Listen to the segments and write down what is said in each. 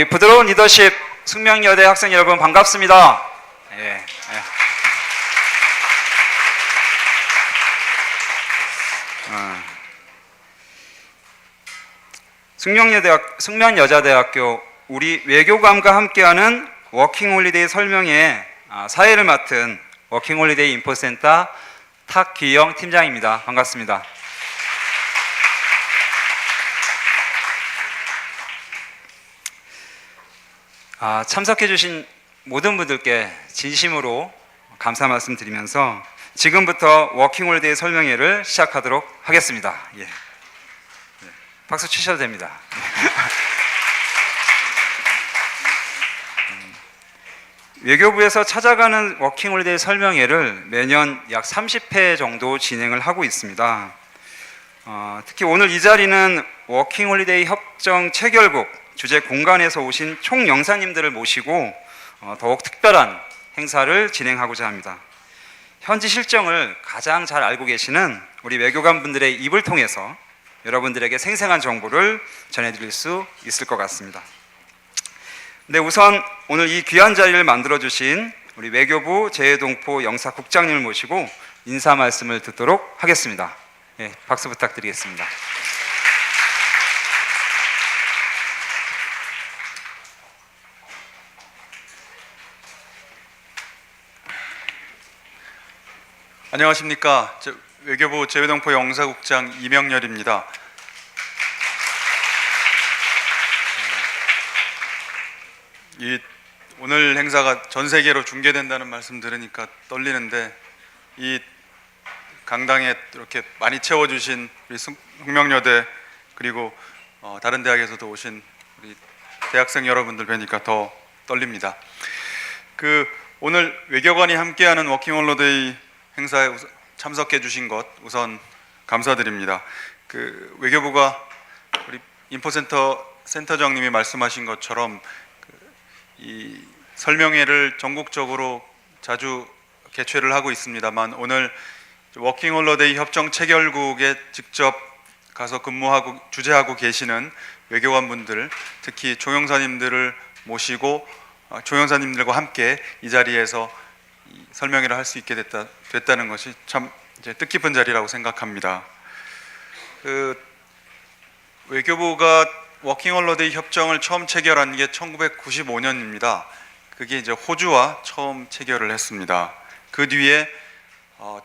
부드러운 리더십 숙명여대 학생 여러분 반갑습니다. 숙명여자대학교 우리 외교감과 함께하는 워킹홀리데이 설명회 사회를 맡은 워킹홀리데이 인포센터 탁기영 팀장입니다. 반갑습니다. 참석해 주신 모든 분들께 진심으로 감사 말씀 드리면서 지금부터 워킹홀리데이 설명회를 시작하도록 하겠습니다. 박수 치셔도 됩니다. 외교부에서 찾아가는 워킹홀리데이 설명회를 매년 약 30회 정도 진행을 하고 있습니다. 특히 오늘 이 자리는 워킹홀리데이 협정 체결국 주재 공간에서 오신 총영사님들을 모시고 더욱 특별한 행사를 진행하고자 합니다. 현지 실정을 가장 잘 알고 계시는 우리 외교관 분들의 입을 통해서 여러분들에게 생생한 정보를 전해드릴 수 있을 것 같습니다. 네, 우선 오늘 이 귀한 자리를 만들어주신 우리 외교부 재외동포 영사국장님을 모시고 인사 말씀을 듣도록 하겠습니다. 박수 부탁드리겠습니다. 안녕하십니까. 외교부 재외동포 영사국장 이명렬입니다. 오늘 행사가 전 세계로 중계된다는 말씀 들으니까 떨리는데 이 강당에 이렇게 많이 채워주신 우리 숙명여대 그리고 다른 대학에서도 오신 우리 대학생 여러분들 뵈니까 더 떨립니다. 오늘 외교관이 함께하는 워킹홀리데이 행사에 참석해 주신 것 우선 감사드립니다. 외교부가 우리 인포센터 센터장님이 말씀하신 것처럼 이 설명회를 전국적으로 자주 개최를 하고 있습니다만 오늘 워킹홀리데이 협정 체결국에 직접 가서 근무하고 주재하고 계시는 외교관분들, 특히 총영사님들을 모시고 총영사님들과 함께 이 자리에서 설명회를 할 수 있게 됐다는 것이 참 뜻깊은 자리라고 생각합니다. 외교부가 워킹홀리데이 협정을 처음 체결한 게 1995년입니다. 그게 이제 호주와 처음 체결을 했습니다. 그 뒤에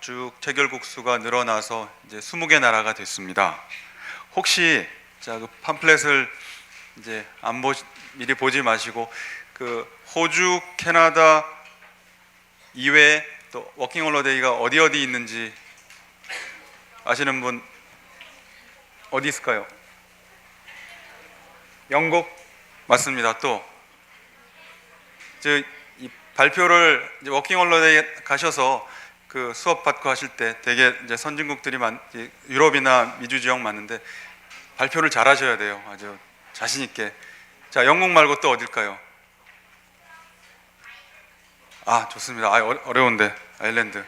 쭉 체결국 수가 늘어나서 이제 20개 나라가 됐습니다. 혹시 그 팜플렛을 이제 미리 보지 마시고 호주, 캐나다 이외에 또 워킹홀리데이가 어디 있는지 아시는 분 어디 있을까요? 영국 맞습니다. 또 이 발표를 이제 워킹홀리데이 가셔서 수업 받고 하실 때 되게 이제 선진국들이 유럽이나 미주 지역 많은데 발표를 잘 하셔야 돼요. 아주 자신 있게. 자, 영국 말고 또 어딜까요? 좋습니다. 어려운데. 아일랜드.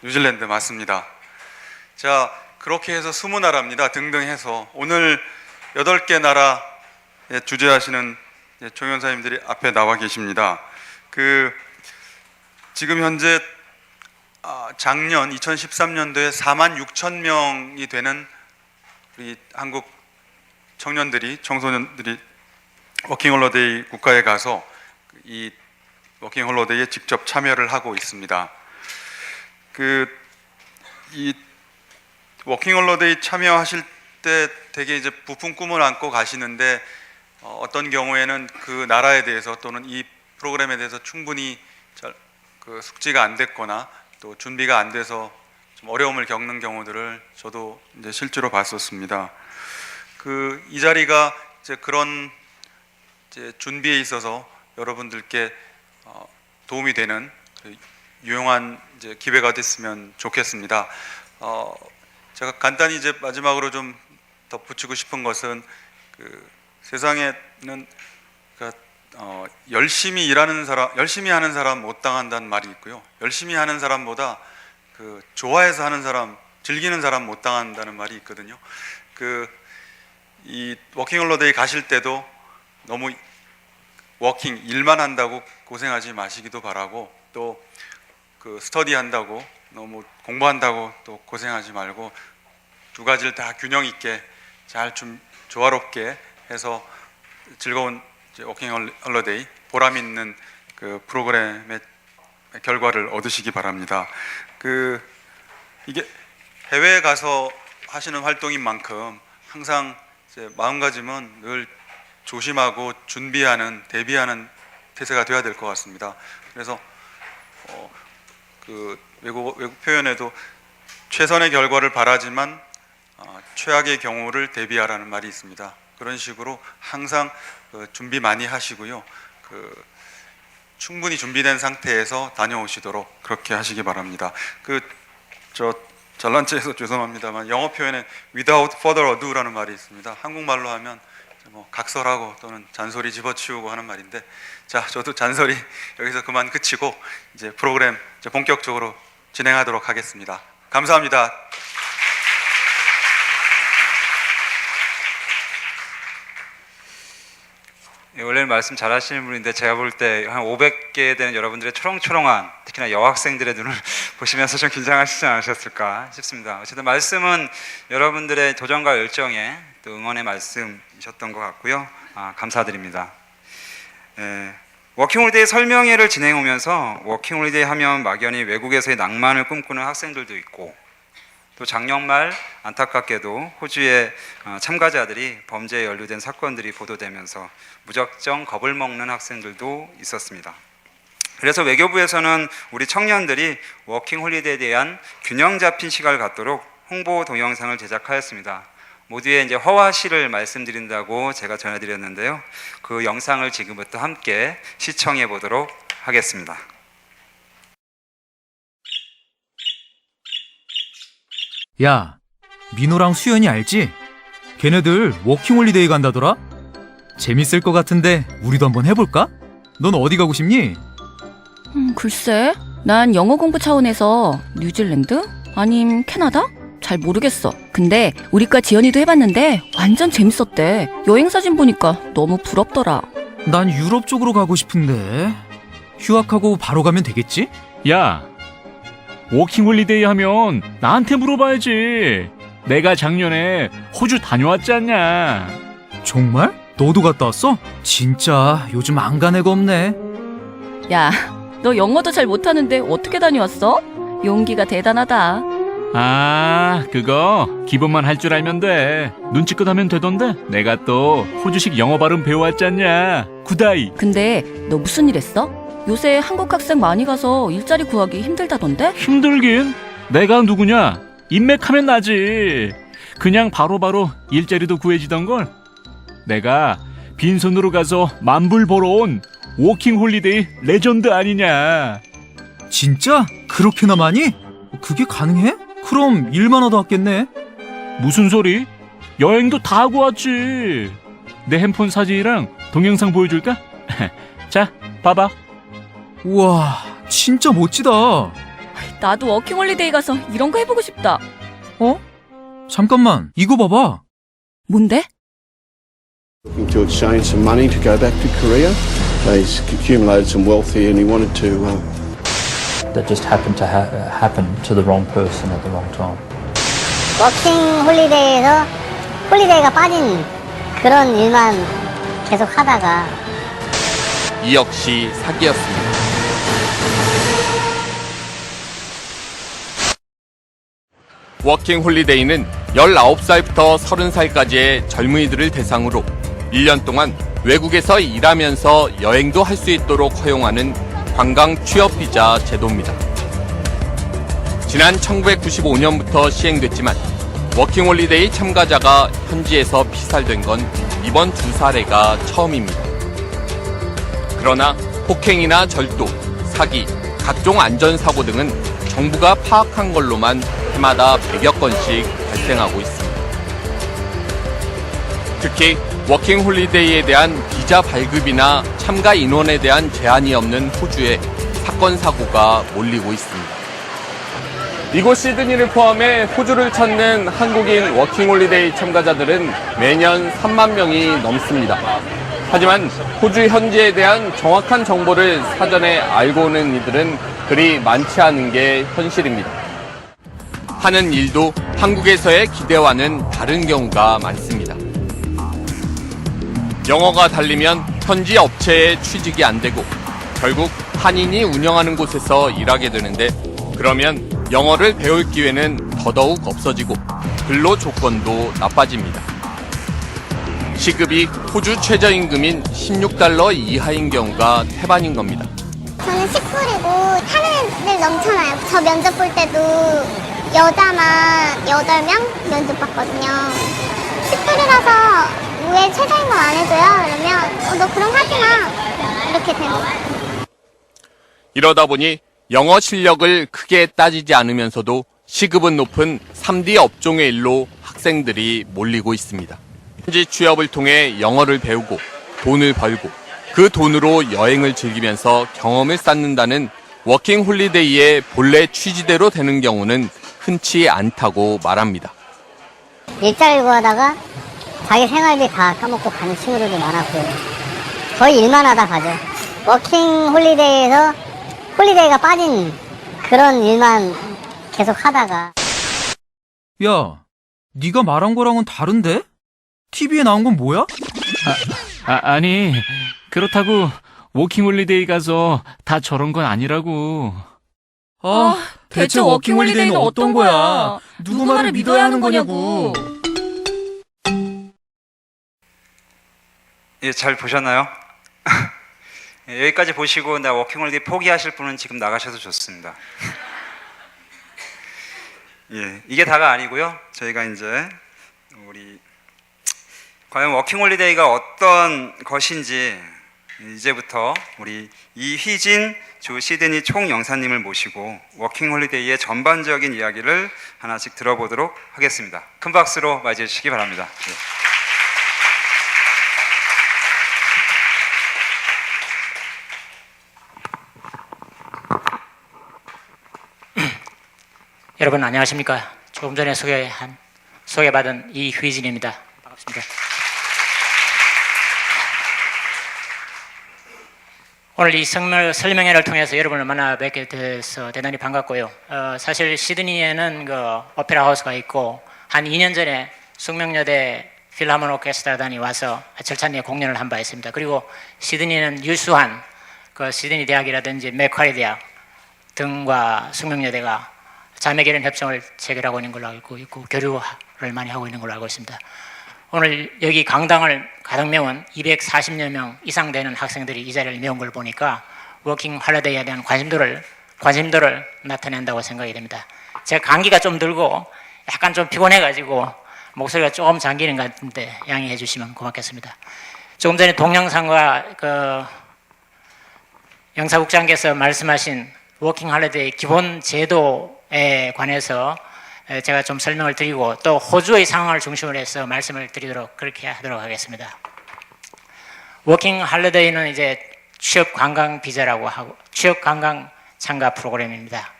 뉴질랜드 맞습니다. 자, 그렇게 해서 20나라입니다. 등등 해서 오늘 8개 나라에 주재하시는 총영사님들이 앞에 나와 계십니다. 지금 현재 작년 2013년도에 46,000명이 되는 우리 한국 청소년들이 워킹홀리데이 국가에 가서 이 워킹홀리데이에 직접 참여를 하고 있습니다. 이 워킹홀리데이 참여하실 때 되게 이제 부푼 꿈을 안고 가시는데 어떤 경우에는 그 나라에 대해서 또는 이 프로그램에 대해서 충분히 숙지가 안 됐거나 또 준비가 안 돼서 좀 어려움을 겪는 경우들을 저도 이제 실제로 봤었습니다. 이 자리가 이제 그런 이제 준비에 있어서 여러분들께 도움이 되는 유용한 이제 기회가 됐으면 좋겠습니다. 제가 간단히 이제 마지막으로 좀 덧붙이고 싶은 것은 세상에는 열심히 하는 사람 못 당한다는 말이 있고요. 열심히 하는 사람보다 좋아해서 하는 사람, 즐기는 사람 못 당한다는 말이 있거든요. 이 워킹홀리데이 가실 때도 너무 워킹 일만 한다고 고생하지 마시기도 바라고, 또 그 스터디 한다고 너무 공부한다고 또 고생하지 말고 두 가지를 다 균형 있게 잘 좀 조화롭게 해서 즐거운 워킹 홀리데이, 보람 있는 그 프로그램의 결과를 얻으시기 바랍니다. 이게 해외에 가서 하시는 활동인 만큼 항상 이제 마음가짐은 늘 조심하고 준비하는, 대비하는 태세가 돼야 될 것 같습니다. 그래서 그 외국 표현에도 최선의 결과를 바라지만 최악의 경우를 대비하라는 말이 있습니다. 그런 식으로 항상 준비 많이 하시고요. 충분히 준비된 상태에서 다녀오시도록 그렇게 하시기 바랍니다. 잘난 체해서 죄송합니다만 영어 표현에 without further ado라는 말이 있습니다. 한국말로 하면 뭐 각설하고 또는 잔소리 집어치우고 하는 말인데, 자, 저도 잔소리 여기서 그만 그치고 이제 프로그램 이제 본격적으로 진행하도록 하겠습니다. 감사합니다. 원래는 말씀 잘 하시는 분인데 제가 볼 때 한 500개 되는 여러분들의 초롱초롱한, 특히나 여학생들의 눈을 보시면서 좀 긴장하시지 않으셨을까 싶습니다. 어쨌든 말씀은 여러분들의 도전과 열정에 또 응원의 말씀이셨던 것 같고요. 감사드립니다. 워킹홀리데이 설명회를 진행해 오면서 워킹홀리데이 하면 막연히 외국에서의 낭만을 꿈꾸는 학생들도 있고, 또 작년 말 안타깝게도 호주의 참가자들이 범죄에 연루된 사건들이 보도되면서 무작정 겁을 먹는 학생들도 있었습니다. 그래서 외교부에서는 우리 청년들이 워킹 홀리데이에 대한 균형 잡힌 시각을 갖도록 홍보 동영상을 제작하였습니다. 모두의 이제 허와시를 말씀드린다고 제가 전해드렸는데요. 그 영상을 지금부터 함께 시청해 보도록 하겠습니다. 야, 민호랑 수연이 알지? 걔네들 워킹홀리데이 간다더라? 재밌을 것 같은데 우리도 한번 해볼까? 넌 어디 가고 싶니? 글쎄, 난 영어 공부 차원에서 뉴질랜드? 아님 캐나다? 잘 모르겠어. 근데 우리과 지연이도 해봤는데 완전 재밌었대. 여행 사진 보니까 너무 부럽더라. 난 유럽 쪽으로 가고 싶은데. 휴학하고 바로 가면 되겠지? 야, 워킹홀리데이 하면 나한테 물어봐야지. 내가 작년에 호주 다녀왔지 않냐. 정말? 너도 갔다 왔어? 진짜 요즘 안 간 애가 없네. 야, 너 영어도 잘 못하는데 어떻게 다녀왔어? 용기가 대단하다. 그거 기본만 할 줄 알면 돼. 눈치껏 하면 되던데. 내가 또 호주식 영어 발음 배워왔지 않냐. 굿아이. 근데 너 무슨 일 했어? 요새 한국 학생 많이 가서 일자리 구하기 힘들다던데? 힘들긴. 내가 누구냐? 인맥하면 나지. 그냥 바로바로 일자리도 구해지던걸. 내가 빈손으로 가서 만불 벌어온 워킹홀리데이 레전드 아니냐. 진짜? 그렇게나 많이? 그게 가능해? 그럼 일만 하다 왔겠네. 무슨 소리? 여행도 다 하고 왔지. 내 핸폰 사진이랑 동영상 보여줄까? 자, 봐봐. 우와, 진짜 멋지다. 나도 워킹홀리데이 가서 이런 거 해보고 싶다. 어? 잠깐만, 이거 봐봐. 뭔데? Looking to exchange some money to go back to Korea. He's accumulated some wealth here and he wanted to... That just happened to happen to the wrong person at the wrong time. 워킹 홀리데이에서 홀리데이가 빠진 그런 일만 계속 하다가 이 역시 사기였습니다. 워킹 홀리데이는 19살부터 30살까지의 젊은이들을 대상으로 1년 동안 외국에서 일하면서 여행도 할 수 있도록 허용하는 관광 취업 비자 제도입니다. 지난 1995년부터 시행됐지만 워킹 홀리데이 참가자가 현지에서 피살된 건 이번 두 사례가 처음입니다. 그러나 폭행이나 절도, 사기, 각종 안전사고 등은 정부가 파악한 걸로만 해마다 100여 건씩 발생하고 있습니다. 특히 워킹 홀리데이에 대한 비자 발급이나 참가 인원에 대한 제한이 없는 호주에 사건 사고가 몰리고 있습니다. 이곳 시드니를 포함해 호주를 찾는 한국인 워킹 홀리데이 참가자들은 매년 3만 명이 넘습니다. 하지만 호주 현지에 대한 정확한 정보를 사전에 알고 오는 이들은 그리 많지 않은 게 현실입니다. 하는 일도 한국에서의 기대와는 다른 경우가 많습니다. 영어가 달리면 현지 업체에 취직이 안 되고 결국 한인이 운영하는 곳에서 일하게 되는데, 그러면 영어를 배울 기회는 더더욱 없어지고 근로 조건도 나빠집니다. 시급이 호주 최저임금인 16달러 이하인 경우가 태반인 겁니다. 저는 10불이고 하는 애들 넘쳐나요. 저 면접 볼 때도 여자만 8명 면접 봤거든요. 10불이라서 왜 최저임금 안 해줘요? 그러면 너 그럼 하지 마. 이렇게 되는 거예요. 이러다 보니 영어 실력을 크게 따지지 않으면서도 시급은 높은 3D 업종의 일로 학생들이 몰리고 있습니다. 현지 취업을 통해 영어를 배우고 돈을 벌고 그 돈으로 여행을 즐기면서 경험을 쌓는다는 워킹 홀리데이의 본래 취지대로 되는 경우는 흔치 않다고 말합니다. 일자리 구하다가 자기 생활비 다 까먹고 가는 친구들도 많았고요. 거의 일만 하다 가죠. 워킹 홀리데이에서 홀리데이가 빠진 그런 일만 계속 하다가. 야, 네가 말한 거랑은 다른데? TV에 나온 건 뭐야? 아니, 그렇다고 워킹홀리데이 가서 다 저런 건 아니라고. 대체 워킹홀리데이는 어떤 거야? 누구 말을 믿어야 하는 거냐고. 예, 잘 보셨나요? 예, 여기까지 보시고 나 워킹홀리데이 포기하실 분은 지금 나가셔도 좋습니다. 예, 이게 다가 아니고요. 저희가 이제 우리 과연 워킹홀리데이가 어떤 것인지 이제부터 우리 이휘진 주 시드니 총영사님을 모시고 워킹홀리데이의 전반적인 이야기를 하나씩 들어보도록 하겠습니다. 큰 박수로 맞이해 주시기 바랍니다. 예. 여러분 안녕하십니까? 조금 전에 소개받은 이휘진입니다. 반갑습니다. 오늘 이 설명회를 통해서 여러분을 만나 뵙게 돼서 대단히 반갑고요. 사실 시드니에는 그 오페라 하우스가 있고 한 2년 전에 숙명여대 필하모니 오케스트라단이 와서 절찬리에 공연을 한 바 있습니다. 그리고 시드니는 유수한 그 시드니 대학이라든지 맥쿼리 대학 등과 숙명여대가 자매결연 협정을 체결하고 있는 걸로 알고 있고 교류를 많이 하고 있는 걸로 알고 있습니다. 오늘 여기 강당을 가득 메운 240여 명 이상 되는 학생들이 이 자리를 메운 걸 보니까 워킹 홀리데이에 대한 관심도를 나타낸다고 생각이 됩니다. 제가 감기가 좀 들고 약간 좀 피곤해가지고 목소리가 조금 잠기는 것 같은데 양해해 주시면 고맙겠습니다. 조금 전에 동영상과 그 영사국장께서 말씀하신 워킹 홀리데이 기본 제도에 관해서 제가 좀 설명을 드리고 또 호주의 상황을 중심으로 해서 말씀을 드리도록 그렇게 하도록 하겠습니다. 워킹 홀리데이는 이제 취업 관광 비자라고 하고 취업 관광 참가 프로그램입니다.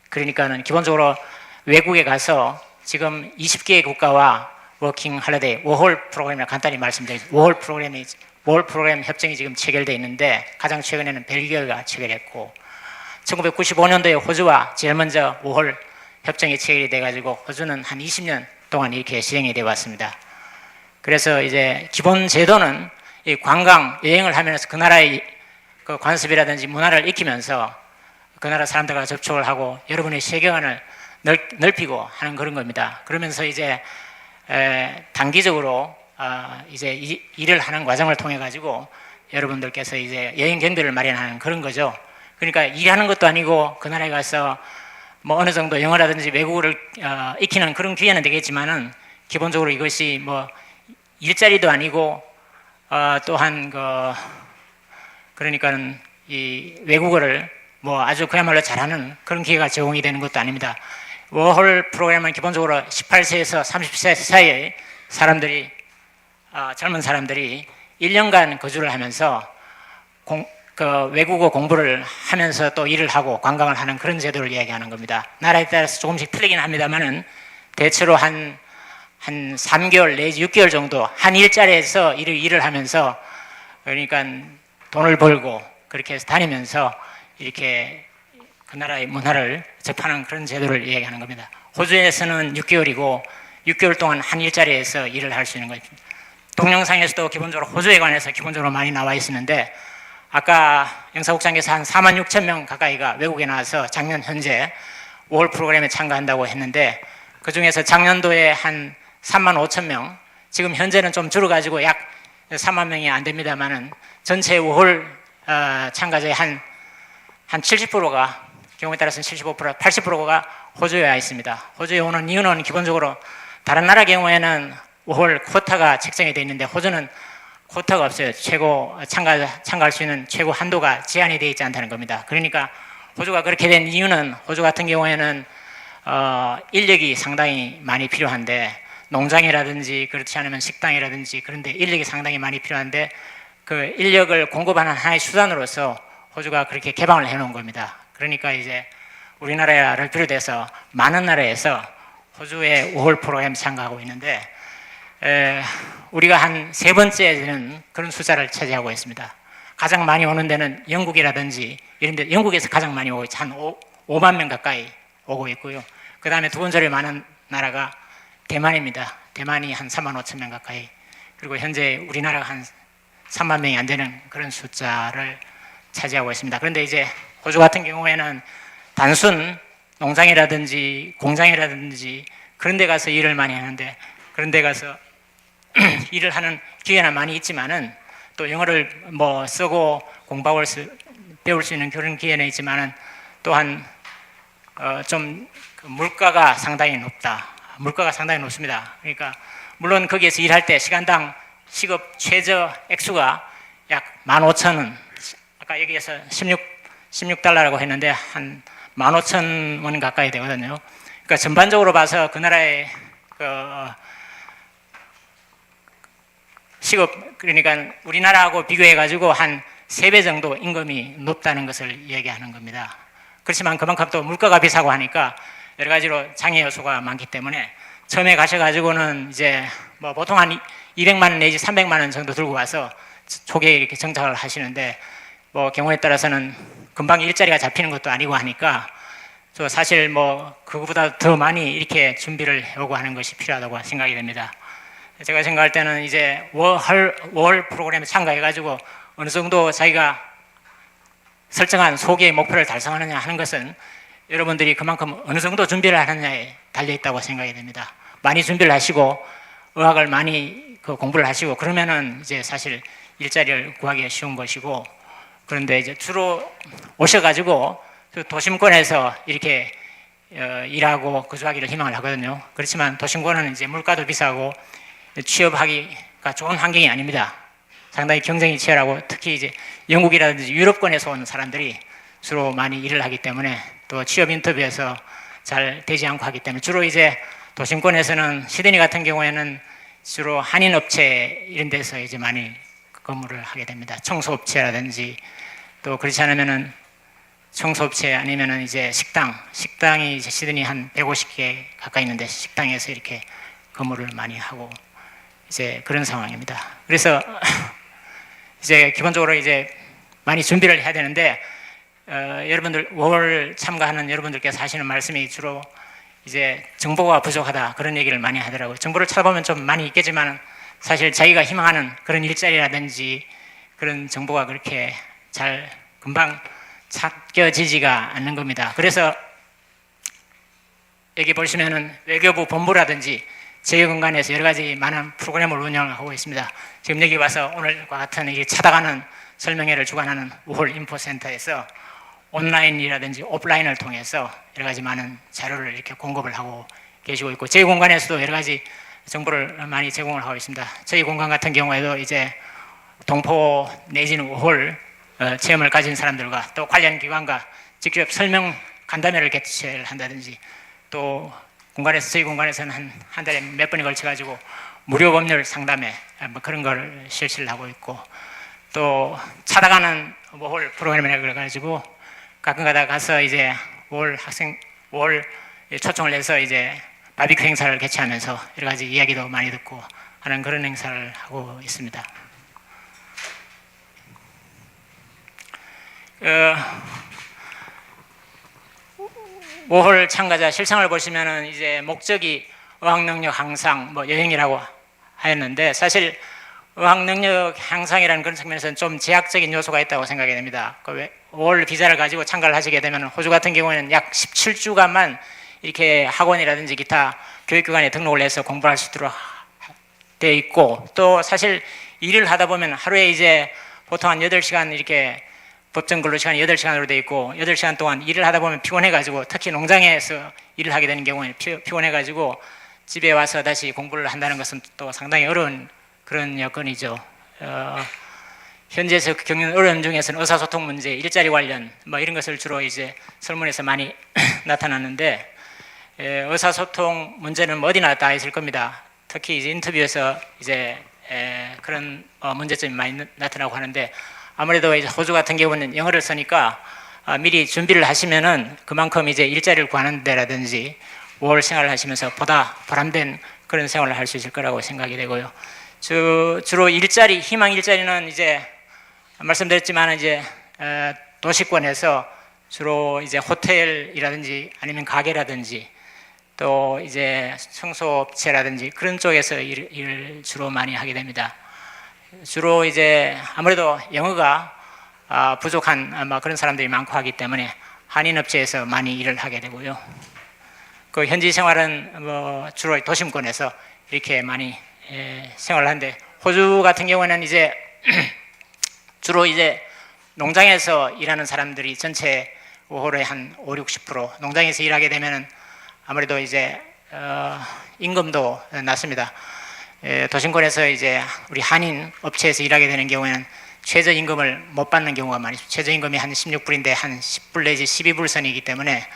그러니까는 기본적으로 외국에 가서 지금 20개의 국가와 워킹 홀리데이 워홀 프로그램이라 간단히 말씀드리겠습니다. 워홀 프로그램 협정이 지금 체결되어 있는데 가장 최근에는 벨기에가 체결했고 1995년도에 호주와 제일 먼저 워홀 협정이 체결이 돼가지고 호주는 한 20년 동안 이렇게 시행이 되어 왔습니다. 그래서 이제 기본 제도는 이 관광 여행을 하면서 그 나라의 그 관습이라든지 문화를 익히면서 그 나라 사람들과 접촉을 하고 여러분의 세계관을 넓히고 하는 그런 겁니다. 그러면서 이제 단기적으로 이제 일을 하는 과정을 통해 가지고 여러분들께서 이제 여행 경비를 마련하는 그런 거죠. 그러니까 일하는 것도 아니고 그 나라에 가서 뭐 어느 정도 영어라든지 외국어를 익히는 그런 기회는 되겠지만은 기본적으로 이것이 뭐 일자리도 아니고 또한 그러니까는 이 외국어를 뭐 아주 그야말로 잘하는 그런 기회가 제공이 되는 것도 아닙니다. 워홀 프로그램은 기본적으로 18세에서 30세 사이의 사람들이 젊은 사람들이 1년간 거주를 하면서 외국어 공부를 하면서 또 일을 하고 관광을 하는 그런 제도를 이야기하는 겁니다. 나라에 따라서 조금씩 틀리긴 합니다만은 대체로 한 3개월 내지 6개월 정도 한 일자리에서 일을 하면서 그러니까 돈을 벌고 그렇게 해서 다니면서 이렇게 그 나라의 문화를 접하는 그런 제도를 이야기하는 겁니다. 호주에서는 6개월이고 6개월 동안 한 일자리에서 일을 할 수 있는 겁니다. 동영상에서도 기본적으로 호주에 관해서 기본적으로 많이 나와 있었는데 아까 영사국장께서 한 4만 6천 명 가까이가 외국에 나와서 작년 현재 5월 프로그램에 참가한다고 했는데 그중에서 작년도에 한 3만 5천 명, 지금 현재는 좀 줄어가지고 약 3만 명이 안 됩니다만은 전체 5월 참가자의 한 70%가, 경우에 따라서는 75%, 80%가 호주에 와 있습니다. 호주에 오는 이유는 기본적으로 다른 나라 경우에는 5월 쿼타가 책정이 되어 있는데 호주는 쿼타가 없어요. 최고 참가할 수 있는 최고 한도가 제한이 되어 있지 않다는 겁니다. 그러니까 호주가 그렇게 된 이유는 호주 같은 경우에는 인력이 상당히 많이 필요한데 농장이라든지 그렇지 않으면 식당이라든지 그런데 인력이 상당히 많이 필요한데 그 인력을 공급하는 하나의 수단으로서 호주가 그렇게 개방을 해놓은 겁니다. 그러니까 이제 우리나라를 비롯해서 많은 나라에서 호주의 5월 프로그램 참가하고 있는데 우리가 한 세 번째는 그런 숫자를 차지하고 있습니다. 가장 많이 오는 데는 영국이라든지 이런 데 영국에서 가장 많이 오고 있죠. 한 5만 명 가까이 오고 있고요. 그 다음에 두 번째로 많은 나라가 대만입니다. 대만이 한 3만 5천 명 가까이, 그리고 현재 우리나라가 한 3만 명이 안 되는 그런 숫자를 차지하고 있습니다. 그런데 이제 호주 같은 경우에는 단순 농장이라든지 공장이라든지 그런 데 가서 일을 많이 하는데 그런 데 가서 일을 하는 기회는 많이 있지만은 또 영어를 뭐 쓰고 공부하고 배울 수 있는 그런 기회는 있지만은 또한 좀 물가가 상당히 높다. 물가가 상당히 높습니다. 그러니까 물론 거기에서 일할 때 시간당 시급 최저 액수가 약 15,000원, 아까 여기에서 16달러라고 했는데 한 15,000원 가까이 되거든요. 그러니까 전반적으로 봐서 그 나라의 시급, 그러니까 우리나라하고 비교해 가지고 한 3배 정도 임금이 높다는 것을 얘기하는 겁니다. 그렇지만 그만큼 또 물가가 비싸고 하니까 여러 가지로 장애 요소가 많기 때문에 처음에 가셔가지고는 이제 뭐 보통 한 200만 원 내지 300만 원 정도 들고 와서 초기에 이렇게 정착을 하시는데 뭐 경우에 따라서는 금방 일자리가 잡히는 것도 아니고 하니까 저 사실 뭐 그거보다 더 많이 이렇게 준비를 해오고 하는 것이 필요하다고 생각이 됩니다. 제가 생각할 때는 이제 월 프로그램에 참가해가지고 어느 정도 자기가 설정한 소기의 목표를 달성하느냐 하는 것은 여러분들이 그만큼 어느 정도 준비를 하느냐에 달려있다고 생각이 됩니다. 많이 준비를 하시고 의학을 많이 공부를 하시고 그러면은 이제 사실 일자리를 구하기가 쉬운 것이고, 그런데 이제 주로 오셔가지고 도심권에서 이렇게 일하고 거주하기를 희망을 하거든요. 그렇지만 도심권은 이제 물가도 비싸고 취업하기가 좋은 환경이 아닙니다. 상당히 경쟁이 치열하고 특히 이제 영국이라든지 유럽권에서 온 사람들이 주로 많이 일을 하기 때문에 또 취업 인터뷰에서 잘 되지 않고 하기 때문에 주로 이제 도심권에서는 시드니 같은 경우에는 주로 한인 업체 이런 데서 이제 많이 근무를 하게 됩니다. 청소업체라든지 또 그렇지 않으면은 청소업체 아니면은 이제 식당이 이제 시드니 한 150개 가까이 있는데 식당에서 이렇게 근무를 많이 하고 이제 그런 상황입니다. 그래서 이제 기본적으로 이제 많이 준비를 해야 되는데 여러분들 5월 참가하는 여러분들께서 하시는 말씀이 주로 이제 정보가 부족하다 그런 얘기를 많이 하더라고요. 정보를 찾아보면 좀 많이 있겠지만 사실 자기가 희망하는 그런 일자리라든지 그런 정보가 그렇게 잘 금방 찾겨지지가 않는 겁니다. 그래서 여기 보시면은 외교부 본부라든지 제휴공간에서 여러 가지 많은 프로그램을 운영하고 있습니다. 지금 여기 와서 오늘과 같은 이 찾아가는 설명회를 주관하는 5월 인포센터에서 온라인이라든지 오프라인을 통해서 여러 가지 많은 자료를 이렇게 공급을 하고 계시고 있고, 저희 공간에서도 여러 가지 정보를 많이 제공을 하고 있습니다. 저희 공간 같은 경우에도 이제 동포 내지는 5월 체험을 가진 사람들과 또 관련 기관과 직접 설명 간담회를 개최를 한다든지 또 저희 공간에서는 한 달에 몇 번에 걸쳐 가지고 무료 법률 상담회 뭐 그런 걸 실시를 하고 있고, 또 찾아가는 5월 프로그램이라 그래가지고 가끔가다 가서 이제 5월 초청을 해서 이제 바비큐 행사를 개최하면서 여러 가지 이야기도 많이 듣고 하는 그런 행사를 하고 있습니다. 5홀 참가자 실상을 보시면은 이제 목적이 어학 능력 향상, 뭐 여행이라고 하였는데 사실 어학 능력 향상이라는 그런 측면에서는 좀 제약적인 요소가 있다고 생각이 됩니다. 5월 비자를 가지고 참가를 하시게 되면 호주 같은 경우에는 약 17주간만 이렇게 학원이라든지 기타 교육기관에 등록을 해서 공부할 수 있도록 되어 있고, 또 사실 일을 하다 보면 하루에 이제 보통 한 8시간 이렇게 법정 근로 시간이 8시간으로 되어 있고 8시간 동안 일을 하다 보면 피곤해가지고, 특히 농장에서 일을 하게 되는 경우에는 피곤해가지고 집에 와서 다시 공부를 한다는 것은 또 상당히 어려운 그런 여건이죠. 현지에서 겪는 어려움 중에서는 의사소통 문제, 일자리 관련 뭐 이런 것을 주로 이제 설문에서 많이 나타났는데, 의사소통 문제는 뭐 어디나 다 있을 겁니다. 특히 이제 인터뷰에서 이제 그런 문제점이 많이 나타나고 하는데, 아무래도 이제 호주 같은 경우는 영어를 쓰니까 미리 준비를 하시면은 그만큼 이제 일자리를 구하는 데라든지 5월 생활을 하시면서 보다 보람된 그런 생활을 할 수 있을 거라고 생각이 되고요. 주로 일자리, 희망 일자리는 이제 말씀드렸지만 이제 도시권에서 주로 이제 호텔이라든지 아니면 가게라든지 또 이제 청소업체라든지 그런 쪽에서 일을 주로 많이 하게 됩니다. 주로 이제 아무래도 영어가 부족한 아마 그런 사람들이 많고 하기 때문에 한인 업체에서 많이 일을 하게 되고요. 그 현지 생활은 뭐 주로 도심권에서 이렇게 많이 생활을 하는데, 호주 같은 경우에는 이제 주로 이제 농장에서 일하는 사람들이 전체 5홀의 한 50-60%, 농장에서 일하게 되면은 아무래도 이제 임금도 낮습니다. 도심권에서 이제 우리 한인 업체에서 일하게 되는 경우에는 최저임금을 못 받는 경우가 많이 있습니다. 최저임금이 한 16불인데 한 10불 내지 12불 선이기 때문에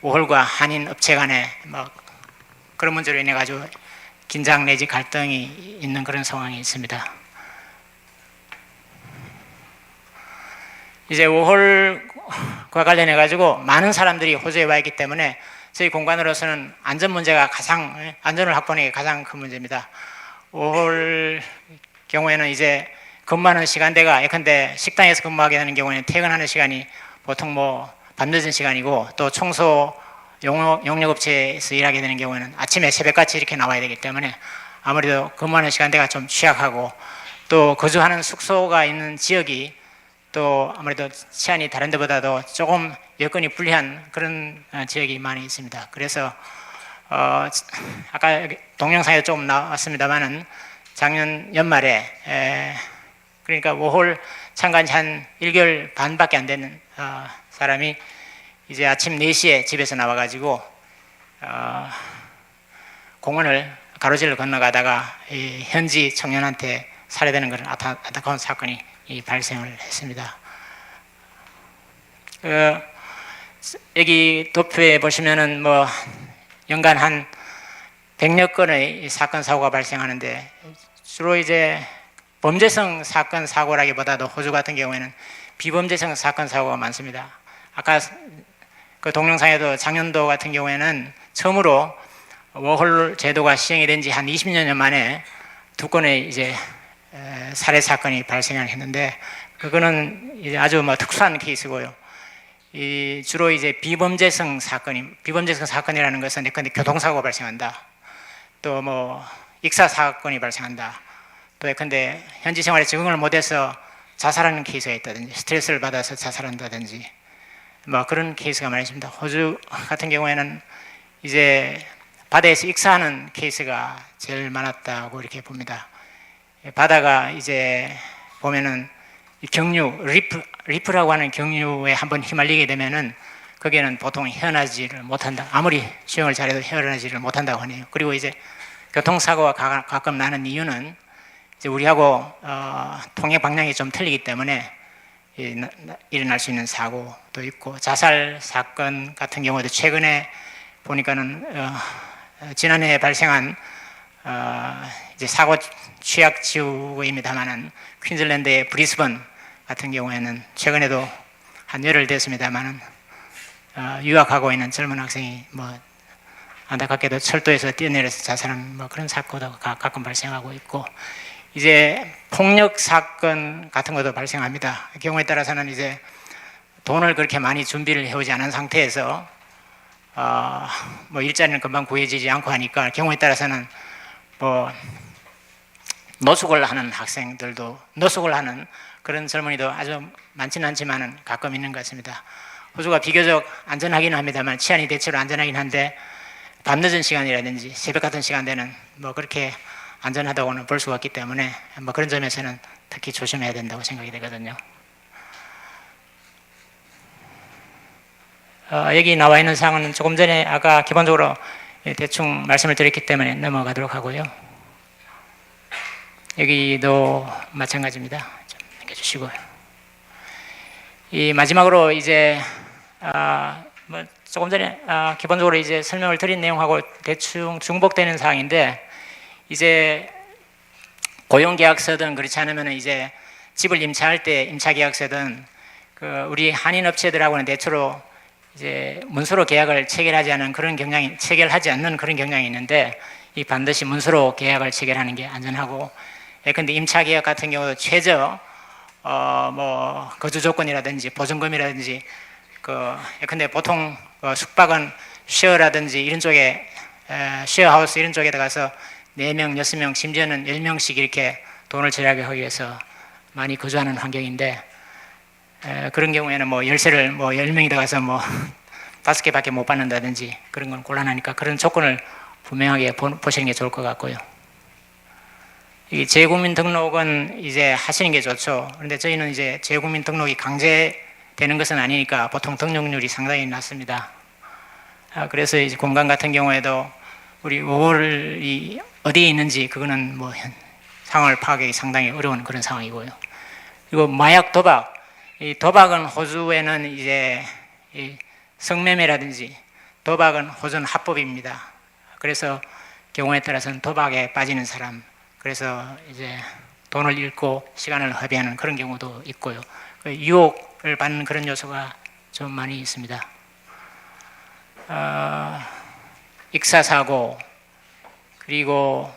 5홀과 한인 업체 간에 뭐 그런 문제로 인해 가지고 긴장 내지 갈등이 있는 그런 상황이 있습니다. 이제 5홀과 관련해 가지고 많은 사람들이 호주에 와 있기 때문에 저희 공간으로서는 안전 문제가 안전을 확보하는 게 가장 큰 문제입니다. 5홀 경우에는 이제 근무하는 시간대가 예컨대 식당에서 근무하게 되는 경우에는 퇴근하는 시간이 보통 뭐 밤늦은 시간이고, 또 청소 용역업체에서 일하게 되는 경우에는 아침에 새벽같이 이렇게 나와야 되기 때문에 아무래도 근무하는 시간대가 좀 취약하고, 또 거주하는 숙소가 있는 지역이 또 아무래도 치안이 다른 데보다도 조금 여건이 불리한 그런 지역이 많이 있습니다. 그래서 아까 동영상에 좀 나왔습니다만은 작년 연말에 그러니까 5홀 참가한 지 한 1개월 반밖에 안 되는 사람이 이제 아침 4시에 집에서 나와가지고 공원을 가로질러 건너가다가 이 현지 청년한테 살해되는 그런 안타까운 사건이 발생을 했습니다. 여기 도표에 보시면은 뭐 연간 한 100여 건의 사건 사고가 발생하는데, 주로 이제 범죄성 사건 사고라기보다도 호주 같은 경우에는 비범죄성 사건 사고가 많습니다. 아까 그 동영상에도 작년도 같은 경우에는 처음으로 워홀 제도가 시행이 된 지 한 20년 만에 2건의 이제 살해 사건이 발생을 했는데, 그거는 이제 아주 뭐 특수한 케이스고요. 주로 이제 비범죄성 사건이라는 것은 예컨대 교통사고가 발생한다, 또 뭐 익사 사건이 발생한다, 또 예컨대 현지 생활에 적응을 못해서 자살하는 케이스가 있다든지, 스트레스를 받아서 자살한다든지 뭐 그런 케이스가 많이 있습니다. 호주 같은 경우에는 이제 바다에서 익사하는 케이스가 제일 많았다고 이렇게 봅니다. 바다가 이제 보면은 경류, 리프라고 하는 경류에 한번 휘말리게 되면은 거기에는 보통 헤어나지를 못한다. 아무리 수영을 잘해도 헤어나지를 못한다고 하네요. 그리고 이제 교통사고가 가끔 나는 이유는 이제 우리하고 통행 방향이 좀 틀리기 때문에 일어날 수 있는 사고도 있고, 자살 사건 같은 경우도 최근에 보니까는 지난해 발생한 이제 사고 취약 지구입니다만은 퀸즐랜드의 브리스번 같은 경우에는 최근에도 한 열흘 됐습니다만은 유학하고 있는 젊은 학생이 뭐 안타깝게도 철도에서 뛰어내려서 자살하는 뭐 그런 사고도 가끔 발생하고 있고, 이제 폭력 사건 같은 것도 발생합니다. 경우에 따라서는 이제 돈을 그렇게 많이 준비를 해오지 않은 상태에서 뭐 일자리는 금방 구해지지 않고 하니까 경우에 따라서는 뭐 노숙을 하는 학생들도 노숙을 하는 그런 젊은이도 아주 많지는 않지만은 가끔 있는 것 같습니다. 호주가 비교적 안전하기는 합니다만 치안이 대체로 안전하긴 한데 밤늦은 시간이라든지 새벽 같은 시간대는 뭐 그렇게 안전하다고는 볼 수가 없기 때문에 뭐 그런 점에서는 특히 조심해야 된다고 생각이 되거든요. 여기 나와 있는 사항은 조금 전에 아까 기본적으로 대충 말씀을 드렸기 때문에 넘어가도록 하고요. 여기도 마찬가지입니다. 좀 남겨주시고요. 이 마지막으로 이제 뭐 조금 전에 기본적으로 이제 설명을 드린 내용하고 대충 중복되는 사항인데 이제 고용계약서든 그렇지 않으면 이제 집을 임차할 때 임차계약서든 그 우리 한인 업체들하고는 대체로 이제 문서로 계약을 체결하지 않는 그런 경향이 있는데 이 반드시 문서로 계약을 체결하는 게 안전하고 예컨대 임차 계약 같은 경우도 최저 뭐 거주 조건이라든지 보증금이라든지 예컨대 보통 숙박은 쉐어라든지 이런 쪽에 쉐어하우스 이런 쪽에 들어가서 4명, 6명, 심지어는 10명씩 이렇게 돈을 절약하기 위해서 많이 거주하는 환경인데 그런 경우에는 뭐 열쇠를 뭐 10명이 들어가서 뭐 5개밖에 못 받는다든지 그런 건 곤란하니까 그런 조건을 분명하게 보시는 게 좋을 것 같고요. 이 재국민 등록은 이제 하시는 게 좋죠. 그런데 저희는 이제 재국민 등록이 강제되는 것은 아니니까 보통 등록률이 상당히 낮습니다. 그래서 이제 공간 같은 경우에도 우리 월이 어디에 있는지 그거는 뭐 상황을 파악하기 상당히 어려운 그런 상황이고요. 그리고 마약 도박, 이 도박은 호주에는 이제 이 성매매라든지 도박은 호주는 합법입니다. 그래서 경우에 따라서는 도박에 빠지는 사람, 그래서 이제 돈을 잃고 시간을 허비하는 그런 경우도 있고요. 유혹을 받는 그런 요소가 좀 많이 있습니다. 익사사고, 그리고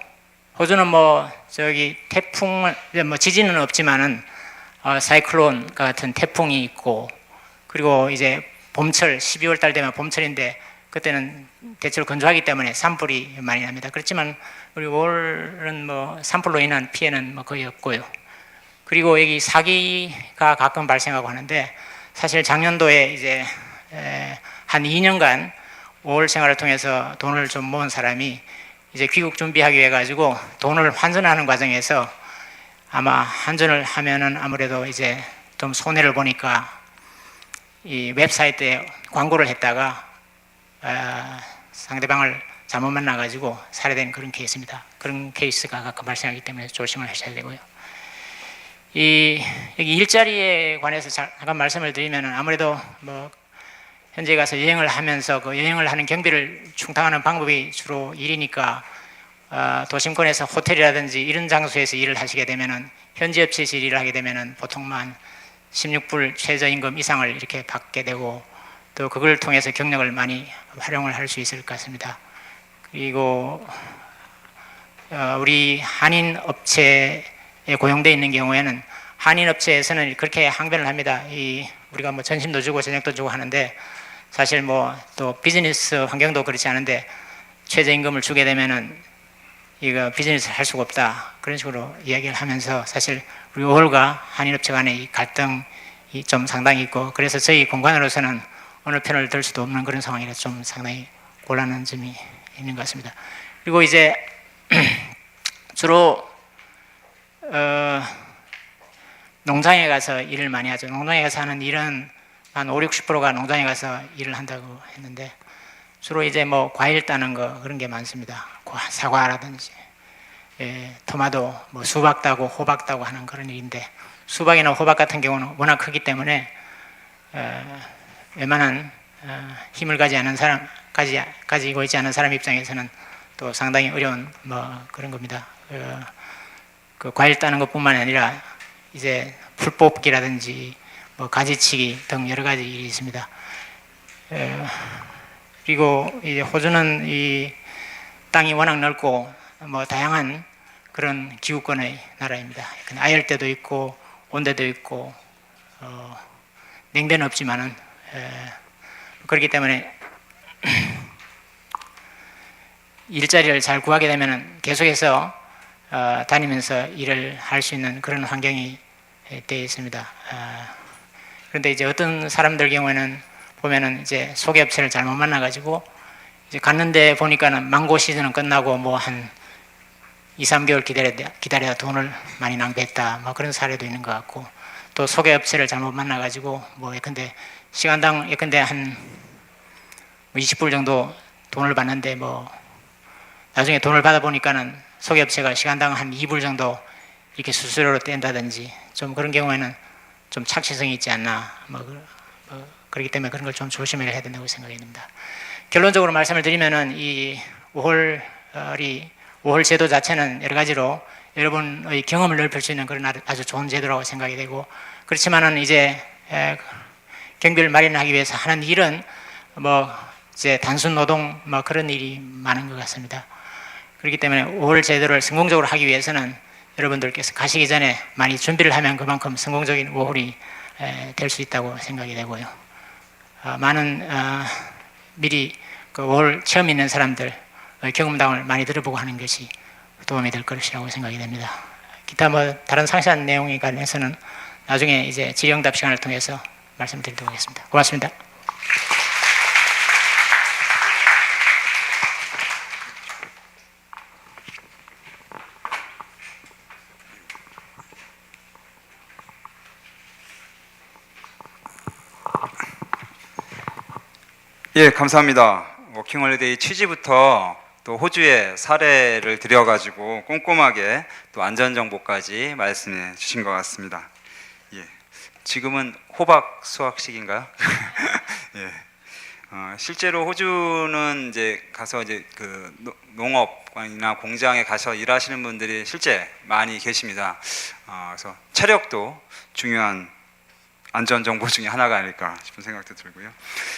호주는 뭐 저기 태풍을 뭐 지진은 없지만은 사이클론 같은 태풍이 있고, 그리고 이제 봄철 12월 달 되면 봄철인데 그때는 대체로 건조하기 때문에 산불이 많이 납니다. 그렇지만 우리 올은 뭐 산불로 인한 피해는 뭐 거의 없고요. 그리고 여기 사기가 가끔 발생하고 하는데 사실 작년도에 이제 한 2년간 5월 생활을 통해서 돈을 좀 모은 사람이 이제 귀국 준비하기 위해 가지고 돈을 환전하는 과정에서 아마 환전을 하면은 아무래도 이제 좀 손해를 보니까 이 웹사이트에 광고를 했다가 상대방을 잘못 만나가지고 살해된 그런 케이스입니다. 그런 케이스가 가끔 발생하기 때문에 조심을 하셔야 되고요. 여기 일자리에 관해서 잠깐 말씀을 드리면은 아무래도 뭐 현지에 가서 여행을 하면서 그 여행을 하는 경비를 충당하는 방법이 주로 일이니까 도심권에서 호텔이라든지 이런 장소에서 일을 하시게 되면은 현지 업체에서 일을 하게 되면은 보통만 16불 최저임금 이상을 이렇게 받게 되고 또 그걸 통해서 경력을 많이 활용을 할 수 있을 것 같습니다. 그리고 우리 한인 업체에 고용되어 있는 경우에는 한인 업체에서는 그렇게 항변을 합니다. 우리가 뭐 전심도 주고 저녁도 주고 하는데 사실 뭐 또 비즈니스 환경도 그렇지 않은데 최저임금을 주게 되면은 이거 비즈니스를 할 수가 없다 그런 식으로 이야기를 하면서 사실 우리 월과 한인업체 간의 이 갈등이 좀 상당히 있고 그래서 저희 공간으로서는 어느 편을 들 수도 없는 그런 상황이라 좀 상당히 곤란한 점이 있는 것 같습니다. 그리고 이제 주로 농장에 가서 일을 많이 하죠. 농장에 가서 하는 일은 한 50~60%가 농장에 가서 일을 한다고 했는데 주로 이제 뭐 과일 따는 거 그런 게 많습니다. 사과라든지 토마토, 뭐 수박 따고 호박 따고 하는 그런 일인데 수박이나 호박 같은 경우는 워낙 크기 때문에 웬만한 힘을 가지고 있지 않은 사람 입장에서는 또 상당히 어려운 뭐 그런 겁니다. 그 과일 따는 것뿐만 아니라 이제 풀 뽑기라든지 뭐 가지치기 등 여러 가지 일이 있습니다. 그리고 이제 호주는 이 땅이 워낙 넓고 뭐 다양한 그런 기후권의 나라입니다. 아열대도 있고 온대도 있고 냉대는 없지만은 그렇기 때문에 일자리를 잘 구하게 되면은 계속해서 다니면서 일을 할 수 있는 그런 환경이 되어 있습니다. 그런데 이제 어떤 사람들 경우에는 보면은 이제 소개업체를 잘못 만나가지고 이제 갔는데 보니까는 망고 시즌은 끝나고 뭐 한 2, 3개월 기다려야 돈을 많이 낭비했다. 뭐 그런 사례도 있는 것 같고, 또 소개업체를 잘못 만나가지고 뭐 예컨대 시간당 예컨대 한 20불 정도 돈을 받는데 뭐 나중에 돈을 받아 보니까는 소개업체가 시간당 한 2불 정도 이렇게 수수료로 뗀다든지 좀 그런 경우에는 좀 착취성이 있지 않나 그렇기 때문에 그런 걸 좀 조심을 해야 된다고 생각이 듭니다. 결론적으로 말씀을 드리면은 이 5월 제도 자체는 여러 가지로 여러분의 경험을 넓힐 수 있는 그런 아주 좋은 제도라고 생각이 되고, 그렇지만은 이제 경비를 마련하기 위해서 하는 일은 뭐 이제 단순 노동 뭐 그런 일이 많은 것 같습니다. 그렇기 때문에 5월 제도를 성공적으로 하기 위해서는 여러분들께서 가시기 전에 많이 준비를 하면 그만큼 성공적인 5월이 될 수 있다고 생각이 되고요. 많은 미리 그 5월 처음 있는 사람들 경험담을 많이 들어보고 하는 것이 도움이 될 것이라고 생각이 됩니다. 기타 뭐 다른 상세한 내용에 관해서는 나중에 이제 질의응답 시간을 통해서 말씀드리도록 하겠습니다. 고맙습니다. 예, 감사합니다. 워킹홀리데이 취지부터 또 호주의 사례를 들여가지고 꼼꼼하게 또 안전정보까지 말씀해 주신 것 같습니다. 예, 지금은 호박 수확식인가요? 예, 실제로 호주는 이제 가서 이제 그 농업이나 공장에 가서 일하시는 분들이 실제 많이 계십니다. 그래서 체력도 중요한 안전정보 중에 하나가 아닐까 싶은 생각도 들고요.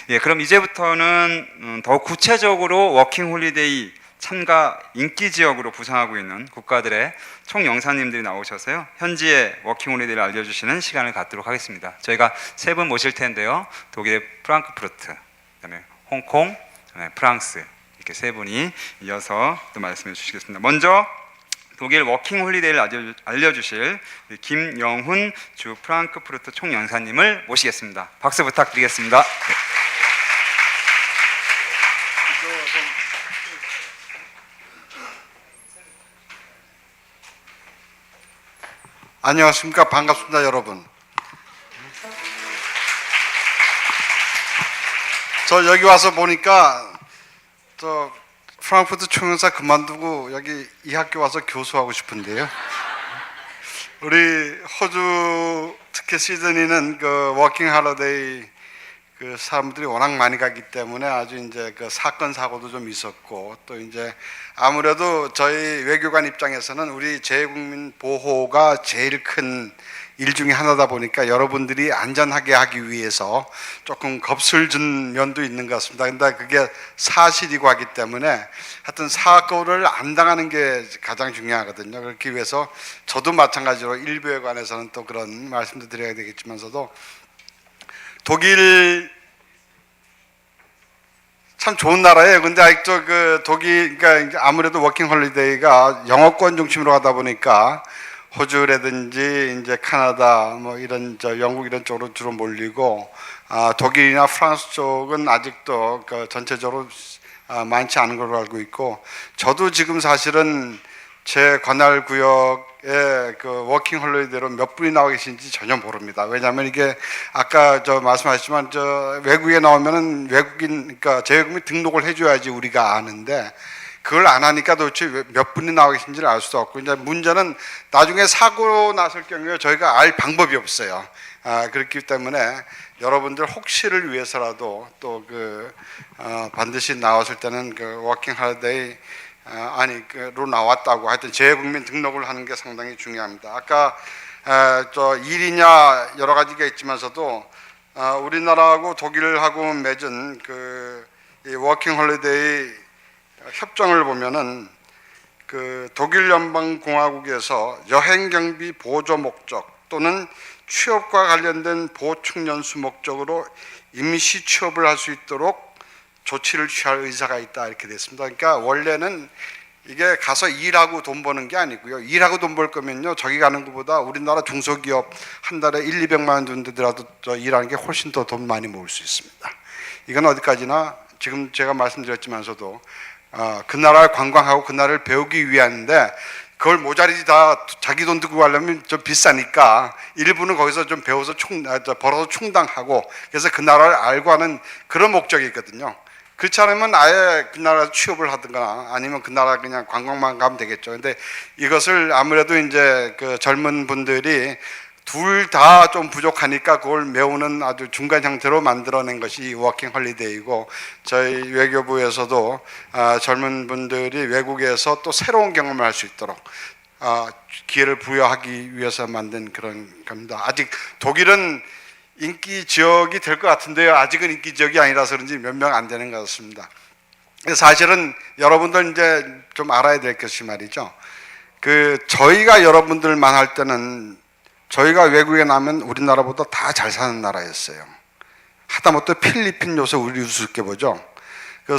예, 그럼 이제부터는 더욱 구체적으로 워킹홀리데이 참가 인기 지역으로 부상하고 있는 국가들의 총영사님들이 나오셔서요, 현지의 워킹홀리데이를 알려주시는 시간을 갖도록 하겠습니다. 저희가 세 분 모실 텐데요, 독일의 프랑크푸르트, 그다음에 홍콩, 그다음에 프랑스, 이렇게 세 분이 이어서 또 말씀해 주시겠습니다. 먼저 독일 워킹홀리데이를 알려주실 김영훈 주 프랑크푸르트 총영사님을 모시겠습니다. 박수 부탁드리겠습니다. 안녕하십니까. 반갑습니다, 여러분. 저 여기 와서 보니까 저 프랑크푸르트 총영사 그만두고 여기 이 학교 와서 교수하고 싶은데요. 우리 호주 특히 시드니는 그 워킹 할리데이 그 사람들이 워낙 많이 가기 때문에 아주 이제 그 사건 사고도 좀 있었고, 또 이제 아무래도 저희 외교관 입장에서는 우리 재국민 보호가 제일 큰 일 중에 하나다 보니까 여러분들이 안전하게 하기 위해서 조금 겁을 준 면도 있는 것 같습니다. 근데 그게 사실이고 하기 때문에 하여튼 사고를 안 당하는 게 가장 중요하거든요. 그렇기 위해서 저도 마찬가지로 일부에 관해서는 또 그런 말씀도 드려야 되겠지만서도, 독일 참 좋은 나라예요. 근데 아직도 그 독일, 그러니까 아무래도 워킹 홀리데이가 영어권 중심으로 하다 보니까 호주라든지 이제 카나다 뭐 이런 저 영국 이런 쪽으로 주로 몰리고, 독일이나 프랑스 쪽은 아직도 그 전체적으로 많지 않은 걸로 알고 있고, 저도 지금 사실은 제 관할 구역에 그 워킹 홀리데이로 몇 분이 나와 계신지 전혀 모릅니다. 왜냐하면 이게 아까 저 말씀하셨지만 저 외국에 나오면은 외국인, 그러니까 재외국민 등록을 해줘야지 우리가 아는데, 그걸 안 하니까 도대체 몇 분이 나와 계신지를 알 수도 없고, 이제 문제는 나중에 사고 났을 경우에 저희가 알 방법이 없어요. 그렇기 때문에 여러분들 혹시를 위해서라도 또 그 반드시 나왔을 때는 그 워킹 할리데이 로 나왔다고 하여튼 재외국민 등록을 하는 게 상당히 중요합니다. 아까 저 일이냐 여러 가지가 있지만서도 우리나라하고 독일하고 맺은 그 이 워킹 홀리데이 협정을 보면은 그 독일 연방공화국에서 여행 경비 보조 목적 또는 취업과 관련된 보충 연수 목적으로 임시 취업을 할 수 있도록 조치를 취할 의사가 있다 이렇게 됐습니다. 그러니까 원래는 이게 가서 일하고 돈 버는 게 아니고요. 일하고 돈 벌 거면요. 저기 가는 것보다 우리나라 중소기업 한 달에 1-200만 원 정도라도 일하는 게 훨씬 더 돈 많이 모을 수 있습니다. 이건 어디까지나 지금 제가 말씀드렸지만서도 그 나라를 관광하고 그 나라를 배우기 위한데 그걸 모자리 다 자기 돈 들고 가려면 좀 비싸니까 일부는 거기서 좀 배워서 벌어서 충당하고 그래서 그 나라를 알고 하는 그런 목적이 있거든요. 그렇지 않으면 아예 그 나라에서 취업을 하든가 아니면 그 나라 그냥 관광만 가면 되겠죠. 근데 이것을 아무래도 이제 그 젊은 분들이 둘 다 좀 부족하니까 그걸 메우는 아주 중간 형태로 만들어낸 것이 워킹 홀리데이고 저희 외교부에서도 젊은 분들이 외국에서 또 새로운 경험을 할 수 있도록 기회를 부여하기 위해서 만든 그런 겁니다. 아직 독일은 인기 지역이 될 것 같은데요. 아직은 인기 지역이 아니라서 그런지 몇 명 안 되는 것 같습니다. 사실은 여러분들 이제 좀 알아야 될 것이 말이죠. 저희가 여러분들만 할 때는 저희가 외국에 나면 우리나라보다 다 잘 사는 나라였어요. 하다못해 필리핀 요새 우리 우습게 보죠.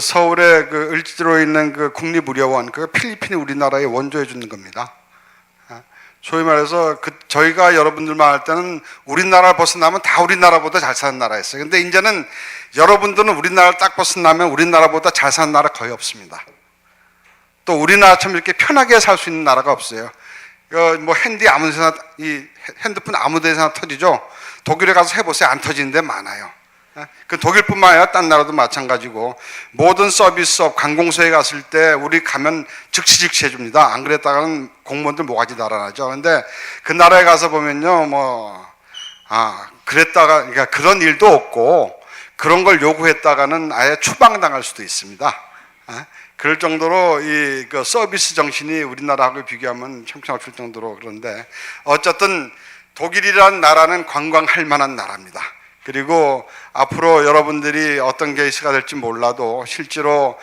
서울에 을지로에 있는 국립의료원, 필리핀이 우리나라에 원조해 주는 겁니다. 소위 말해서 저희가 여러분들만 할 때는 우리나라 벗어나면 다 우리나라보다 잘 사는 나라였어요. 근데 이제는 여러분들은 우리나라를 딱 벗어나면 우리나라보다 잘 사는 나라 거의 없습니다. 또 우리나라처럼 이렇게 편하게 살 수 있는 나라가 없어요. 뭐 핸드폰 아무 데서나 터지죠. 독일에 가서 해보세요. 안 터지는 데 많아요. 독일뿐만 아니라 딴 나라도 마찬가지고 모든 서비스업 관공서에 갔을 때 우리 가면 즉시 해줍니다. 안 그랬다가는 공무원들 모가지 달아나죠. 근데 그 나라에 가서 보면요, 그러니까 그런 일도 없고 그런 걸 요구했다가는 아예 추방당할 수도 있습니다. 그럴 정도로 그 서비스 정신이 우리나라하고 비교하면 형편없을 정도로. 그런데 어쨌든 독일이라는 나라는 관광할 만한 나라입니다. 그리고 앞으로 여러분들이 어떤 케이스가 될지 몰라도 실제로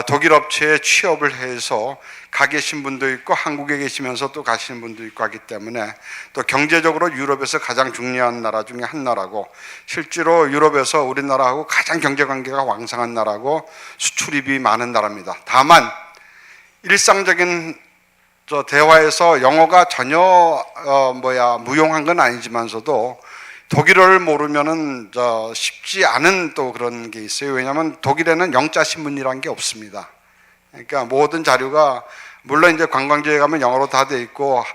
독일 업체에 취업을 해서 가 계신 분도 있고 한국에 계시면서 또 가시는 분도 있고 하기 때문에 또 경제적으로 유럽에서 가장 중요한 나라 중에 한 나라고 실제로 유럽에서 우리나라하고 가장 경제관계가 왕성한 나라고 수출입이 많은 나라입니다. 다만 일상적인 대화에서 영어가 전혀 무용한 건 아니지만서도 독일어를 모르면은 쉽지 않은 또 그런 게 있어요. 왜냐하면 독일에는 영자 신문이란 게 없습니다. 그러니까 모든 자료가 물론 이제 관광지에 가면 영어로 다 돼 있고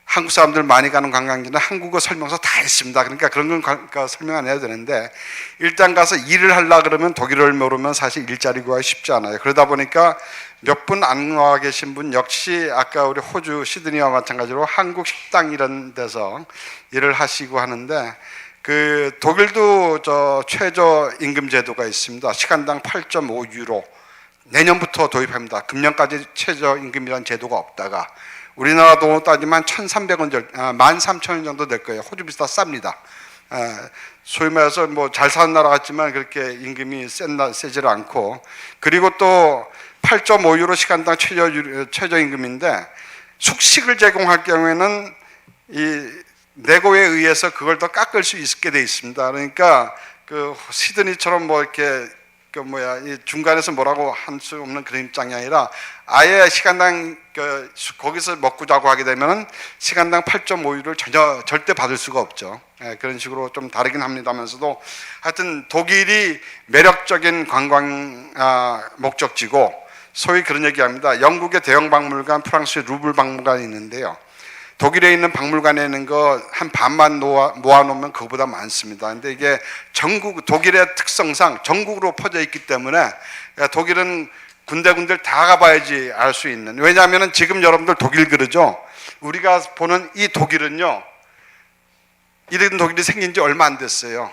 한국 사람들 많이 가는 관광지는 한국어 설명서 다 있습니다. 그러니까 그런 건 설명 안 해야 되는데 일단 가서 일을 하려 그러면 독일어를 모르면 사실 일자리 구하기 쉽지 않아요. 그러다 보니까 몇 분 안 와 계신 분 역시 아까 우리 호주 시드니와 마찬가지로 한국 식당 이런 데서 일을 하시고 하는데 독일도 최저 임금 제도가 있습니다. 시간당 8.5유로 내년부터 도입합니다. 금년까지 최저 임금이라는 제도가 없다가 우리나라 돈으로 따지면 1,300원 13,000원 정도 될 거예요. 호주비보다 쌉니다. 소위 말해서 잘 사는 나라 같지만 그렇게 임금이 세지를 않고 그리고 또 8.5유로 시간당 최저 임금인데 숙식을 제공할 경우에는 이 내고에 의해서 그걸 더 깎을 수 있게 돼 있습니다. 그러니까 시드니처럼 이렇게 이 중간에서 뭐라고 할 수 없는 그런 입장이 아니라 아예 시간당 거기서 먹고 자고 하게 되면은 시간당 8.5유를 절대 받을 수가 없죠. 그런 식으로 좀 다르긴 합니다면서도 하여튼 독일이 매력적인 관광 목적지고 소위 그런 얘기합니다. 영국의 대형 박물관, 프랑스의 루블 박물관이 있는데요. 독일에 있는 박물관에 있는 거 한 반만 모아놓으면 그거보다 많습니다. 근데 이게 독일의 특성상 전국으로 퍼져 있기 때문에 독일은 군데군데 다 가봐야지 알 수 있는. 왜냐하면 지금 여러분들 독일 그러죠. 우리가 보는 이 독일은요, 이런 독일이 생긴 지 얼마 안 됐어요.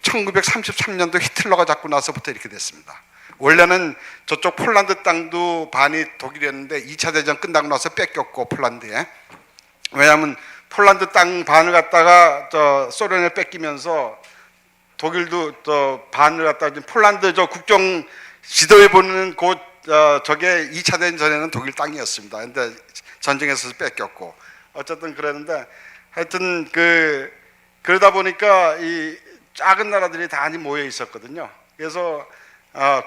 1933년도 히틀러가 잡고 나서부터 이렇게 됐습니다. 원래는 저쪽 폴란드 땅도 반이 독일이었는데 2차 대전 끝나고 나서 뺏겼고 폴란드에. 왜냐하면 폴란드 땅 반을 갖다가 소련에 뺏기면서 독일도 반을 갖다가 폴란드 국경 지도에 보는 저게 2차 대전 전에는 독일 땅이었습니다. 근데 전쟁에서 뺏겼고 어쨌든 그랬는데 하여튼 그러다 보니까 이 작은 나라들이 다 모여 있었거든요. 그래서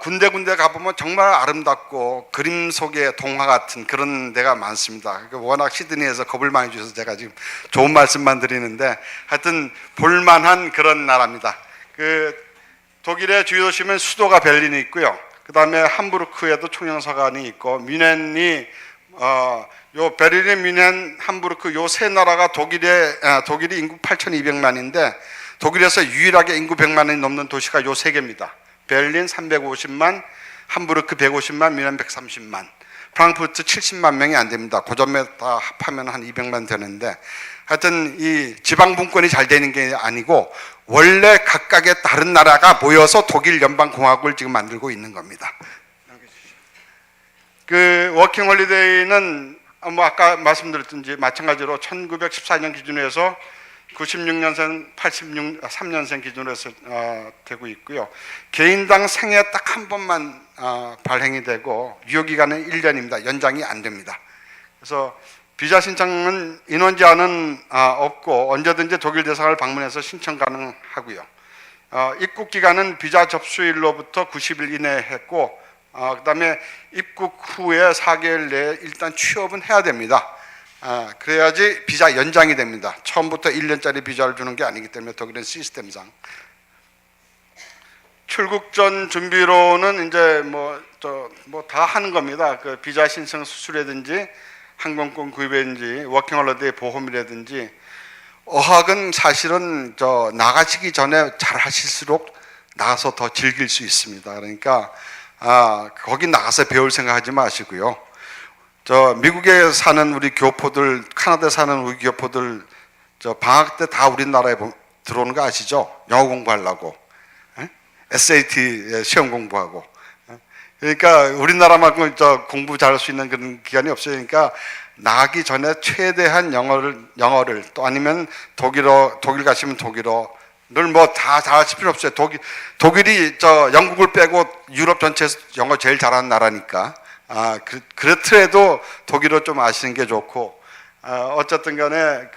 군데군데 가보면 정말 아름답고 그림 속의 동화 같은 그런 데가 많습니다. 워낙 시드니에서 겁을 많이 주셔서 제가 지금 좋은 말씀만 드리는데 하여튼 볼만한 그런 나라입니다. 독일의 주요 도시면 수도가 베를린이 있고요. 그 다음에 함부르크에도 총영사관이 있고 뮌헨이 요 베를린, 뮌헨, 함부르크 요 세 나라가 독일이 인구 8,200만인데 독일에서 유일하게 인구 100만이 넘는 도시가 요 세 개입니다. 베를린 350만, 함부르크 150만, 뮌헨 130만, 프랑크푸르트 70만 명이 안 됩니다. 그 점에 다 합하면 한 200만 되는데 하여튼 이 지방 분권이 잘 되는 게 아니고 원래 각각의 다른 나라가 모여서 독일 연방공화국을 지금 만들고 있는 겁니다. 워킹 홀리데이는 아까 말씀드렸든지 마찬가지로 1914년 기준으로 해서 96년생, 83년생 기준으로 해서 되고 있고요. 개인당 생애 딱 한 번만 발행이 되고 유효기간은 1년입니다. 연장이 안 됩니다. 그래서 비자 신청은 인원 제한은 없고 언제든지 독일 대사관을 방문해서 신청 가능하고요. 입국 기간은 비자 접수일로부터 90일 이내에 했고 그 다음에 입국 후에 4개월 내에 일단 취업은 해야 됩니다. 그래야지 비자 연장이 됩니다. 처음부터 1년짜리 비자를 주는 게 아니기 때문에 독일은 시스템상. 출국 전 준비로는 이제 다 하는 겁니다. 비자 신청 수수료라든지 항공권 구입이라든지 워킹 홀리데이 보험이라든지 어학은 사실은 나가시기 전에 잘 하실수록 나가서 더 즐길 수 있습니다. 그러니까 거기 나가서 배울 생각하지 마시고요. 미국에 사는 우리 교포들, 카나다에 사는 우리 교포들 방학 때 다 우리나라에 들어오는 거 아시죠? 영어 공부하려고 SAT 시험 공부하고. 그러니까 우리나라만큼 공부 잘할 수 있는 그런 기간이 없어요. 그러니까 나가기 전에 최대한 영어를 또 아니면 독일 가시면 독일어를 다 잘하실 필요 없어요. 독일이 영국을 빼고 유럽 전체에서 영어 제일 잘하는 나라니까. 그렇더라도 독일어 좀 아시는 게 좋고, 어쨌든 간에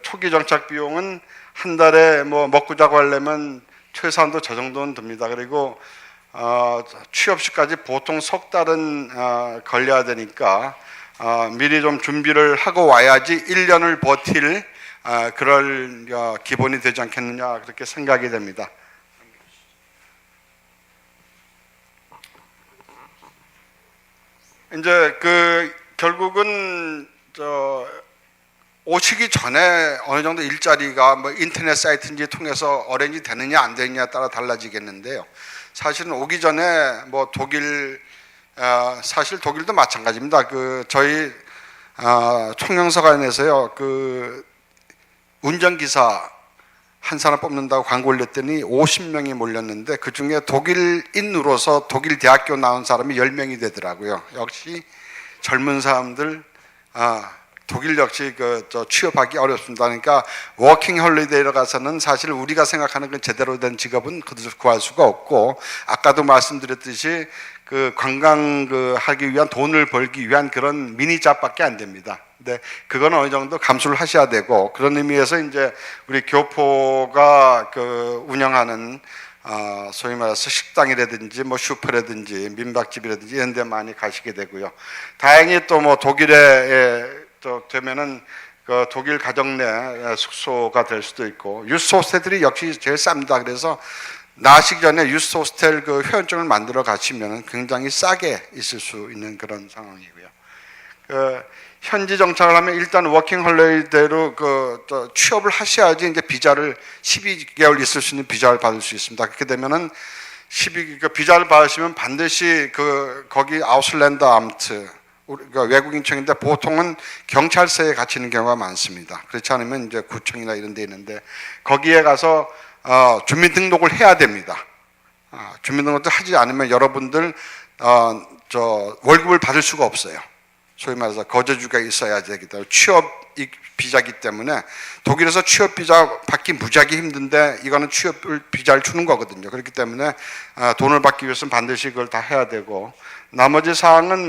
초기 정착 비용은 한 달에 먹고 자고 하려면 최소한도 저 정도는 듭니다. 그리고 취업 시까지 보통 석 달은 걸려야 되니까 미리 좀 준비를 하고 와야지 1년을 버틸 그럴 기본이 되지 않겠느냐 그렇게 생각이 됩니다. 이제 결국은 오시기 전에 어느 정도 일자리가 인터넷 사이트인지 통해서 어레인지 되느냐 안 되느냐에 따라 달라지겠는데요. 사실은 오기 전에 독일 사실 독일도 마찬가지입니다. 저희 총영사관에서요 운전기사 한 사람 뽑는다고 광고를 냈더니 50명이 몰렸는데 그 중에 독일인으로서 독일 대학교 나온 사람이 10명이 되더라고요. 역시 젊은 사람들 독일 역시 취업하기 어렵습니다. 그러니까 워킹 홀리데이로 가서는 사실 우리가 생각하는 그 제대로 된 직업은 구할 수가 없고 아까도 말씀드렸듯이 관광 하기 위한 돈을 벌기 위한 그런 미니 잡밖에 안 됩니다. 근데 그건 어느 정도 감수를 하셔야 되고 그런 의미에서 이제 우리 교포가 운영하는 소위 말해서 식당이라든지 슈퍼라든지 민박집이라든지 이런 데 많이 가시게 되고요. 다행히 또 독일에 되면은 독일 가정 내 숙소가 될 수도 있고 유스 호스텔들이 역시 제일 쌉니다. 그래서 나시기 전에 유스 호스텔 회원증을 만들어 가시면 굉장히 싸게 있을 수 있는 그런 상황이고요. 현지 정착을 하면 일단 워킹 홀리데이로 취업을 하셔야지 이제 비자를 12개월 있을 수 있는 비자를 받을 수 있습니다. 그렇게 되면은 비자를 받으시면 반드시 거기 아우슬랜드 암트 외국인청인데 보통은 경찰서에 갇히는 경우가 많습니다. 그렇지 않으면 이제 구청이나 이런 데 있는데 거기에 가서 주민등록을 해야 됩니다. 주민등록도 하지 않으면 여러분들 월급을 받을 수가 없어요. 소위 말해서 거주주가 있어야 되기 때문에 취업 비자기 때문에 독일에서 취업 비자 받기 무지하게 힘든데 이거는 취업 비자를 주는 거거든요. 그렇기 때문에 돈을 받기 위해서는 반드시 그걸 다 해야 되고 나머지 사항은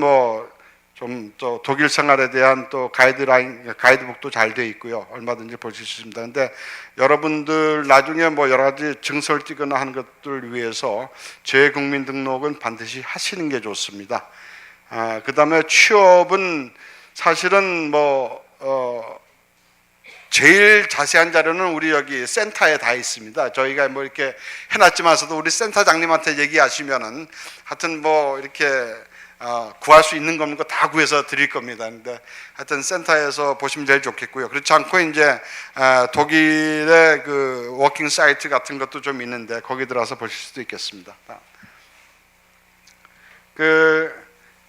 좀 또 독일 생활에 대한 또 가이드북도 잘 돼 있고요. 얼마든지 보실 수 있습니다. 근데 여러분들 나중에 뭐 여러 가지 증서를 띄거나 하는 것들 위해서 재국민 등록은 반드시 하시는 게 좋습니다. 그 다음에 취업은 사실은 제일 자세한 자료는 우리 여기 센터에 다 있습니다. 저희가 뭐 이렇게 해놨지만서도 우리 센터장님한테 얘기하시면은 하여튼 뭐 이렇게 구할 수 있는 겁니까? 다 구해서 드릴 겁니다. 근데 하여튼 센터에서 보시면 제일 좋겠고요. 그렇지 않고 이제 독일의 그 워킹 사이트 같은 것도 좀 있는데 거기 들어가서 보실 수도 있겠습니다.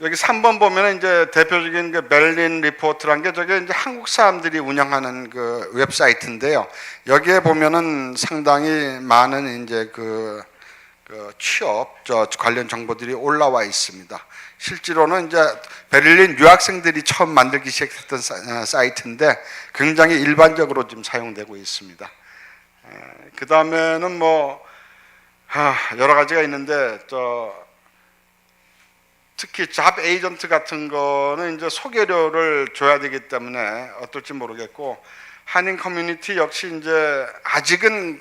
여기 3번 보면은 이제 대표적인 그 베를린 리포트란 게 저게 이제 한국 사람들이 운영하는 그 웹사이트인데요. 여기에 보면은 상당히 많은 이제 그 취업 관련 정보들이 올라와 있습니다. 실제로는 이제 베를린 유학생들이 처음 만들기 시작했던 사이트인데 굉장히 일반적으로 지금 사용되고 있습니다. 그 다음에는 뭐 여러 가지가 있는데 특히 잡 에이전트 같은 거는 이제 소개료를 줘야 되기 때문에 어떨지 모르겠고 한인 커뮤니티 역시 이제 아직은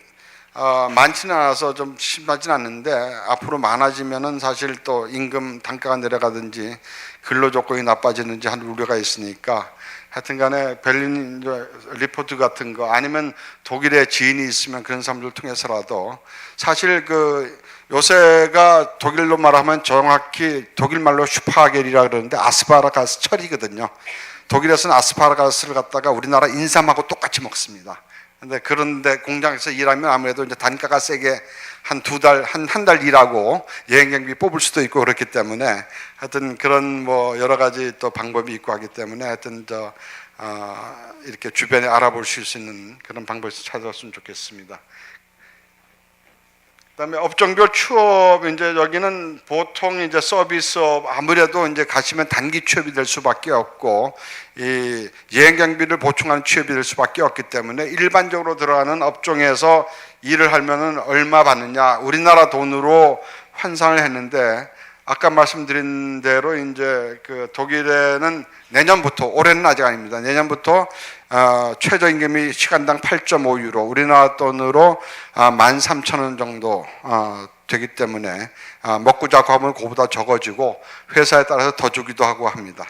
많지는 않아서 좀 심하진 않는데 앞으로 많아지면은 사실 또 임금 단가가 내려가든지 근로 조건이 나빠지는지 하는 우려가 있으니까 하여튼간에 베를린 리포트 같은 거 아니면 독일에 지인이 있으면 그런 사람들 통해서라도 사실 요새가 독일로 말하면 정확히 독일 말로 슈파겔이라 그러는데 아스파라가스 철이거든요. 독일에서는 아스파라가스를 갖다가 우리나라 인삼하고 똑같이 먹습니다. 그런데 공장에서 일하면 아무래도 이제 단가가 세게 한 달 일하고 여행 경비 뽑을 수도 있고 그렇기 때문에 하여튼 그런 뭐 여러 가지 또 방법이 있고 하기 때문에 하여튼 이렇게 주변에 알아볼 수 있는 그런 방법을 찾아왔으면 좋겠습니다. 그다음에 업종별 취업 이제 여기는 보통 이제 서비스업 아무래도 이제 가시면 단기 취업이 될 수밖에 없고 이 여행 경비를 보충하는 취업이 될 수밖에 없기 때문에 일반적으로 들어가는 업종에서 일을 하면은 얼마 받느냐 우리나라 돈으로 환산을 했는데 아까 말씀드린 대로 이제 그 독일에는 내년부터 올해는 아직 아닙니다. 내년부터 최저임금이 시간당 8.5유로 우리나라 돈으로 13,000원 정도 되기 때문에 먹고 자고 하면 그보다 적어지고 회사에 따라서 더 주기도 하고 합니다.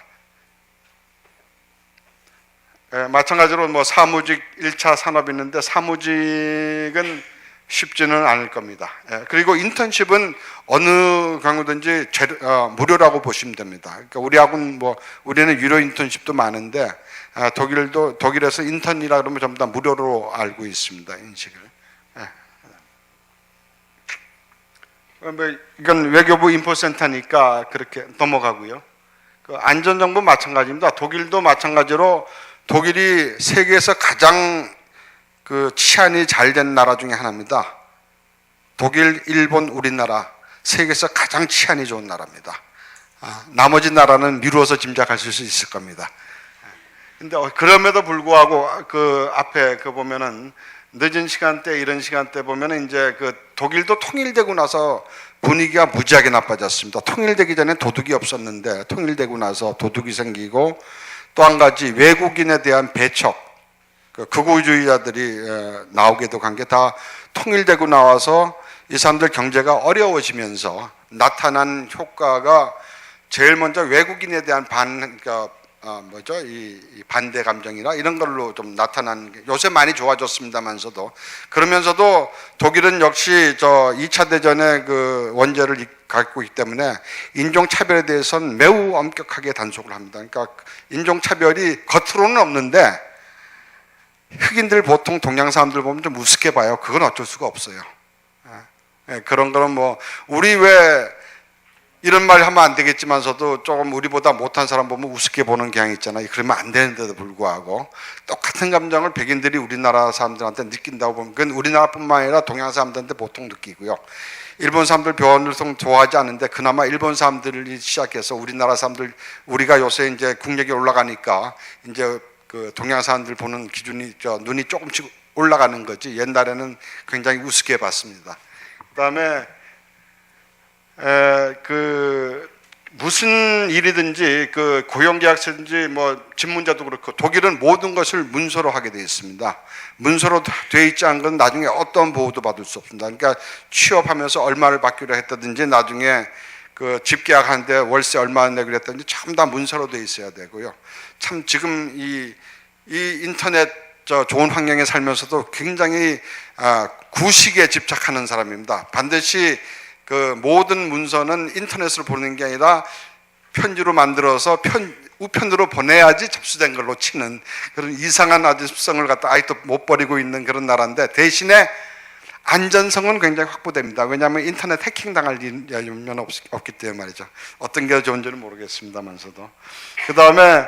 마찬가지로 뭐 사무직 1차 산업이 있는데 사무직은 쉽지는 않을 겁니다. 그리고 인턴십은 어느 경우든지 무료라고 보시면 됩니다. 그러니까 우리는 유료 인턴십도 많은데 독일에서 인턴이라 그러면 전부 다 무료로 알고 있습니다. 인식을. 이건 외교부 인포센터니까 그렇게 넘어가고요. 안전정보 마찬가지입니다. 독일도 마찬가지로 독일이 세계에서 가장 치안이 잘 된 나라 중에 하나입니다. 독일, 일본, 우리나라 세계에서 가장 치안이 좋은 나라입니다. 나머지 나라는 미루어서 짐작하실 수 있을 겁니다. 근데 그럼에도 불구하고 앞에 보면은 늦은 시간대 이런 시간대 보면은 이제 독일도 통일되고 나서 분위기가 무지하게 나빠졌습니다. 통일되기 전에 도둑이 없었는데 통일되고 나서 도둑이 생기고 또 한 가지 외국인에 대한 배척 극우주의자들이 나오게도 간 게 다 통일되고 나와서 이 사람들 경제가 어려워지면서 나타난 효과가 제일 먼저 외국인에 대한 이 반대 감정이나 이런 걸로 좀 나타난 게 요새 많이 좋아졌습니다만서도 그러면서도 독일은 역시 2차 대전의 원죄를 갖고 있기 때문에 인종차별에 대해서는 매우 엄격하게 단속을 합니다. 그러니까 인종차별이 겉으로는 없는데 흑인들 보통 동양 사람들 보면 좀 우습게 봐요. 그건 어쩔 수가 없어요. 그런 거는 뭐 우리 왜 이런 말 하면 안 되겠지만서도 조금 우리보다 못한 사람 보면 우습게 보는 경향이 있잖아요. 그러면 안 되는데도 불구하고 똑같은 감정을 백인들이 우리나라 사람들한테 느낀다고 보면 그건 우리나라뿐만 아니라 동양 사람들한테 보통 느끼고요. 일본 사람들 표현을 좋아하지 않는데 그나마 일본 사람들이 시작해서 우리나라 사람들 우리가 요새 이제 국력이 올라가니까 이제 동양 사람들 보는 기준이 눈이 조금씩 올라가는 거지 옛날에는 굉장히 우습게 봤습니다. 그다음에 무슨 일이든지 그 고용계약서든지 뭐 집문제도 그렇고 독일은 모든 것을 문서로 하게 되어 있습니다. 문서로 되어 있지 않은 건 나중에 어떤 보호도 받을 수 없습니다. 그러니까 취업하면서 얼마를 받기로 했다든지 나중에 그 집계약하는데 월세 얼마 내기로 했다든지 참 다 문서로 되어 있어야 되고요. 참 지금 이 인터넷 좋은 환경에 살면서도 굉장히 구식에 집착하는 사람입니다. 반드시 그 모든 문서는 인터넷으로 보내는 게 아니라 편지로 만들어서 우편으로 보내야지 접수된 걸로 치는 그런 이상한 아주 습성을 갖다 아직도 못 버리고 있는 그런 나라인데, 대신에 안전성은 굉장히 확보됩니다. 왜냐하면 인터넷 해킹 당할 염려는 없기 때문에 말이죠. 어떤 게 좋은지는 모르겠습니다만서도. 그 다음에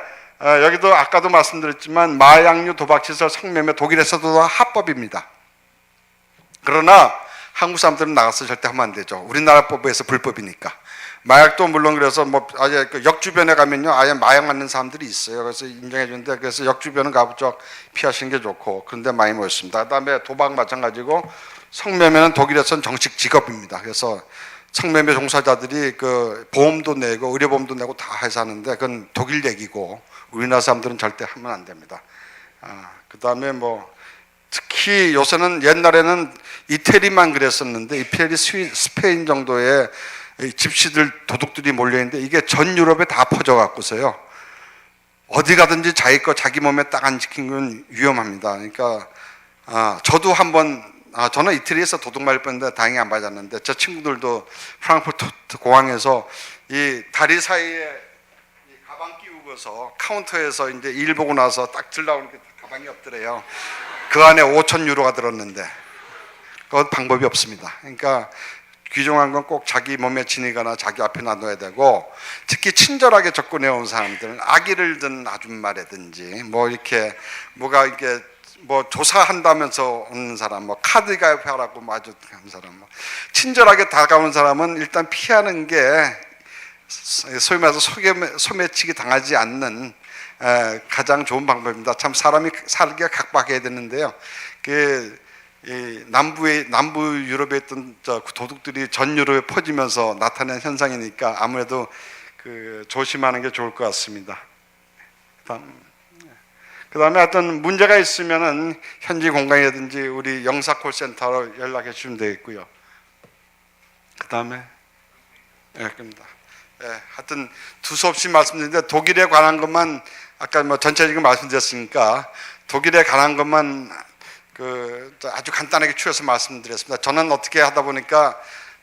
여기도 아까도 말씀드렸지만 마약류, 도박시설, 성매매 독일에서도 합법입니다. 그러나 한국 사람들은 나가서 절대 하면 안 되죠. 우리나라 법에서 불법이니까. 마약도 물론 그래서 뭐 아예 그 역 주변에 가면요 아예 마약 맞는 사람들이 있어요. 그래서 인정해 주는데, 그래서 역 주변은 가급적 피하시는 게 좋고, 그런데 많이 모였습니다. 그다음에 도박 마찬가지고, 성매매는 독일에서는 정식 직업입니다. 그래서 성매매 종사자들이 그 보험도 내고 의료보험도 내고 다 해서 하는데, 그건 독일 얘기고 우리나라 사람들은 절대 하면 안 됩니다. 그다음에 뭐 특히 요새는, 옛날에는 이태리만 그랬었는데 이태리, 스페인 정도의 집시들, 도둑들이 몰려있는데 이게 전 유럽에 다 퍼져갖고서요 어디 가든지 자기 거 자기 몸에 딱 안 지킨 건 위험합니다. 그러니까 저도 한번 저는 이태리에서 도둑 맞을 뻔했는데 다행히 안 맞았는데, 제 친구들도 프랑크푸르트 공항에서 이 다리 사이에 이 가방 끼우고서 카운터에서 이제 일 보고 나서 딱 들라오니까 가방이 없더래요. 그 안에 5,000 유로가 들었는데 그건 방법이 없습니다. 그러니까 귀중한 건 꼭 자기 몸에 지니거나 자기 앞에 놔둬야 되고, 특히 친절하게 접근해 온 사람들은 아기를 든 아줌마라든지 뭐 이렇게 뭐가 이렇게 뭐 조사한다면서 오는 사람, 뭐 카드 가입하라고 마주 한 사람, 뭐 친절하게 다가오는 사람은 일단 피하는 게 소위 말해서 소매치기 당하지 않는 가장 좋은 방법입니다. 참 사람이 살기가 각박해야 되는데요. 남부 유럽에 있던 도둑들이 전 유럽에 퍼지면서 나타낸 현상이니까 아무래도 그 조심하는 게 좋을 것 같습니다. 그다음에 어떤 문제가 있으면은 현지 공간이라든지 우리 영사 콜센터로 연락해 주시면 되겠고요. 그다음에 겁니다. 하여튼 두서없이 말씀드리는데, 독일에 관한 것만 아까 뭐 전체적인 말씀드렸으니까 독일에 관한 것만 아주 간단하게 추려서 말씀드렸습니다. 저는 어떻게 하다 보니까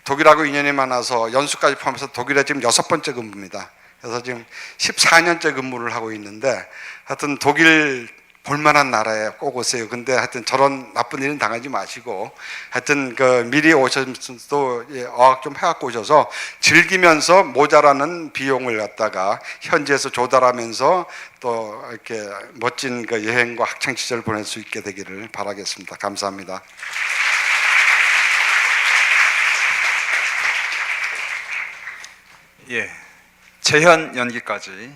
독일하고 인연이 많아서 연수까지 포함해서 독일에 지금 6번째 근무입니다. 그래서 지금 14년째 근무를 하고 있는데, 하여튼 독일 볼만한 나라에 꼭 오세요. 근데 하여튼 저런 나쁜 일은 당하지 마시고, 하여튼 미리 오셔서 어학 좀 해갖고 오셔서 즐기면서 모자라는 비용을 갖다가 현지에서 조달하면서 또 이렇게 멋진 여행과 학창 시절을 보낼 수 있게 되기를 바라겠습니다. 감사합니다. 예, 재현 연기까지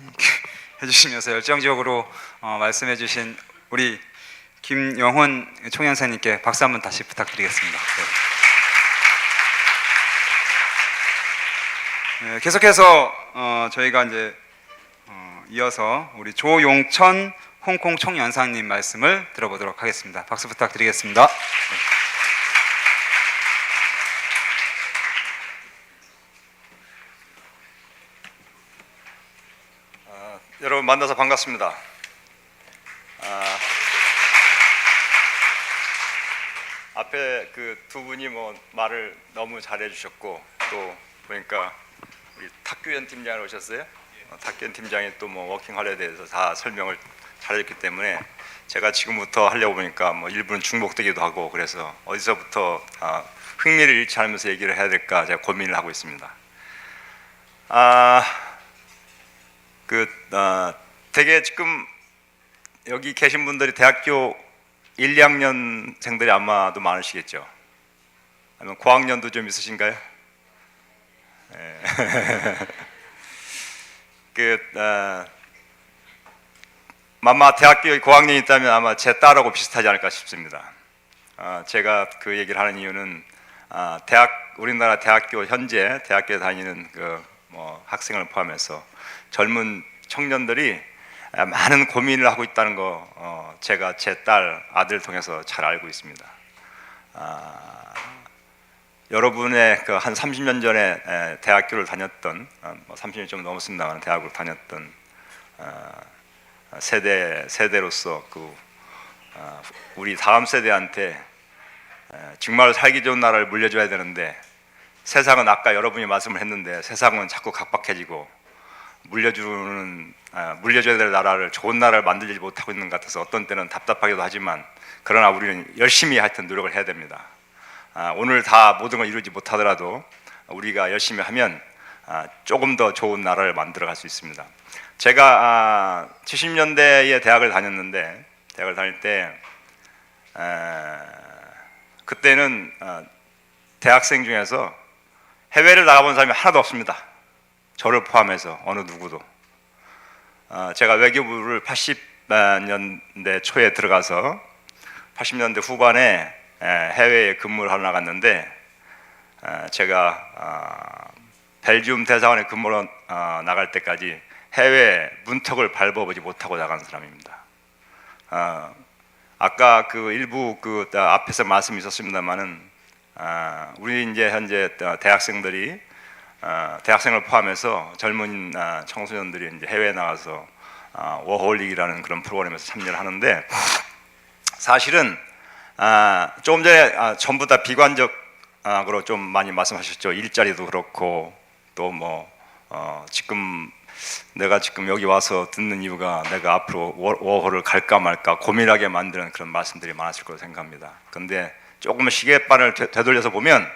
해주시면서 열정적으로 말씀해주신 우리 김영훈 총연사님께 박수 한번 다시 부탁드리겠습니다. 네. 계속해서 저희가 이제 이어서 우리 조용천 홍콩 총연사님 말씀을 들어보도록 하겠습니다. 박수 부탁드리겠습니다. 네. 여러분 만나서 반갑습니다. 앞에 그 두 분이 뭐 말을 너무 잘해 주셨고, 또 보니까 우리 탁규현 팀장이 오셨어요. 탁규현 팀장이 또 뭐 워킹 홀리데이에 대해서 다 설명을 잘했기 때문에 제가 지금부터 하려고 보니까 뭐 일부는 중복되기도 하고, 그래서 어디서부터 흥미를 잃지 않으면서 얘기를 해야 될까 제가 고민을 하고 있습니다. 되게 지금 여기 계신 분들이 대학교 1, 2학년생들이 아마도 많으시겠죠. 아니면 고학년도 좀 있으신가요? 네. 아마 대학교 고학년이 있다면 아마 제 딸하고 비슷하지 않을까 싶습니다. 제가 그 얘기를 하는 이유는 우리나라 대학교 현재 대학교에 다니는 뭐 학생을 포함해서 젊은 청년들이 많은 고민을 하고 있다는 거 제가 제 딸, 아들 통해서 잘 알고 있습니다. 여러분의 그 한 30년 전에 대학교를 다녔던 30년 좀 넘었습니다만 대학을 다녔던 세대로서 우리 다음 세대한테 정말 살기 좋은 나라를 물려줘야 되는데 세상은 아까 여러분이 말씀을 했는데 세상은 자꾸 각박해지고 물려줘야 될 나라를 좋은 나라를 만들지 못하고 있는 것 같아서 어떤 때는 답답하기도 하지만 그러나 우리는 열심히 하여튼 노력을 해야 됩니다. 오늘 다 모든 걸 이루지 못하더라도 우리가 열심히 하면 조금 더 좋은 나라를 만들어 갈 수 있습니다. 제가 70년대에 대학을 다녔는데 대학을 다닐 때 그때는 대학생 중에서 해외를 나가본 사람이 하나도 없습니다. 저를 포함해서 어느 누구도. 제가 외교부를 80년대 초에 들어가서 80년대 후반에 해외에 근무를 하러 나갔는데 제가 벨기움 대사관에 근무로 나갈 때까지 해외 문턱을 밟아보지 못하고 나간 사람입니다. 아까 그 일부 그 앞에서 말씀이 있었습니다만은 우리 이제 현재 대학생들이 대학생을 포함해서 젊은 청소년들이 이제 해외에 나가서 워홀릭이라는 그런 프로그램에서 참여를 하는데 사실은 조금 전에 전부 다 비관적으로 좀 많이 말씀하셨죠. 일자리도 그렇고 또 뭐 내가 지금 여기 와서 듣는 이유가 내가 앞으로 워홀을 갈까 말까 고민하게 만드는 그런 말씀들이 많았을 거라고 생각합니다. 그런데 조금 시계바늘 되돌려서 보면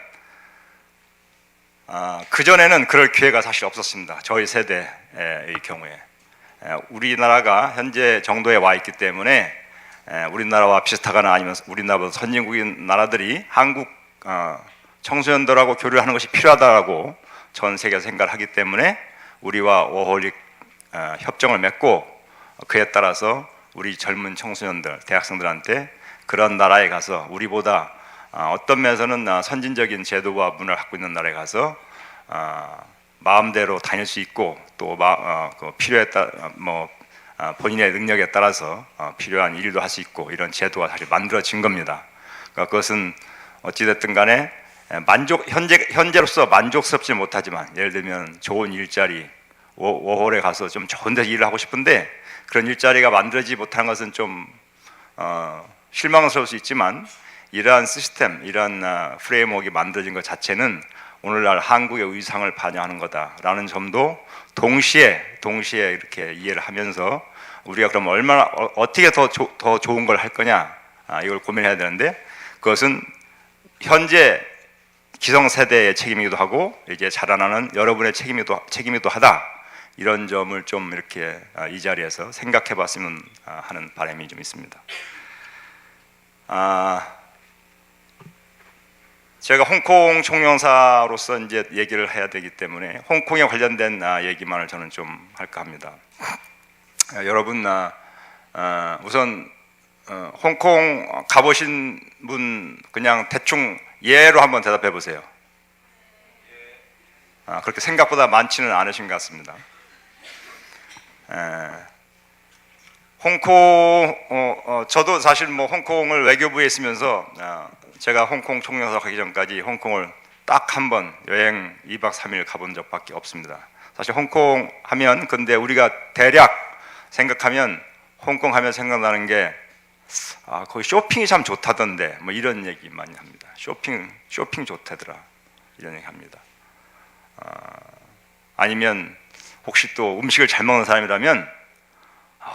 그전에는 그럴 기회가 사실 없었습니다. 저희 세대의 경우에 우리나라가 현재 정도에 와 있기 때문에 우리나라와 비슷하거나 아니면 우리나라보다 선진국인 나라들이 한국 청소년들하고 교류를 하는 것이 필요하다고 전 세계에서 생각을 하기 때문에 우리와 워홀릭 협정을 맺고 그에 따라서 우리 젊은 청소년들, 대학생들한테 그런 나라에 가서 우리보다 어떤 면에서는 선진적인 제도와 문화를 갖고 있는 나라에 가서 마음대로 다닐 수 있고 또 필요에 따라 본인의 능력에 따라서 필요한 일도 할 수 있고 이런 제도가 사실 만들어진 겁니다. 그러니까 그것은 어찌됐든 간에 현재로서 만족스럽지 못하지만 예를 들면 좋은 일자리, 워홀에 가서 좀 좋은 데서 일을 하고 싶은데 그런 일자리가 만들어지지 못하는 것은 좀 실망스러울 수 있지만 이러한 시스템, 이러한 프레임워크가 만들어진 것 자체는 오늘날 한국의 위상을 반영하는 거다라는 점도 동시에 이렇게 이해를 하면서 우리가 그럼 얼마나 어떻게 더 좋은 걸 할 거냐 이걸 고민해야 되는데 그것은 현재 기성세대의 책임이기도 하고 이제 자라나는 여러분의 책임이기도 하다 이런 점을 좀 이렇게 이 자리에서 생각해 봤으면 하는 바람이 좀 있습니다. 제가 홍콩 총영사로서 이제 얘기를 해야 되기 때문에 홍콩에 관련된 얘기만을 저는 좀 할까 합니다. 여러분 우선 홍콩 가보신 분 그냥 대충 예로 한번 대답해 보세요. 그렇게 생각보다 많지는 않으신 것 같습니다. 홍콩 저도 사실 뭐 홍콩을 외교부에 있으면서 제가 홍콩 총영사 가기 전까지 홍콩을 딱 한 번 여행 2박 3일 가본 적밖에 없습니다. 사실 홍콩 하면 근데 우리가 대략 생각하면 홍콩 하면 생각나는 게 거기 쇼핑이 참 좋다던데 뭐 이런 얘기 많이 합니다. 쇼핑 좋다더라 이런 얘기 합니다. 아니면 혹시 또 음식을 잘 먹는 사람이라면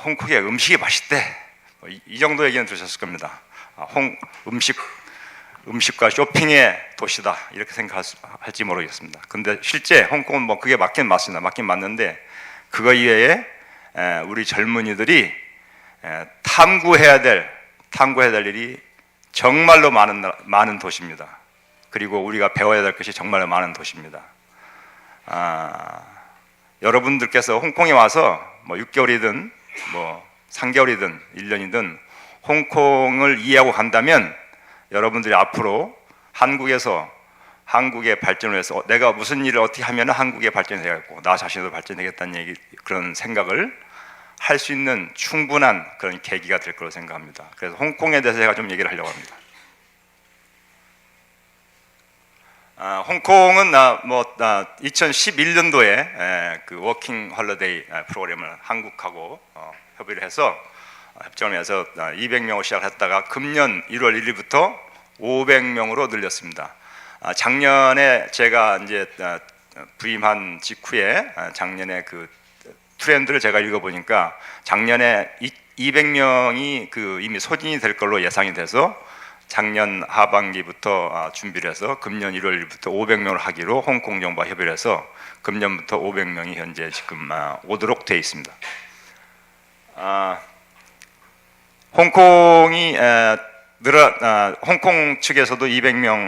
홍콩의 음식이 맛있대 이 정도 얘기는 들으셨을 겁니다. 음식과 쇼핑의 도시다 이렇게 생각할지 모르겠습니다. 근데 실제 홍콩은 뭐 그게 맞긴 맞습니다. 맞긴 맞는데 그거 이외에 우리 젊은이들이 탐구해야 될 일이 정말로 많은 도시입니다. 그리고 우리가 배워야 될 것이 정말로 많은 도시입니다. 여러분들께서 홍콩에 와서 뭐 6개월이든 뭐 3개월이든 1년이든 홍콩을 이해하고 간다면 여러분들이 앞으로 한국의 발전을 위해서 내가 무슨 일을 어떻게 하면 한국의 발전이 되겠고 나 자신도 발전되겠다는 얘기, 그런 생각을 할 수 있는 충분한 그런 계기가 될 거라고 생각합니다. 그래서 홍콩에 대해서 제가 좀 얘기를 하려고 합니다. 홍콩은 2011년도에 그 워킹 홀리데이 프로그램을 한국하고 협의를 해서 협정을 해서 200명으로 시작했다가 금년 1월 1일부터 500명으로 늘렸습니다. 작년에 제가 이제 부임한 직후에 작년에 그 트렌드를 제가 읽어보니까 작년에 200명이 그 이미 소진이 될 걸로 예상이 돼서 작년 하반기부터 준비를 해서 금년 1월 1일부터 500명을 하기로 홍콩 정부와 협의를 해서 금년부터 500명이 현재 지금 오도록 되어 있습니다. 홍콩이 홍콩 측에서도 200명,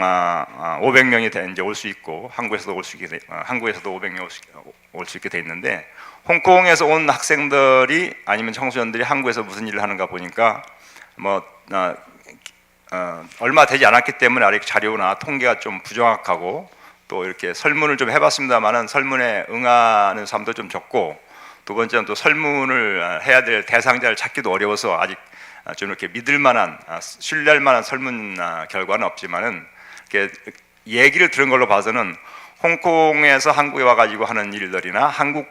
500명이 이제 올 수 있고 한국에서도 한국에서도 500명 올 수 있게 돼 있는데 홍콩에서 온 학생들이 아니면 청소년들이 한국에서 무슨 일을 하는가 보니까 얼마 되지 않았기 때문에 아직 자료나 통계가 좀 부정확하고 또 이렇게 설문을 좀 해봤습니다만은 설문에 응하는 사람도 좀 적고 두 번째는 또 설문을 해야 될 대상자를 찾기도 어려워서 아직 좀 이렇게 믿을 만한 신뢰할 만한 설문 결과는 없지만은 이렇게 얘기를 들은 걸로 봐서는 홍콩에서 한국에 와가지고 하는 일들이나 한국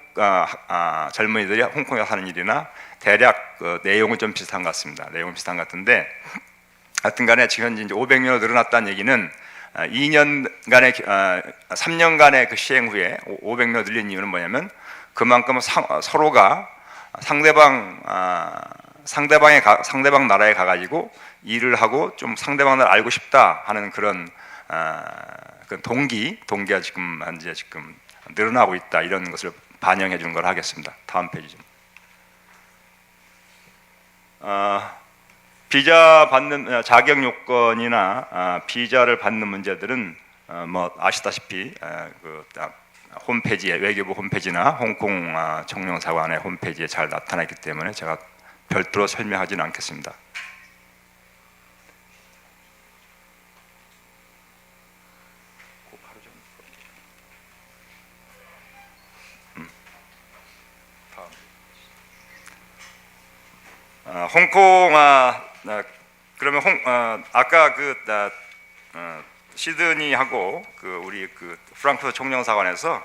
젊은이들이 홍콩에서 하는 일이나 대략 내용은 좀 비슷한 것 같습니다. 내용은 비슷한 것 같은데 하여튼간에 지금 이제 500명으로 늘어났다는 얘기는 2년간의 3년간의 그 시행 후에 500명 늘린 이유는 뭐냐면 그만큼 서로가 상대방 나라에 가가지고 일을 하고 좀 상대방 나라 알고 싶다 하는 그런 동기가 지금 늘어나고 있다 이런 것을 반영해 주는 걸 하겠습니다. 다음 페이지 좀. 비자 받는 자격 요건이나 비자를 받는 문제들은 아시다시피 그 홈페이지에 외교부 홈페이지나 홍콩 청룡사관의 홈페이지에 잘 나타나 있기 때문에 제가 별도로 설명하지는 않겠습니다. 홍콩 그러면 아까 시드니하고 우리 프랑크푸르트 총영사관에서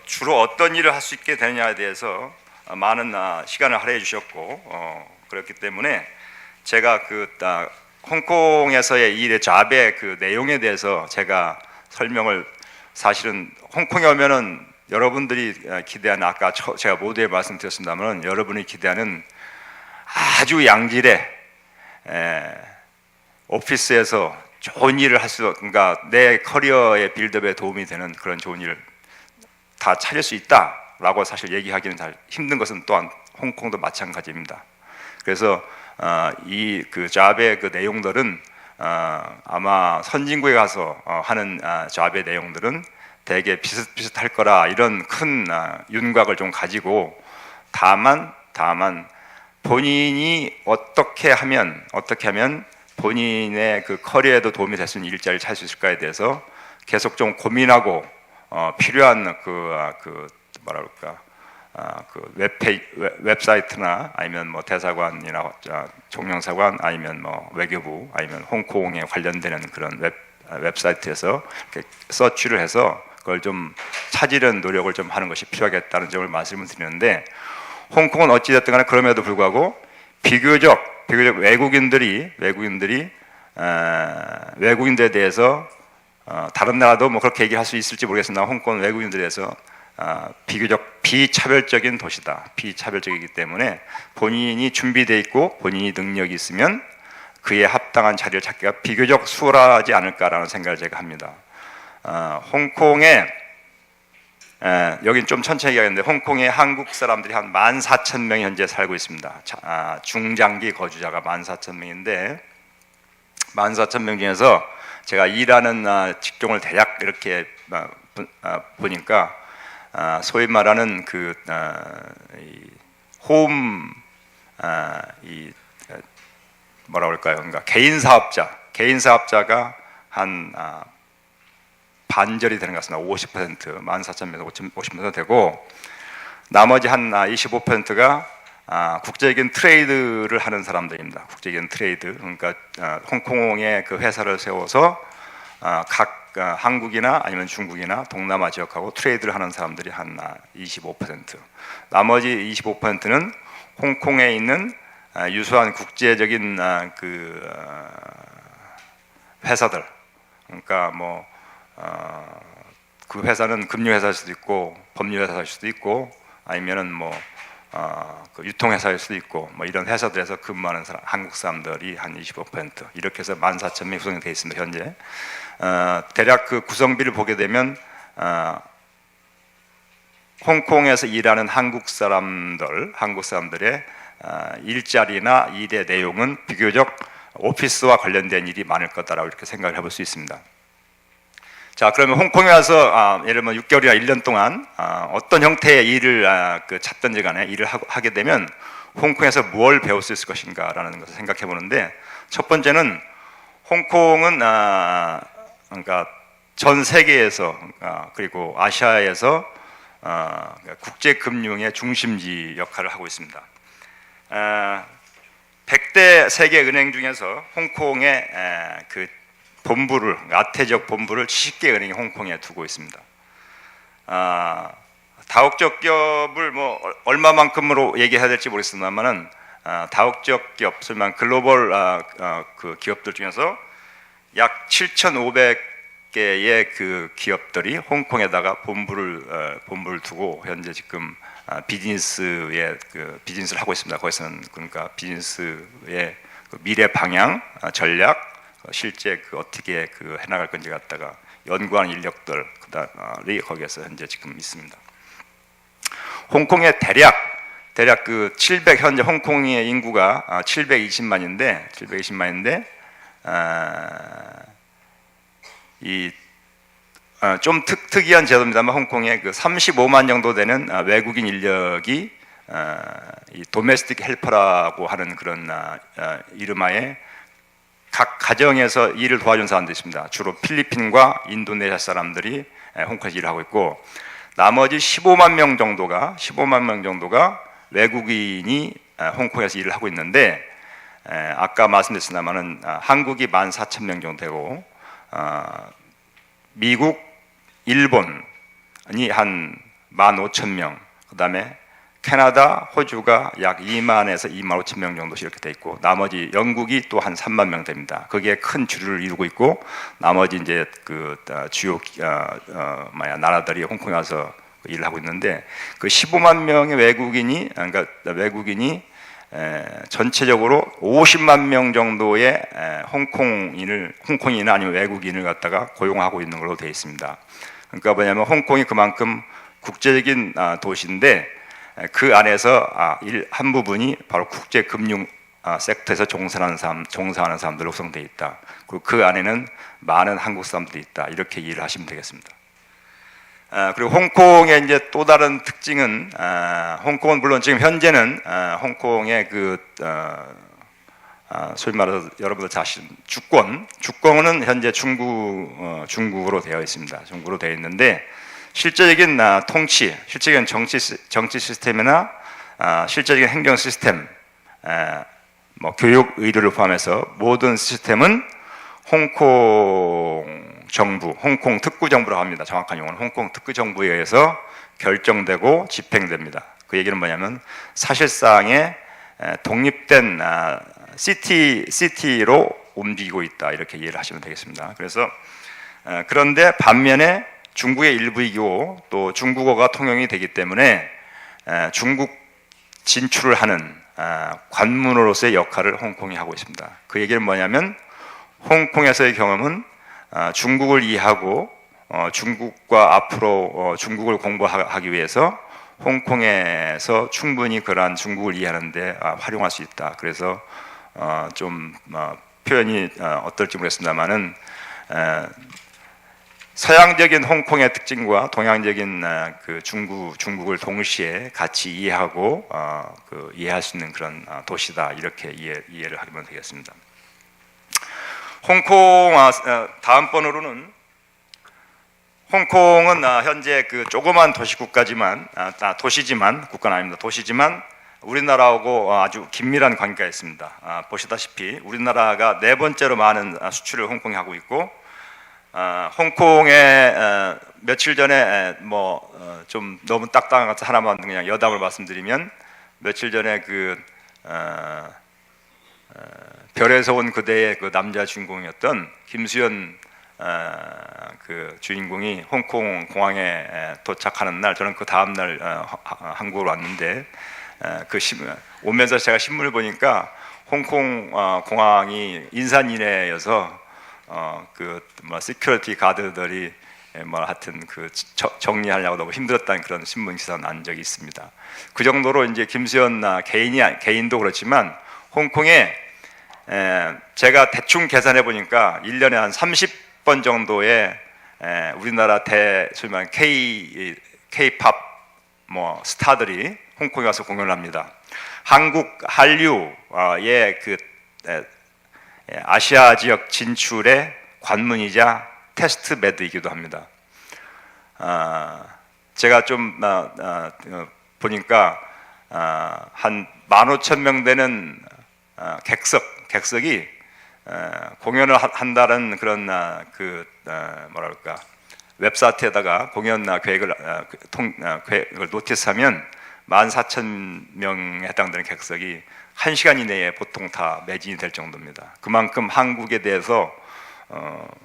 주로 어떤 일을 할 수 있게 되느냐에 대해서 많은 시간을 할애해 주셨고 그렇기 때문에 제가 홍콩에서의 일의 잡의 내용에 대해서 제가 설명을 사실은 홍콩에 오면은 여러분들이 기대하는 아까 제가 모두에 말씀드렸습니다만 여러분이 기대하는 아주 양질의 오피스에서 좋은 일을 할 수, 그러니까 내 커리어의 빌드업에 도움이 되는 그런 좋은 일을 다 찾을 수 있다라고 사실 얘기하기는 잘 힘든 것은 또한 홍콩도 마찬가지입니다. 그래서 이 잡의 내용들은 아마 선진국에 가서 하는 잡의 내용들은 되게 비슷비슷할 거라 이런 큰 윤곽을 좀 가지고 다만 본인이 어떻게 하면 본인의 커리어에도 도움이 될 수 있는 일자리를 찾을 수 있을까에 대해서 계속 좀 고민하고 필요한 웹사이트나 아니면 대사관이나 총영사관 아니면 외교부 아니면 홍콩에 관련되는 그런 웹사이트에서 이렇게 서치를 해서 그걸 좀 찾으려는 노력을 좀 하는 것이 필요하겠다는 점을 말씀을 드리는데 홍콩은 어찌됐든 간에 그럼에도 불구하고 비교적 외국인들에 대해서 다른 나라도 그렇게 얘기할 수 있을지 모르겠습니다. 홍콩 외국인들에 대해서 비교적 비차별적인 도시다. 비차별적이기 때문에 본인이 준비되어 있고 본인이 능력이 있으면 그에 합당한 자리를 찾기가 비교적 수월하지 않을까라는 생각을 제가 합니다. 홍콩에 여긴 좀 천천히 얘기하겠는데 홍콩에 한국 사람들이 한 14,000명이 현재 살고 있습니다. 중장기 거주자가 14,000명인데 14,000명 중에서 제가 일하는 직종을 대략 이렇게 보니까 소위 말하는 뭐라 그럴까요? 그러니까 개인 사업자가 한 반절이 되는 것 같습니다. 50%, 14,000명에서 50% 되고, 나머지 한 25%가 국제적인 트레이드를 하는 사람들입니다. 국제적인 트레이드, 그러니까 홍콩에 그 회사를 세워서 각 한국이나 아니면 중국이나 동남아 지역하고 트레이드를 하는 사람들이 한 25%. 나머지 25%는 홍콩에 있는 유수한 국제적인 그 회사들. 그러니까 뭐 그 회사는 금융회사일 수도 있고 법률회사일 수도 있고 아니면은 뭐 그 유통회사일 수도 있고 뭐 이런 회사들에서 근무하는 사람, 한국 사람들이 한 25% 이렇게 해서 14,000명이 구성이 되어 있습니다. 현재 대략 그 구성비를 보게 되면 홍콩에서 일하는 한국 사람들의 일자리나 일의 내용은 비교적 오피스와 관련된 일이 많을 거다라고 이렇게 생각을 해볼 수 있습니다. 자, 그러면 홍콩에 와서 예를 들면 6개월이나 1년 동안 어떤 형태의 일을 찾든지 간에 일을 하게 되면 홍콩에서 뭘 배울 수 있을 것인가라는 것을 생각해 보는데, 첫 번째는 홍콩은 그러니까 전 세계에서 그리고 아시아에서 국제 금융의 중심지 역할을 하고 있습니다. 100대 세계 은행 중에서 홍콩의 그 본부를, 아태적 본부를 70개 은행이 홍콩에 두고 있습니다. 다국적 기업을 뭐 얼마만큼으로 얘기해야 될지 모르겠습니다만은 다국적 기업, 설마 글로벌 그 기업들 중에서 약 7,500개의 그 기업들이 홍콩에다가 본부를 두고 현재 지금 비즈니스를 하고 있습니다. 거기서는 그러니까 비즈니스의 그 미래 방향, 전략, 실제 그 어떻게 그 해나갈 건지 갖다가 연구하는 인력들 그다음이 거기에서 현재 지금 있습니다. 홍콩의 대략 그 700 현재 홍콩의 인구가 720만인데 이 좀 특이한 제도입니다만 홍콩에 그 35만 정도 되는 외국인 인력이 이 도메스틱 헬퍼라고 하는 그런 이름하에 각 가정에서 일을 도와준 사람들이 있습니다. 주로 필리핀과 인도네시아 사람들이 홍콩에서 일을 하고 있고, 나머지 15만 명 정도가 외국인이 홍콩에서 일을 하고 있는데, 아까 말씀드렸습니다만은 한국이 14,000명 정도 되고, 미국, 일본이 한 15,000명, 그 다음에 캐나다, 호주가 약 2만에서 2만 5천 명 정도씩 이렇게 돼 있고, 나머지 영국이 또 한 3만 명 됩니다. 그게 큰 주류를 이루고 있고, 나머지 이제 그 주요 나라들이 홍콩에 와서 일을 하고 있는데, 그 15만 명의 외국인이 전체적으로 50만 명 정도의 홍콩인이나 아니면 외국인을 갖다가 고용하고 있는 걸로 되어 있습니다. 그러니까 뭐냐면 홍콩이 그만큼 국제적인 도시인데, 그 안에서 한 부분이 바로 국제 금융 섹터에서 종사하는 사람들로 구성되어 있다. 그리고 그 안에는 많은 한국 사람들이 있다. 이렇게 이해를 하시면 되겠습니다. 그리고 홍콩의 이제 또 다른 특징은 홍콩은 물론 지금 현재는 홍콩의 그 소위 말해서 여러분들 잘 아시는 주권은 현재 중국으로 되어 있습니다. 중국으로 되어 있는데, 실제적인 통치, 실제적인 정치 시스템이나 실제적인 행정 시스템, 뭐 교육, 의료를 포함해서 모든 시스템은 홍콩 정부, 홍콩 특구 정부라고 합니다. 정확한 용어는 홍콩 특구 정부에 의해서 결정되고 집행됩니다. 그 얘기는 뭐냐면 사실상의 독립된 시티로 움직이고 있다, 이렇게 이해를 하시면 되겠습니다. 그래서 그런데 반면에 중국의 일부이고 또 중국어가 통용이 되기 때문에 중국 진출을 하는 관문으로서의 역할을 홍콩이 하고 있습니다. 그 얘기는 뭐냐면 홍콩에서의 경험은 중국을 이해하고 중국과 앞으로 중국을 공부하기 위해서 홍콩에서 충분히 그러한 중국을 이해하는 데 활용할 수 있다. 그래서 좀 표현이 어떨지 모르겠습니다만은 서양적인 홍콩의 특징과 동양적인 그 중국을 동시에 같이 이해하고 이해할 수 있는 그런 도시다, 이렇게 이해를 하면 되겠습니다. 홍콩 다음번으로는 홍콩은 현재 그 조그만 도시국가지만 도시지만 국가는 아닙니다. 도시지만 우리나라하고 아주 긴밀한 관계가 있습니다. 보시다시피 우리나라가 네 번째로 많은 수출을 홍콩에 하고 있고 홍콩에 며칠 전에 좀 너무 딱딱한 것 하나만 그냥 여담을 말씀드리면 며칠 전에 그 별에서 온 그대의 그 남자 주인공이었던 김수현 그 주인공이 홍콩 공항에 도착하는 날 저는 그 다음 날 한국으로 왔는데 오면서 제가 신문을 보니까 홍콩 공항이 인산인해여서 시큐리티 가드들이 하여튼 정리하려고 너무 힘들었다는 그런 신문 기사 난 적이 있습니다. 그 정도로 이제 김수현 개인도 그렇지만 홍콩에 제가 대충 계산해 보니까 1년에 한 30번 정도의 우리나라 소위 말하는 K-팝 스타들이 홍콩에 와서 공연을 합니다. 한류의 그 아시아 지역 진출의 관문이자 테스트 베드이기도 합니다. 제가 좀 보니까 한 15,000명 되는 객석이 공연을 한다는 그런 웹사이트에다가 공연 계획을 노티스하면 14,000명에 해당되는 객석이 1시간 이내에 보통 다 매진이 될 정도입니다. 그만큼 한국에 대해서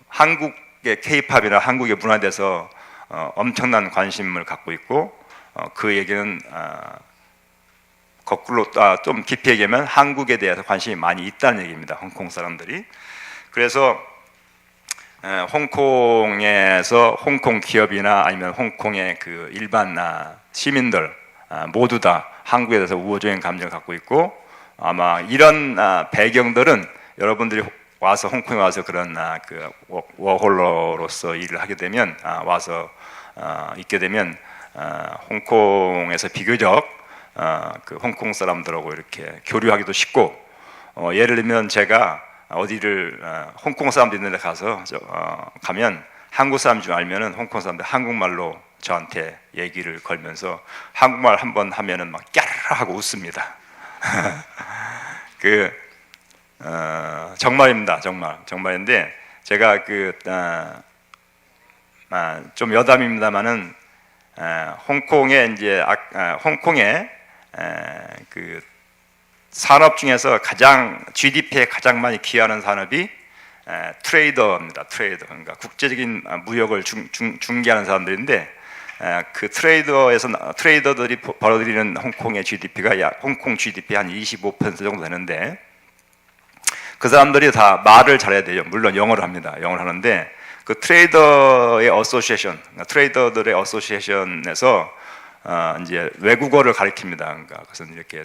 한국의 K-팝이나 한국의 문화에 대해서 엄청난 관심을 갖고 있고 그 얘기는 거꾸로 좀 깊이 얘기하면 한국에 대해서 관심이 많이 있다는 얘기입니다. 홍콩 사람들이. 그래서 홍콩에서 홍콩 기업이나 아니면 홍콩의 그 일반 시민들 모두 다 한국에 대해서 우호적인 감정을 갖고 있고 아마 이런 배경들은 여러분들이 와서 홍콩에 와서 그런 그 워홀러로서 일을 하게 되면 와서 있게 되면 홍콩에서 비교적 그 홍콩 사람들하고 이렇게 교류하기도 쉽고 예를 들면 제가 어디를 홍콩 사람들 있는 데 가서 가면 한국 사람 중 알면은 홍콩 사람들 한국말로 저한테 얘기를 걸면서 한국말 한번 하면은 막 깨르르 하고 웃습니다. 정말입니다. 정말인데 제가 좀 여담입니다만은 홍콩에 이제 홍콩에 그 산업 중에서 가장 GDP에 가장 많이 기여하는 산업이 트레이더입니다. 그러니까 국제적인 무역을 중개하는 사람들인데 그 트레이더들이 벌어들이는 홍콩의 GDP가 홍콩 GDP 한 25% 정도 되는데 그 사람들이 다 말을 잘해야 돼요. 물론 영어를 합니다. 영어를 하는데 그 트레이더의 트레이더들의 어소시에이션에서 이제 외국어를 가르칩니다. 그러니까 그래서 이렇게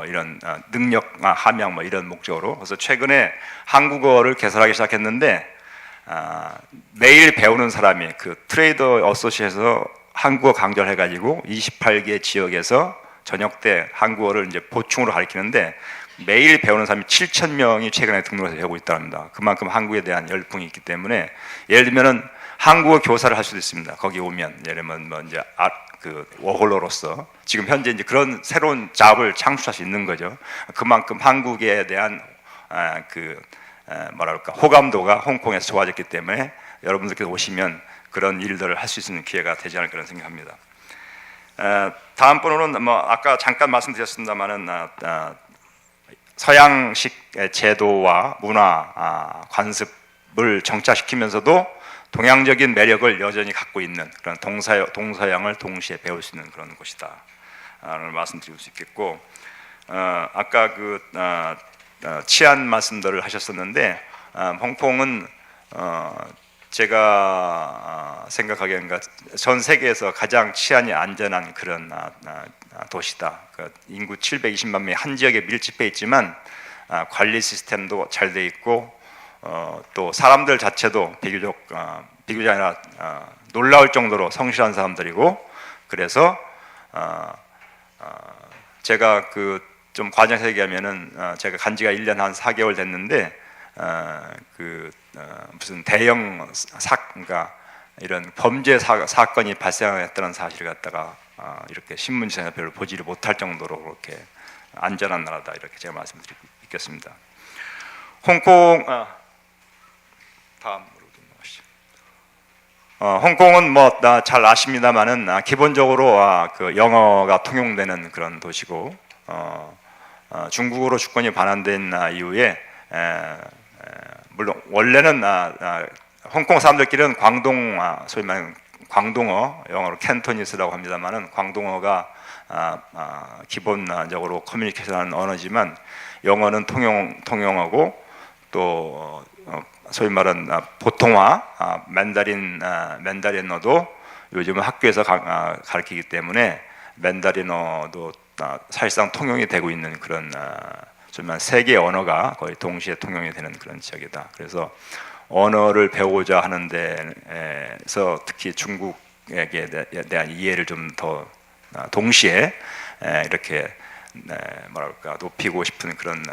이런 능력 함양 이런 목적으로 그래서 최근에 한국어를 개설하기 시작했는데 매일 배우는 사람이 그 트레이더 어소시에이션에서 한국어 강좌를 해가지고 28개 지역에서 저녁 때 한국어를 이제 보충으로 가르치는데 매일 배우는 사람이 7,000명이 최근에 등록해서 배우고 있답니다. 그만큼 한국에 대한 열풍이 있기 때문에 예를 들면은 한국어 교사를 할 수도 있습니다. 거기 오면 예를 들면 이제 그 워홀러로서 지금 현재 이제 그런 새로운 잡을 창출할 수 있는 거죠. 그만큼 한국에 대한 호감도가 홍콩에서 좋아졌기 때문에 여러분들께서 오시면 그런 일들을 할 수 있는 기회가 되지 않을까 그런 생각합니다. 다음번으로는 아까 잠깐 말씀드렸습니다만은 서양식 제도와 문화 관습을 정착시키면서도 동양적인 매력을 여전히 갖고 있는 그런 동서양을 동시에 배울 수 있는 그런 곳이다 라는 말씀드릴 수 있겠고 아까 치안 말씀들을 하셨었는데 홍콩은 제가 생각하기에는 전 세계에서 가장 치안이 안전한 그런 도시다. 인구 720만 명이 한 지역에 밀집해 있지만 관리 시스템도 잘 돼 있고 또 사람들 자체도 비교적 아니라 놀라울 정도로 성실한 사람들이고 그래서 제가 좀 과장해서 얘기하면은 제가 간 지가 1년 한 4개월 됐는데 무슨 대형 그러니까 이런 범죄 사건이 발생했다는 사실을 갖다가 이렇게 신문지에서 별로 보지를 못할 정도로 그렇게 안전한 나라다 이렇게 제가 말씀드리고 있겠습니다. 홍콩 다음으로 넘어가시죠. 홍콩은 뭐 잘 아십니다만은 기본적으로 그 영어가 통용되는 그런 도시고 중국어로 주권이 반환된 이후에 물론 원래는 홍콩 사람들끼리는 소위 말하는 광동어, 영어로 캔토니스라고 합니다만은 광동어가 기본적으로 커뮤니케이션하는 언어지만 영어는 통용하고 또 소위 말하는 보통화 맨다린어도 요즘은 학교에서 가르치기 때문에 맨다린어도 사실상 통용이 되고 있는 그런 정말 세 개의 언어가 거의 동시에 통용이 되는 그런 지역이다. 그래서 언어를 배우고자 하는 데에서 특히 중국에 대한 이해를 좀 더 동시에 이렇게 뭐랄까 높이고 싶은 그런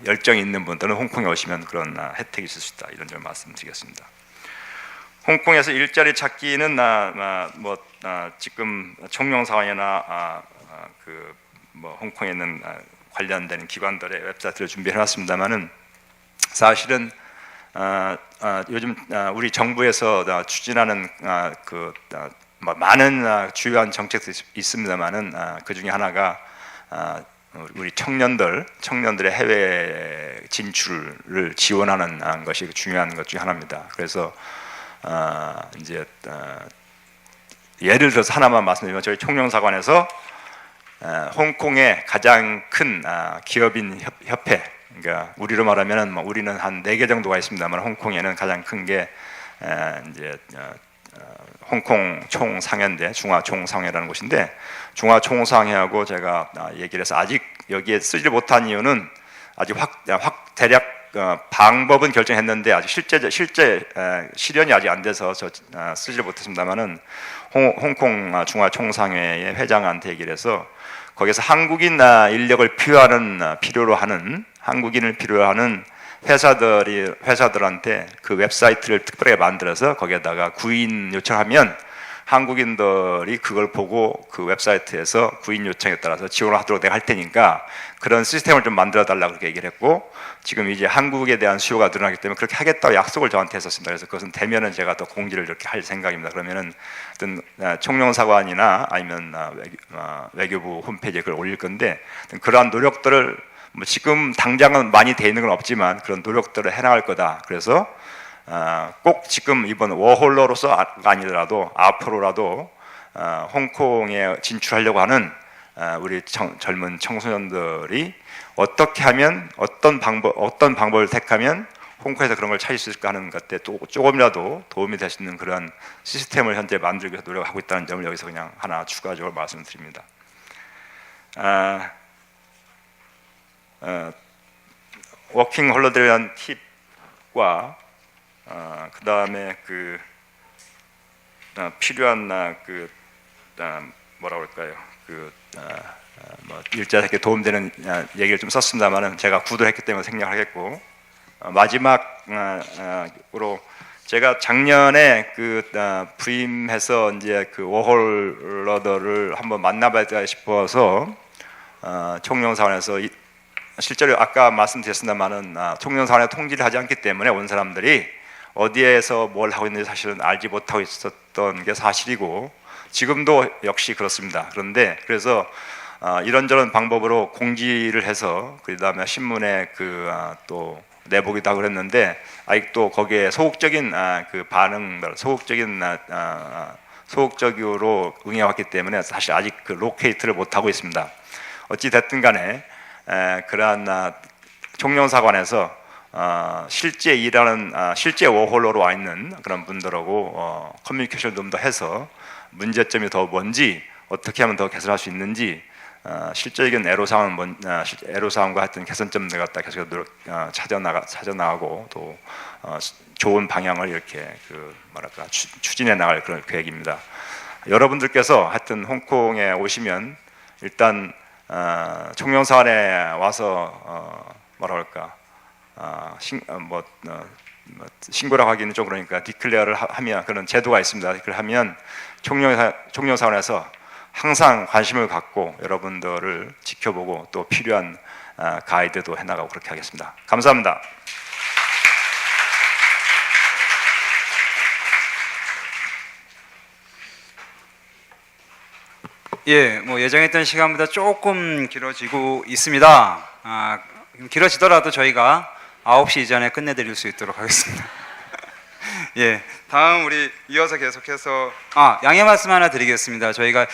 열정이 있는 분들은 홍콩에 오시면 그런 혜택이 있을 수 있다. 이런 점 말씀드리겠습니다. 홍콩에서 일자리 찾기는 지금 청룡사원이나 홍콩에 있는 관련된 기관들의 웹사이트를 준비해놨습니다만은 사실은 요즘 우리 정부에서 추진하는 많은 주요한 정책들이 있습니다만은 그 중에 하나가 우리 청년들의 해외 진출을 지원하는 것이 중요한 것 중에 하나입니다. 그래서 이제 예를 들어서 하나만 말씀드리면 저희 총영사관에서 홍콩의 가장 큰 기업인 협회, 그러니까 우리로 말하면 우리는 한 4개 정도가 있습니다만 홍콩에는 가장 큰 게 이제 홍콩 총상회인데 중화총상회라는 곳인데 중화총상회하고 제가 얘기를 해서 아직 여기에 쓰지 못한 이유는 아직 대략 방법은 결정했는데 아직 실제 실현이 아직 안 돼서 쓰지 못했습니다만은 홍콩 중화총상회의 회장한테 얘기를 해서 거기서 한국인 인력을 필요로 하는 한국인을 필요로 하는 회사들한테 그 웹사이트를 특별하게 만들어서 거기에다가 구인 요청하면 한국인들이 그걸 보고 그 웹사이트에서 구인 요청에 따라서 지원을 하도록 내가 할 테니까 그런 시스템을 좀 만들어 달라고 그렇게 얘기를 했고 지금 이제 한국에 대한 수요가 늘어나기 때문에 그렇게 하겠다고 약속을 저한테 했었습니다. 그래서 그것은 되면은 제가 더 공지를 이렇게 할 생각입니다. 그러면은 어떤 총영사관이나 아니면 외교부 홈페이지에 그걸 올릴 건데 그러한 노력들을 지금 당장은 많이 돼 있는 건 없지만 그런 노력들을 해나갈 거다. 그래서 꼭 지금 이번 워홀러로서 아니더라도 앞으로라도 홍콩에 진출하려고 하는 우리 젊은 청소년들이 어떻게 하면 어떤 방법을 택하면 홍콩에서 그런 걸 찾을 수 있을까 하는 것에 조금이라도 도움이 될 수 있는 그런 시스템을 현재 만들기 위해서 노력하고 있다는 점을 여기서 그냥 하나 추가적으로 말씀드립니다. 워킹 홀리데이에 대한 팁과 그 다음에 필요한 뭐라 그럴까요? 일자리에 도움되는 얘기를 좀 썼습니다만은 제가 구도를 했기 때문에 생략하겠고 마지막으로 제가 작년에 부임해서 이제 워홀러들을 한번 만나봐야 싶어서 총영사관에서 실제로 아까 말씀드렸습니다만은 총영사관에 통지를 하지 않기 때문에 온 사람들이 어디에서 뭘 하고 있는지 사실은 알지 못하고 있었던 게 사실이고 지금도 역시 그렇습니다. 그래서 이런저런 방법으로 공지를 해서 그 다음에 신문에 또 내보기도 하고 그랬는데 아직도 거기에 소극적인 반응들, 소극적으로 응해왔기 때문에 사실 아직 로케이트를 못 하고 있습니다. 어찌 됐든 간에 그러한 총영사관에서 실제 일하는 실제 워홀러로 와 있는 그런 분들하고 커뮤니케이션을 좀 더 해서 문제점이 더 뭔지 어떻게 하면 더 개선할 수 있는지 실제적인 애로사항과 하여튼 개선점들 갖다 계속 찾아나가고 또 좋은 방향을 이렇게 추진해 나갈 그런 계획입니다. 여러분들께서 하여튼 홍콩에 오시면 일단 총영사관에 와서 뭐라 그럴까 신고라고 하기는 좀 그러니까 디클레어를 하면 그런 제도가 있습니다. 디클레어 하면 총영사관에서 항상 관심을 갖고 여러분들을 지켜보고 또 필요한 가이드도 해나가고 그렇게 하겠습니다. 감사합니다. 예, 뭐 예정했던 시간보다 조금 길어지고 있습니다. 길어지더라도 저희가 9시 이전에 끝내드릴 수 있도록 하겠습니다. 예, 다음 우리 이어서 계속해서 양해 말씀 하나 드리겠습니다. 저희가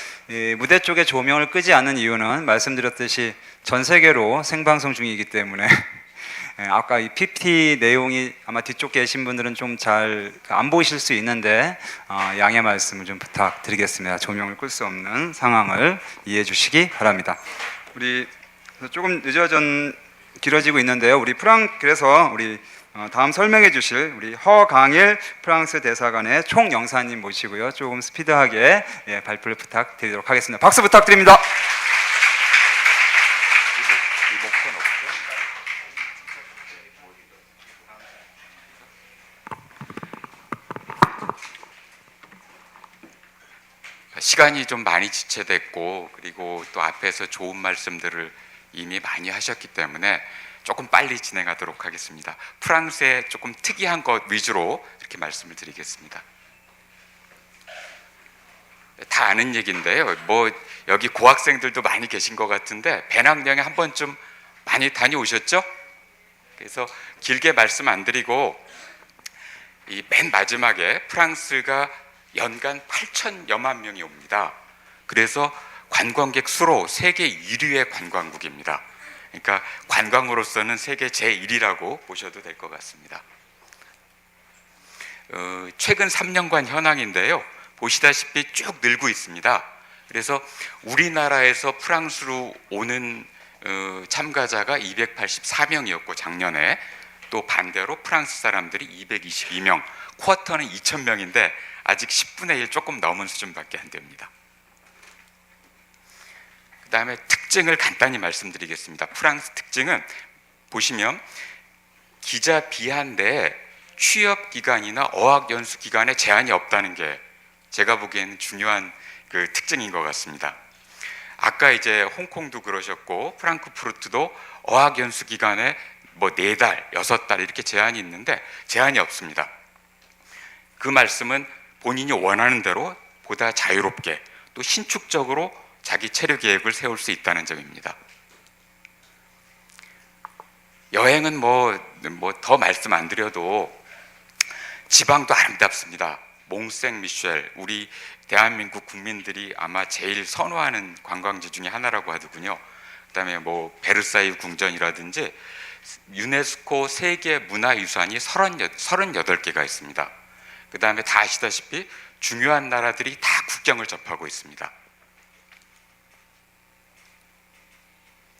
무대 쪽에 조명을 끄지 않는 이유는 말씀드렸듯이 전 세계로 생방송 중이기 때문에 아까 이 PPT 내용이 아마 뒤쪽 계신 분들은 좀 잘 안 보이실 수 있는데 양해 말씀을 좀 부탁드리겠습니다. 조명을 끌 수 없는 상황을 이해해 주시기 바랍니다. 우리 조금 길어지고 있는데요. 우리 그래서 우리 다음 설명해 주실 우리 허강일 프랑스 대사관의 총영사님 모시고요. 조금 스피드하게 발표를 부탁드리도록 하겠습니다. 박수 부탁드립니다. 시간이 좀 많이 지체됐고 그리고 또 앞에서 좋은 말씀들을 이미 많이 하셨기 때문에 조금 빨리 진행하도록 하겠습니다. 프랑스의 조금 특이한 것 위주로 이렇게 말씀을 드리겠습니다. 다 아는 얘기인데요. 뭐 여기 고학생들도 많이 계신 것 같은데 배낭여행 한 번쯤 많이 다녀오셨죠? 그래서 길게 말씀 안 드리고 이 맨 마지막에 프랑스가 연간 8천여만 명이 옵니다. 그래서 관광객 수로 세계 1위의 관광국입니다. 그러니까 관광으로서는 세계 제1위라고 보셔도 될 것 같습니다. 최근 3년간 현황인데요. 보시다시피 쭉 늘고 있습니다. 그래서 우리나라에서 프랑스로 오는 참가자가 284명이었고 작년에 또 반대로 프랑스 사람들이 222명, 쿼터는 2,000명인데 아직 10분의 1 조금 넘은 수준밖에 안 됩니다. 그 다음에 특징을 간단히 말씀드리겠습니다. 프랑스 특징은 보시면 기자 비한데 취업 기간이나 어학 연수 기간에 제한이 없다는 게 제가 보기에는 중요한 그 특징인 것 같습니다. 아까 이제 홍콩도 그러셨고 프랑크푸르트도 어학 연수 기간에 뭐 4달, 6달 이렇게 제한이 있는데 제한이 없습니다. 그 말씀은 본인이 원하는 대로 보다 자유롭게 또 신축적으로 자기 체류 계획을 세울 수 있다는 점입니다. 여행은 뭐 더 말씀 안 드려도 지방도 아름답습니다. 몽생미셸, 우리 대한민국 국민들이 아마 제일 선호하는 관광지 중에 하나라고 하더군요. 그다음에 뭐 베르사유 궁전이라든지 유네스코 세계 문화유산이 38개가 있습니다. 그 다음에 다 아시다시피 중요한 나라들이 다 국경을 접하고 있습니다.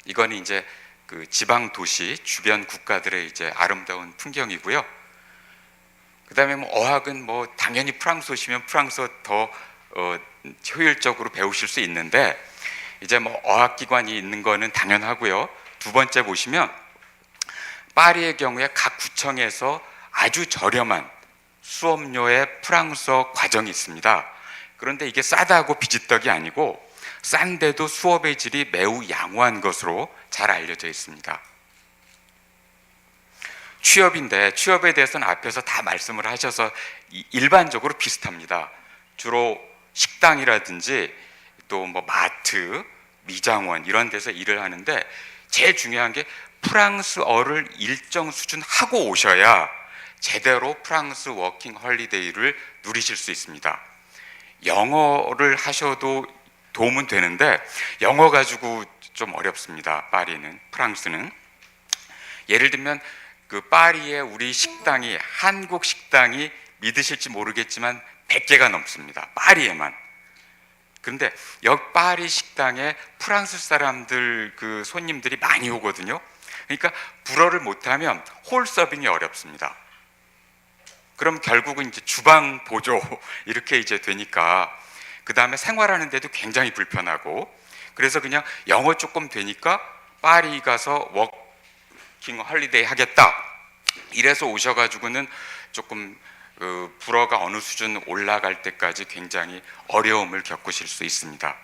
이건 이제 그 지방 도시 주변 국가들의 이제 아름다운 풍경이고요. 그 다음에 뭐 어학은 뭐 당연히 프랑스 오시면 프랑스어 더 효율적으로 배우실 수 있는데 이제 뭐 어학기관이 있는 거는 당연하고요. 두 번째 보시면 파리의 경우에 각 구청에서 아주 저렴한 수업료의 프랑스어 과정이 있습니다. 그런데 이게 싸다고 비지떡이 아니고 싼데도 수업의 질이 매우 양호한 것으로 잘 알려져 있습니다. 취업인데 취업에 대해서는 앞에서 다 말씀을 하셔서 일반적으로 비슷합니다. 주로 식당이라든지 또 뭐 마트, 미장원 이런 데서 일을 하는데 제일 중요한 게 프랑스어를 일정 수준 하고 오셔야 제대로 프랑스 워킹 홀리데이를 누리실 수 있습니다. 영어를 하셔도 도움은 되는데 영어 가지고 좀 어렵습니다. 프랑스는 예를 들면 그 파리의 우리 식당이 한국 식당이 믿으실지 모르겠지만 100개가 넘습니다. 파리에만. 그런데 여기 파리 식당에 프랑스 사람들 그 손님들이 많이 오거든요. 그러니까 불어를 못하면 홀 서빙이 어렵습니다. 그럼 결국은 이제 주방 보조 이렇게 이제 되니까 그 다음에 생활하는데도 굉장히 불편하고 그래서 그냥 영어 조금 되니까 파리 가서 워킹 홀리데이 하겠다. 이래서 오셔가지고는 조금 불어가 어느 수준 올라갈 때까지 굉장히 어려움을 겪으실 수 있습니다.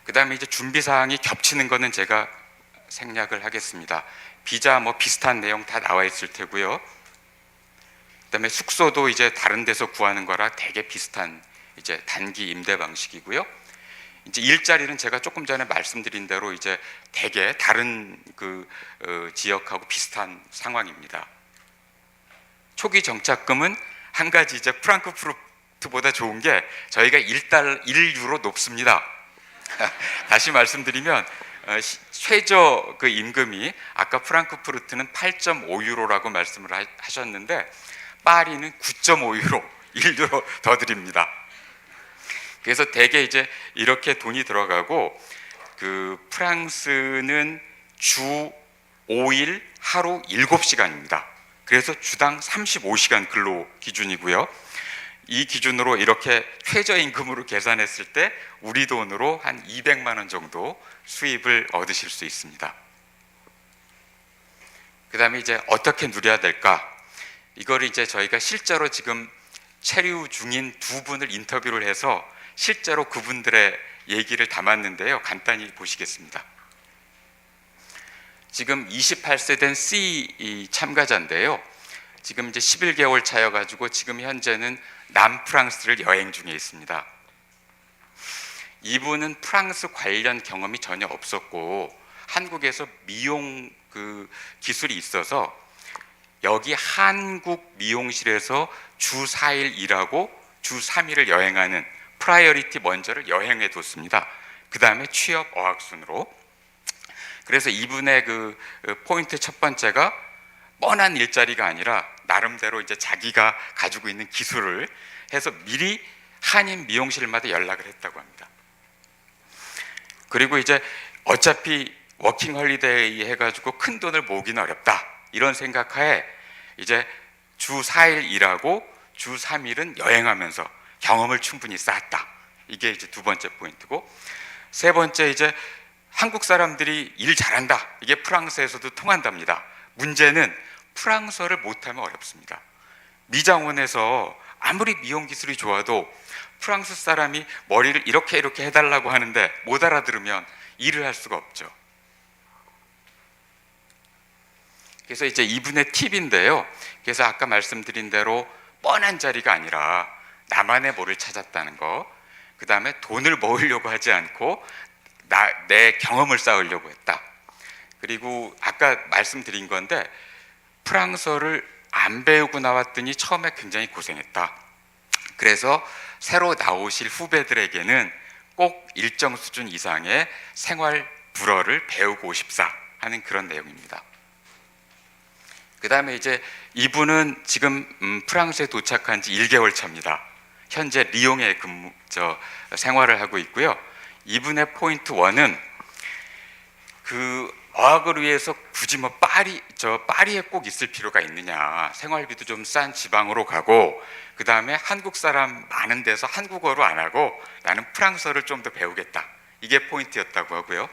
그 다음에 이제 준비사항이 겹치는 거는 제가 생략을 하겠습니다. 비자 뭐 비슷한 내용 다 나와 있을 테고요. 그 다음에 숙소도 이제 다른 데서 구하는 거라 되게 비슷한 이제 단기 임대 방식이고요. 이제 일자리는 제가 조금 전에 말씀드린 대로 이제 되게 다른 지역하고 비슷한 상황입니다. 초기 정착금은 한 가지 이제 프랑크푸르트보다 좋은 게 저희가 1유로 높습니다. 다시 말씀드리면 최저 그 임금이 아까 프랑크푸르트는 8.5유로라고 말씀을 하셨는데 파리는 9.5유로, 1유로 더 드립니다. 그래서 대개 이제 이렇게 돈이 들어가고 프랑스는 주 5일 하루 7시간입니다. 그래서 주당 35시간 근로 기준이고요. 이 기준으로 이렇게 최저임금으로 계산했을 때 우리 돈으로 한 200만 원 정도 수입을 얻으실 수 있습니다. 그 다음에 이제 어떻게 누려야 될까? 이거를 이제 저희가 실제로 지금 체류 중인 두 분을 인터뷰를 해서 실제로 그분들의 얘기를 담았는데요. 간단히 보시겠습니다. 지금 28세 된 C 참가자인데요. 지금 이제 11개월 차여가지고 지금 현재는 남프랑스를 여행 중에 있습니다. 이분은 프랑스 관련 경험이 전혀 없었고 한국에서 미용 기술이 있어서 여기 한국 미용실에서 주 4일 일하고 주 3일을 여행하는 프라이어리티 먼저를 여행해 뒀습니다. 그 다음에 취업 어학순으로. 그래서 이분의 포인트 첫 번째가 뻔한 일자리가 아니라 나름대로 이제 자기가 가지고 있는 기술을 해서 미리 한인 미용실마다 연락을 했다고 합니다. 그리고 이제 어차피 워킹 홀리데이 해가지고 큰 돈을 모으기는 어렵다 이런 생각하에 이제 주 4일 일하고 주 3일은 여행하면서 경험을 충분히 쌓았다. 이게 이제 두 번째 포인트고, 세 번째 이제 한국 사람들이 일 잘한다. 이게 프랑스에서도 통한답니다. 문제는 프랑스어를 못하면 어렵습니다. 미장원에서 아무리 미용 기술이 좋아도 프랑스 사람이 머리를 이렇게 해달라고 하는데 못 알아들으면 일을 할 수가 없죠. 그래서 이제 이분의 팁인데요. 그래서 아까 말씀드린 대로 뻔한 자리가 아니라 나만의 뭐를 찾았다는 거, 그 다음에 돈을 모으려고 하지 않고 내 경험을 쌓으려고 했다. 그리고 아까 말씀드린 건데 프랑스어를 안 배우고 나왔더니 처음에 굉장히 고생했다. 그래서 새로 나오실 후배들에게는 꼭 일정 수준 이상의 생활 불어를 배우고 싶사 하는 그런 내용입니다. 그 다음에 이제 이분은 지금 프랑스에 도착한 지 1개월 차입니다. 현재 리옹에 생활을 하고 있고요. 이분의 포인트 1은 어학을 위해서 굳이 뭐 파리에 꼭 있을 필요가 있느냐, 생활비도 좀 싼 지방으로 가고, 그 다음에 한국 사람 많은 데서 한국어로 안 하고 나는 프랑스어를 좀 더 배우겠다. 이게 포인트였다고 하고요.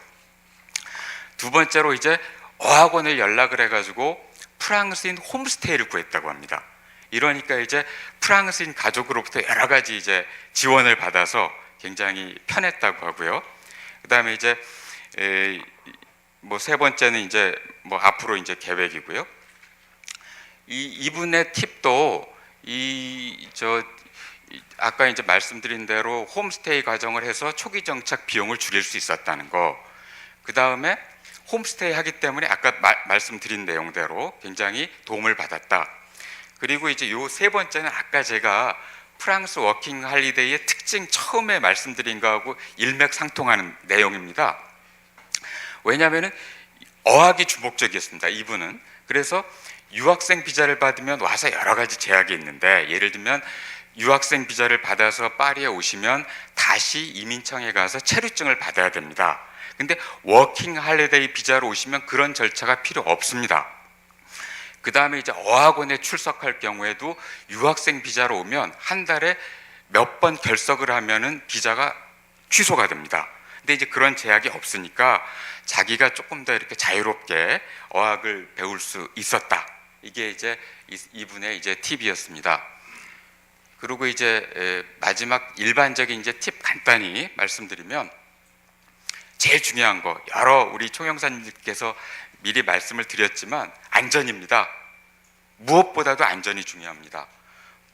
두 번째로 이제 어학원을 연락을 해가지고 프랑스인 홈스테이를 구했다고 합니다. 이러니까 이제 프랑스인 가족으로부터 여러 가지 이제 지원을 받아서 굉장히 편했다고 하고요. 그 다음에 이제 세 번째는 이제 앞으로 이제 계획이고요. 이분의 팁도 아까 이제 말씀드린 대로 홈스테이 과정을 해서 초기 정착 비용을 줄일 수 있었다는 거. 그 다음에 홈스테이 하기 때문에 아까 말씀드린 내용대로 굉장히 도움을 받았다. 그리고 이제 요 세 번째는 아까 제가 프랑스 워킹 할리데이의 특징 처음에 말씀드린 거하고 일맥상통하는 내용입니다. 왜냐하면 어학이 주목적이었습니다. 이분은. 그래서 유학생 비자를 받으면 와서 여러 가지 제약이 있는데, 예를 들면 유학생 비자를 받아서 파리에 오시면 다시 이민청에 가서 체류증을 받아야 됩니다. 근데 워킹 할리데이 비자로 오시면 그런 절차가 필요 없습니다. 그 다음에 이제 어학원에 출석할 경우에도 유학생 비자로 오면 한 달에 몇 번 결석을 하면은 비자가 취소가 됩니다. 근데 이제 그런 제약이 없으니까 자기가 조금 더 이렇게 자유롭게 어학을 배울 수 있었다. 이게 이제 이분의 이제 팁이었습니다. 그리고 이제 마지막 일반적인 이제 팁 간단히 말씀드리면, 제일 중요한 거, 여러 우리 총영사님께서 미리 말씀을 드렸지만 안전입니다. 무엇보다도 안전이 중요합니다.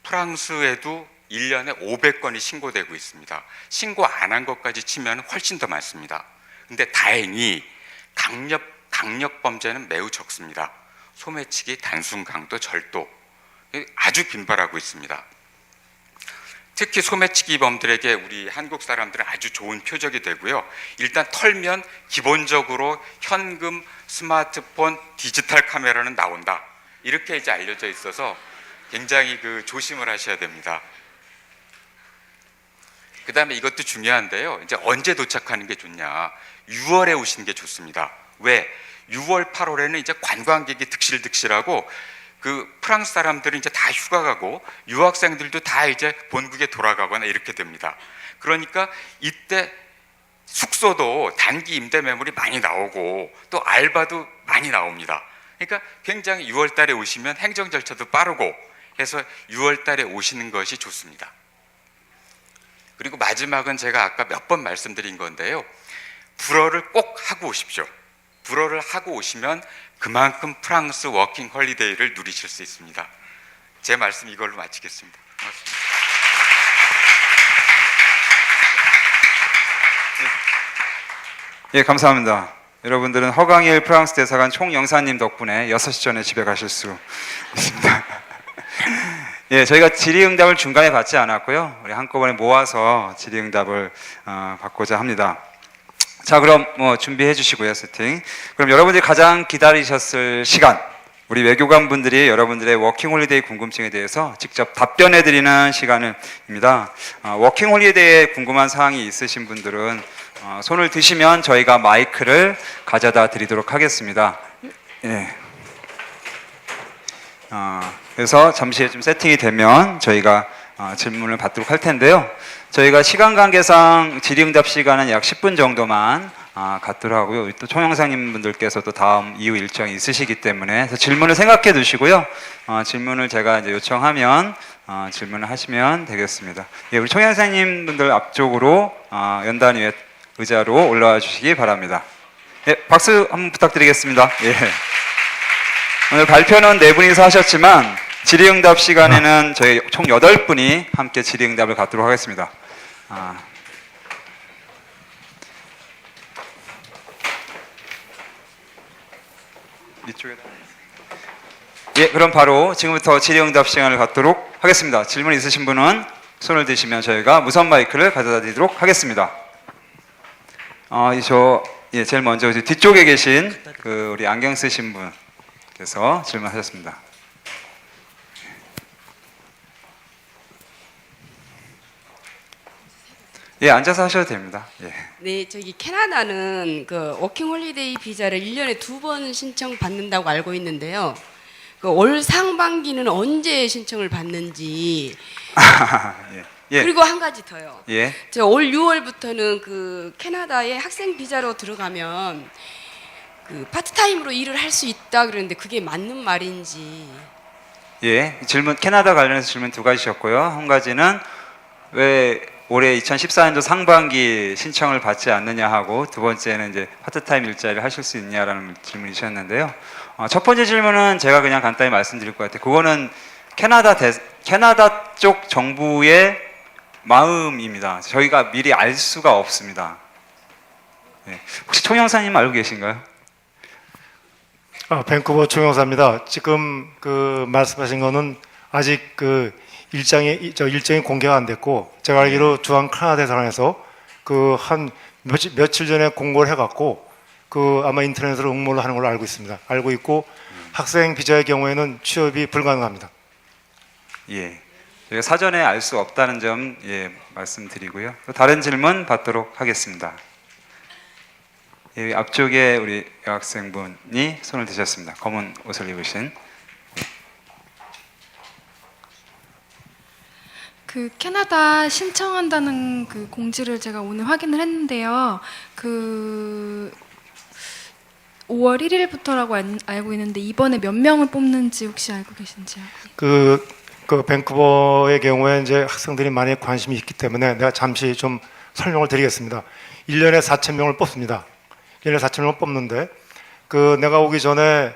프랑스에도 1년에 500건이 신고되고 있습니다. 신고 안 한 것까지 치면 훨씬 더 많습니다. 근데 다행히 강력 범죄는 매우 적습니다. 소매치기, 단순 강도, 절도 아주 빈발하고 있습니다. 특히 소매치기 범들에게 우리 한국 사람들은 아주 좋은 표적이 되고요. 일단 털면 기본적으로 현금, 스마트폰, 디지털 카메라는 나온다. 이렇게 이제 알려져 있어서 굉장히 조심을 하셔야 됩니다. 그 다음에 이것도 중요한데요. 이제 언제 도착하는 게 좋냐? 6월에 오시는 게 좋습니다. 왜? 6월, 8월에는 이제 관광객이 득실득실하고 프랑스 사람들은 이제 다 휴가 가고 유학생들도 다 이제 본국에 돌아가거나 이렇게 됩니다. 그러니까 이때 숙소도 단기 임대 매물이 많이 나오고 또 알바도 많이 나옵니다. 그러니까 굉장히 6월 달에 오시면 행정 절차도 빠르고 해서 6월 달에 오시는 것이 좋습니다. 그리고 마지막은 제가 아까 몇 번 말씀드린 건데요. 불어를 꼭 하고 오십시오. 불어를 하고 오시면 그만큼 프랑스 워킹 홀리데이를 누리실 수 있습니다. 제 말씀 이걸로 마치겠습니다. 고맙습니다. 예, 감사합니다. 여러분들은 허강일 프랑스 대사관 총영사님 덕분에 6시 전에 집에 가실 수 있습니다. 예, 저희가 질의응답을 중간에 받지 않았고요. 우리 한꺼번에 모아서 질의응답을 받고자 합니다. 자, 그럼 준비해 주시고요, 세팅. 그럼 여러분들이 가장 기다리셨을 시간, 우리 외교관 분들이 여러분들의 워킹홀리데이 궁금증에 대해서 직접 답변해 드리는 시간입니다. 워킹홀리데이에 궁금한 사항이 있으신 분들은 손을 드시면 저희가 마이크를 가져다 드리도록 하겠습니다. 예. 그래서 잠시 좀 세팅이 되면 저희가 질문을 받도록 할 텐데요. 저희가 시간 관계상 질의응답 시간은 약 10분 정도만 갖도록 하고요. 또 총영사님 분들께서 또 다음 이후 일정이 있으시기 때문에 질문을 생각해 두시고요. 질문을 제가 이제 요청하면 질문을 하시면 되겠습니다. 예, 우리 총영사님 분들 앞쪽으로 연단 위에 의자로 올라와 주시기 바랍니다. 예, 박수 한번 부탁드리겠습니다. 예. 오늘 발표는 4분이서 하셨지만 질의응답 시간에는 저희 총 8분이 함께 질의응답을 갖도록 하겠습니다. 이쪽에다. 예, 그럼 바로 지금부터 질의응답 시간을 갖도록 하겠습니다. 질문 있으신 분은 손을 드시면 저희가 무선 마이크를 가져다 드리도록 하겠습니다. 제일 먼저 뒤쪽에 계신 우리 안경 쓰신 분께서 질문하셨습니다. 예, 앉아서 하셔도 됩니다. 예. 네, 저기 캐나다는 워킹 홀리데이 비자를 1년에 2번 신청받는다고 알고 있는데요. 올 상반기는 언제 신청을 받는지. 예. 예. 그리고 한 가지 더요. 예. 저 올 6월부터는 캐나다에 학생 비자로 들어가면 파트타임으로 일을 할 수 있다 그러는데 그게 맞는 말인지. 예, 질문 캐나다 관련해서 질문 2가지셨고요. 한 가지는 왜 올해 2014년도 상반기 신청을 받지 않느냐 하고, 두 번째는 이제 파트타임 일자리를 하실 수 있냐라는 질문이셨는데요. 첫 번째 질문은 제가 그냥 간단히 말씀드릴 것 같아요. 그거는 캐나다 쪽 정부의 마음입니다. 저희가 미리 알 수가 없습니다. 네. 혹시 총영사님 알고 계신가요? 밴쿠버 총영사입니다. 지금 말씀하신 거는 아직 일정이 공개가 안 됐고, 제가 알기로 주한 카나다 대사관에서 한 며칠 전에 공고를 해갖고 아마 인터넷으로 응모를 하는 걸로 알고 있습니다. 알고 있고 학생 비자의 경우에는 취업이 불가능합니다. 예, 저희가 사전에 알 수 없다는 점 말씀드리고요. 또 다른 질문 받도록 하겠습니다. 예, 앞쪽에 우리 여학생분이 손을 드셨습니다. 검은 옷을 입으신. 그 캐나다 신청한다는 그 공지를 제가 오늘 확인을 했는데요. 그 5월 1일부터라고 알고 있는데 이번에 몇 명을 뽑는지 혹시 알고 계신지요? 그 밴쿠버의 경우에 이제 학생들이 많이 관심이 있기 때문에 내가 잠시 좀 설명을 드리겠습니다. 1년에 4,000명을 뽑습니다. 1년에 4,000명을 뽑는데 내가 오기 전에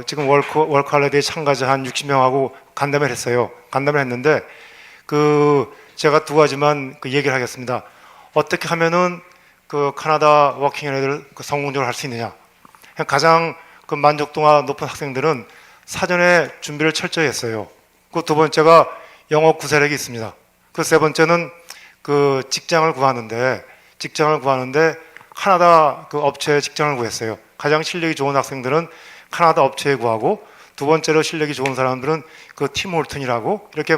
지금 월크홀리데이 참가자 한 60명하고 간담회를 했어요. 간담회를 했는데 제가 두 가지만 얘기를 하겠습니다. 어떻게 하면은 캐나다 워킹홀리데이를 성공적으로 할 수 있느냐. 가장 만족도가 높은 학생들은 사전에 준비를 철저히 했어요. 두 번째가 영어 구사력이 있습니다. 세 번째는 직장을 구하는데 캐나다 업체에 직장을 구했어요. 가장 실력이 좋은 학생들은 캐나다 업체에 구하고, 두 번째로 실력이 좋은 사람들은 팀 홀튼이라고, 이렇게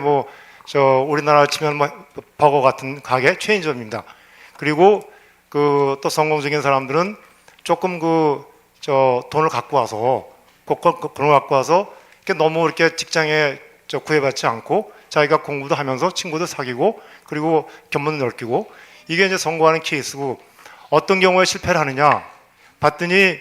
우리나라 치면 버거 같은 가게 체인점입니다. 그리고 또 성공적인 사람들은 조금 돈을 갖고 와서 너무 이렇게 직장에 구애받지 않고 자기가 공부도 하면서 친구도 사귀고 그리고 견문도 넓히고, 이게 이제 성공하는 케이스고, 어떤 경우에 실패를 하느냐 봤더니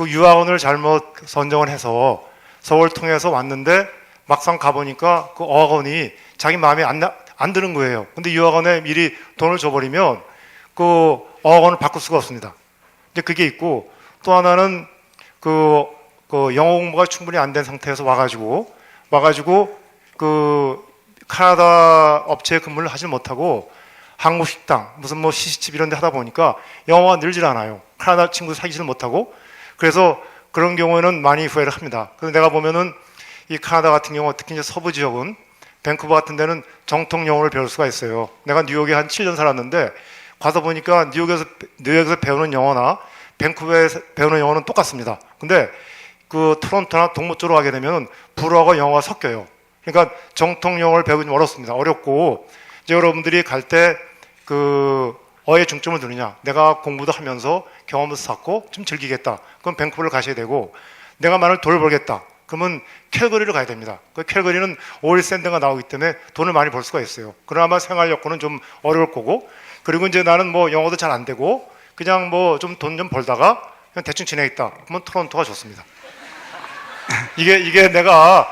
유학원을 잘못 선정을 해서 서울 통해서 왔는데 막상 가보니까 어학원이 자기 마음에 안 드는 거예요. 근데 유학원에 미리 돈을 줘버리면 어학원을 바꿀 수가 없습니다. 이제 그게 있고, 또 하나는 영어 공부가 충분히 안 된 상태에서 와가지고 캐나다 업체에 근무를 하지 못하고 한국 식당, 무슨 시시집 이런 데 하다 보니까 영어가 늘질 않아요. 캐나다 친구 사귀지를 못하고. 그래서 그런 경우에는 많이 후회를 합니다. 그래서 내가 보면은 이 캐나다 같은 경우, 특히 이제 서부 지역은 밴쿠버 같은 데는 정통 영어를 배울 수가 있어요. 내가 뉴욕에 한 7년 살았는데 가서 보니까 뉴욕에서 배우는 영어나 밴쿠버에서 배우는 영어는 똑같습니다. 근데 토론토나 동부 쪽으로 가게 되면 불어하고 영어가 섞여요. 그러니까 정통 영어를 배우기 좀 어렵습니다. 어렵고, 이제 여러분들이 갈 때 어에 중점을 두느냐. 내가 공부도 하면서 경험도 쌓고 좀 즐기겠다. 그럼 밴쿠버를 가셔야 되고, 내가 만약 돈을 벌겠다. 그러면 캘거리를 가야 됩니다. 캘거리는 오일 샌드가 나오기 때문에 돈을 많이 벌 수가 있어요. 그나마 생활 여건은 좀 어려울 거고, 그리고 이제 나는 영어도 잘 안 되고 그냥 좀 돈 좀 벌다가 그냥 대충 지내겠다. 그러면 토론토가 좋습니다. 이게 내가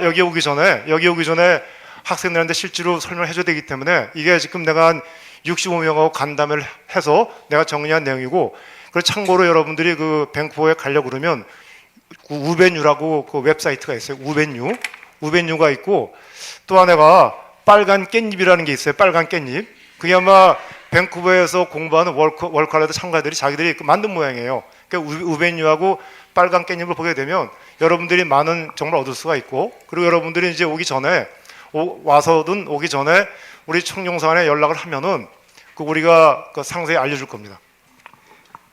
여기 오기 전에 학생들한테 실제로 설명을 해줘야 되기 때문에, 이게 지금 내가 한 65명하고 간담회를 해서 내가 정리한 내용이고, 그리고 참고로 여러분들이 밴쿠버에 가려고 그러면 우벤유라고 웹사이트가 있어요. 우벤유가 있고, 또 하나가 빨간 깻잎이라는 게 있어요. 빨간 깻잎. 그게 아마 밴쿠버에서 공부하는 월컬레드 참가자들이 자기들이 만든 모양이에요. 그러니까 우벤유하고 빨간 깻잎을 보게 되면 여러분들이 많은 정보를 얻을 수가 있고, 그리고 여러분들이 이제 오기 전에 오기 전에 우리 청룡사관에 연락을 하면은 우리가 상세히 알려줄 겁니다.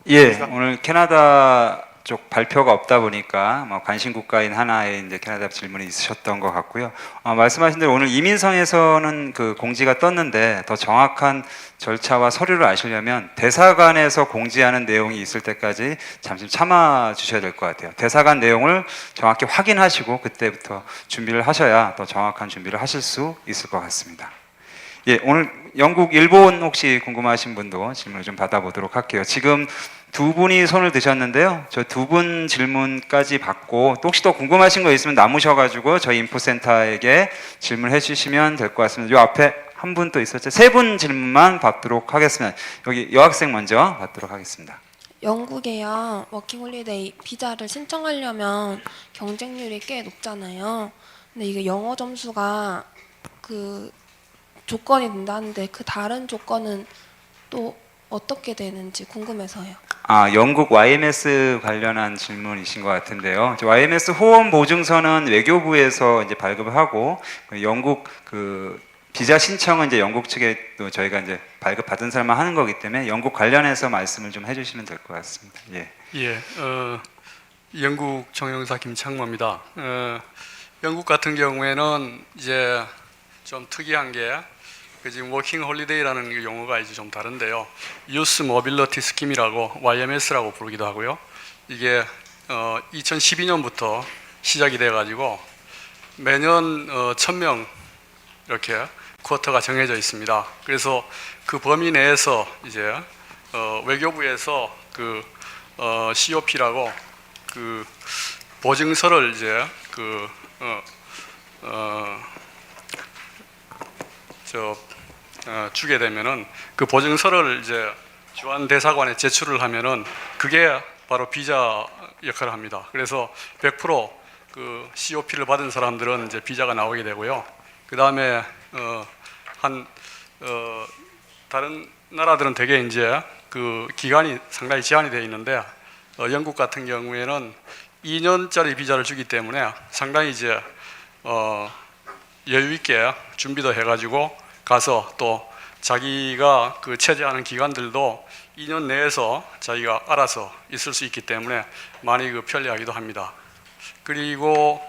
예, 오늘 캐나다 쪽 발표가 없다 보니까 관심 국가인 하나에 이제 캐나다 질문이 있으셨던 것 같고요. 말씀하신 대로 오늘 이민성에서는 공지가 떴는데, 더 정확한 절차와 서류를 아시려면 대사관에서 공지하는 내용이 있을 때까지 잠시 참아 주셔야 될 것 같아요. 대사관 내용을 정확히 확인하시고 그때부터 준비를 하셔야 더 정확한 준비를 하실 수 있을 것 같습니다. 예, 오늘 영국, 일본 혹시 궁금하신 분도 질문을 좀 받아보도록 할게요. 지금 두 분이 손을 드셨는데요. 저 두 분 질문까지 받고, 또 혹시 더 궁금하신 거 있으면 남으셔가지고 저희 인포센터에게 질문해 주시면 될 것 같습니다. 요 앞에 한 분 또 있었죠. 세 분 질문만 받도록 하겠습니다. 여기 여학생 먼저 받도록 하겠습니다. 영국에요. 워킹홀리데이 비자를 신청하려면 경쟁률이 꽤 높잖아요. 근데 이게 영어 점수가 조건이 된다는데 다른 조건은 또 어떻게 되는지 궁금해서요. 영국 YMS 관련한 질문이신 것 같은데요. YMS 호원 보증서는 외교부에서 이제 발급을 하고, 영국 비자 신청은 이제 영국 측에 또 저희가 이제 발급 받은 사람만 하는 거기 때문에 영국 관련해서 말씀을 좀 해주시면 될 것 같습니다. 예. 영국 정영사 김창모입니다. 영국 같은 경우에는 이제 좀 특이한 게, 지금 워킹 홀리데이라는 용어가 이제 좀 다른데요. 유스 모빌리티 스킴이라고 YMS라고 부르기도 하고요. 이게 2012년부터 시작이 돼 가지고 매년 1000명 이렇게 쿼터가 정해져 있습니다. 그래서 그 범위 내에서 이제 외교부에서 그 COP라고 그 보증서를 이제 주게 되면은 그 보증서를 이제 주한 대사관에 제출을 하면은 그게 바로 비자 역할을 합니다. 그래서 100%그 COP를 받은 사람들은 이제 비자가 나오게 되고요. 그 다음에 다른 나라들은 대개 이제 그 기간이 상당히 제한이 되어 있는데 영국 같은 경우에는 2년짜리 비자를 주기 때문에 상당히 이제 여유 있게 준비도 해가지고 가서 또 자기가 그 체제하는 기관들도 2년 내에서 자기가 알아서 있을 수 있기 때문에 많이 그 편리하기도 합니다. 그리고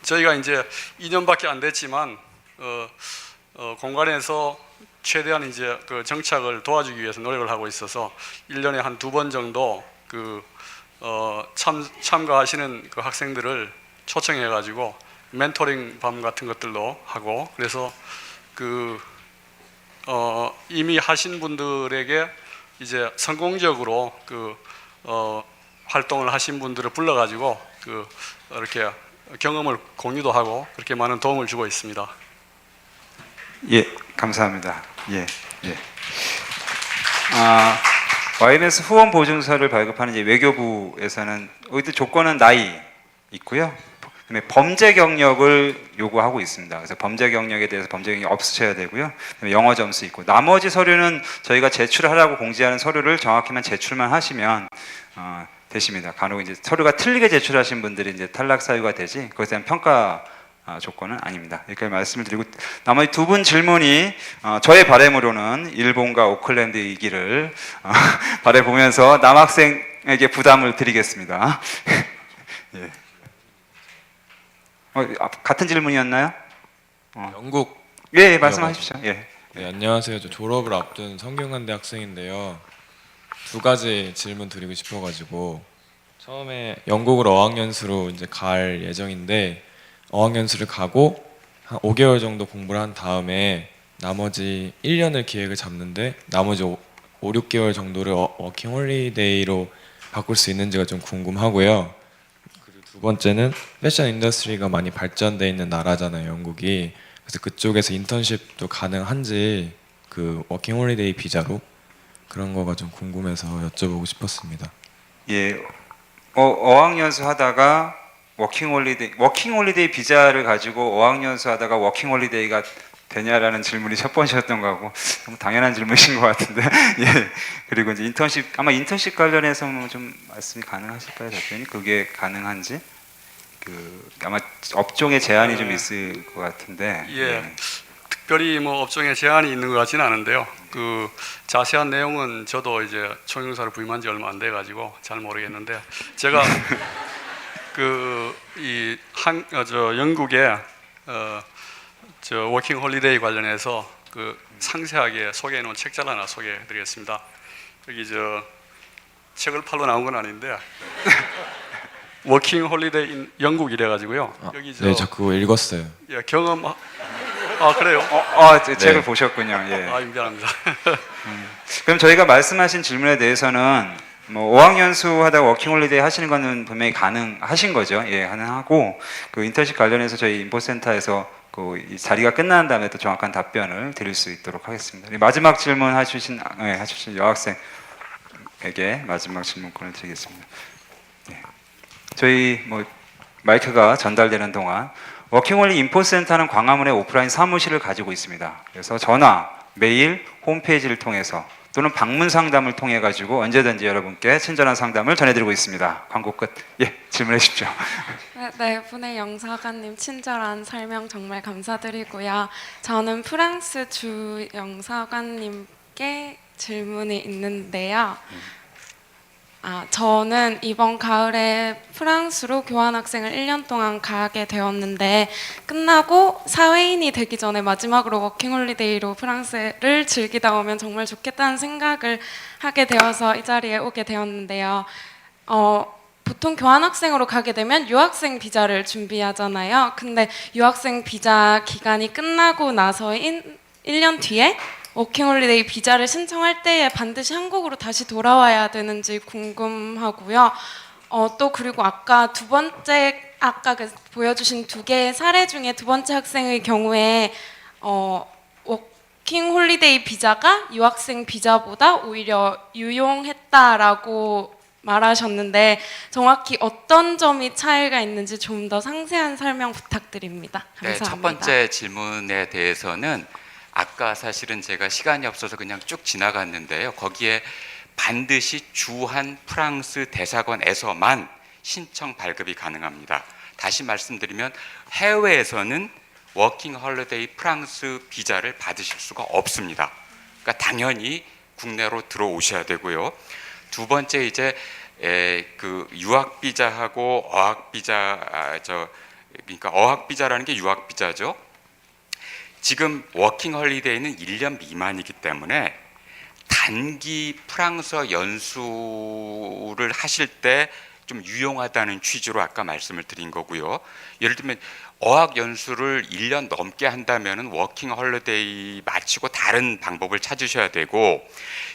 저희가 이제 2년밖에 안 됐지만 공간에서 최대한 이제 그 정착을 도와주기 위해서 노력을 하고 있어서 1년에 한 2번 정도 그 참가하시는 그 학생들을 초청해 가지고 멘토링 밤 같은 것들도 하고, 그래서 그 이미 하신 분들에게 이제 성공적으로 그 활동을 하신 분들을 불러 가지고 그 이렇게 경험을 공유도 하고 그렇게 많은 도움을 주고 있습니다. 예, 감사합니다. 예. YMS 후원 보증서를 발급하는 이제 외교부에서는 여기도 조건은 나이 있고요. 그다음에 범죄 경력을 요구하고 있습니다. 그래서 범죄 경력에 대해서 범죄 경력이 없으셔야 되고요. 그다음에 영어 점수 있고, 나머지 서류는 저희가 제출하라고 공지하는 서류를 정확히만 제출만 하시면 되십니다. 간혹 이제 서류가 틀리게 제출하신 분들이 이제 탈락 사유가 되지, 그것에 대한 평가 조건은 아닙니다. 이렇게 말씀을 드리고, 나머지 두 분 질문이 저의 바람으로는 일본과 오클랜드이기를 바라보면서 남학생에게 부담을 드리겠습니다. 예. 같은 질문이었나요? 영국. 예, 말씀하십시오. 예. 네, 안녕하세요. 저 졸업을 앞둔 성균관대 학생인데요. 두 가지 질문 드리고 싶어가지고, 처음에 영국을 어학연수로 이제 갈 예정인데 어학연수를 가고 한 5개월 정도 공부를 한 다음에 나머지 1년을 기획을 잡는데 나머지 5, 6개월 정도를 워킹 홀리데이로 바꿀 수 있는지가 좀 궁금하고요. 그리고 두 번째는 패션 인더스트리가 많이 발전되어 있는 나라잖아요, 영국이. 그래서 그쪽에서 인턴십도 가능한지, 그 워킹 홀리데이 비자로 그런 거가 좀 궁금해서 여쭤보고 싶었습니다. 예, 어학연수 하다가 워킹 홀리데이 비자를 가지고 어학연수 하다가 워킹 홀리데이가 되냐라는 질문이 첫 번째였던 거고, 너무 당연한 질문이신 것 같은데. 예. 그리고 이제 아마 인턴십 관련해서 뭐 좀 말씀이 가능하실까요, 답변이? 그게 가능한지? 아마 업종에 제한이 좀 있을 것 같은데. 예. 특별히 뭐 업종에 제한이 있는 것 같지는 않은데요. 그 자세한 내용은 저도 이제 총영사를 부임한 지 얼마 안 돼 가지고 잘 모르겠는데, 제가 영국의 워킹 홀리데이 관련해서 그 상세하게 소개해 놓은 책자를 하나 소개해 드리겠습니다. 여기 책을 팔러 나온 건 아닌데 워킹 홀리데이 인 영국 이래 가지고요. 여기 네, 저 그거 읽었어요. 예, 경험. 그래요? 책을 네. 보셨군요. 예. 미안합니다. 그럼 저희가 말씀하신 질문에 대해서는 뭐 어학연수 하다가 워킹홀리데이 하시는 거는 분명히 가능하신 거죠. 예, 가능하고, 그 인턴십 관련해서 저희 인포센터에서 이 자리가 끝난 다음에 또 정확한 답변을 드릴 수 있도록 하겠습니다. 마지막 질문 하주신 여학생에게 마지막 질문권을 드리겠습니다. 예. 저희 마이크가 전달되는 동안 워킹홀리 인포센터는 광화문에 오프라인 사무실을 가지고 있습니다. 그래서 전화, 메일, 홈페이지를 통해서 또는 방문 상담을 통해 가지고 언제든지 여러분께 친절한 상담을 전해드리고 있습니다. 광고 끝. 예, 질문해 주십시오. 네, 분의 영사관님 친절한 설명 정말 감사드리고요. 저는 프랑스 주 영사관님께 질문이 있는데요. 저는 이번 가을에 프랑스로 교환학생을 1년 동안 가게 되었는데, 끝나고 사회인이 되기 전에 마지막으로 워킹홀리데이로 프랑스를 즐기다 오면 정말 좋겠다는 생각을 하게 되어서 이 자리에 오게 되었는데요. 보통 교환학생으로 가게 되면 유학생 비자를 준비하잖아요. 근데 유학생 비자 기간이 끝나고 나서인 1년 뒤에 워킹홀리데이 비자를 신청할 때에 반드시 한국으로 다시 돌아와야 되는지 궁금하고요. 또 그리고 아까 두 번째 아까 보여주신 두 개의 사례 중에 두 번째 학생의 경우에 워킹홀리데이 비자가 유학생 비자보다 오히려 유용했다라고 말하셨는데 정확히 어떤 점이 차이가 있는지 좀 더 상세한 설명 부탁드립니다. 감사합니다. 네, 첫 번째 질문에 대해서는 아까 사실은 제가 시간이 없어서 그냥 쭉 지나갔는데요. 거기에 반드시 주한 프랑스 대사관에서만 신청 발급이 가능합니다. 다시 말씀드리면 해외에서는 워킹 홀리데이 프랑스 비자를 받으실 수가 없습니다. 그러니까 당연히 국내로 들어오셔야 되고요. 두 번째 이제 그 유학 비자하고 어학 비자 그러니까 어학 비자라는 게 유학 비자죠. 지금 워킹 홀리데이는 1년 미만이기 때문에 단기 프랑스어 연수를 하실 때 좀 유용하다는 취지로 아까 말씀을 드린 거고요. 예를 들면 어학 연수를 1년 넘게 한다면은 워킹 홀리데이 마치고 다른 방법을 찾으셔야 되고,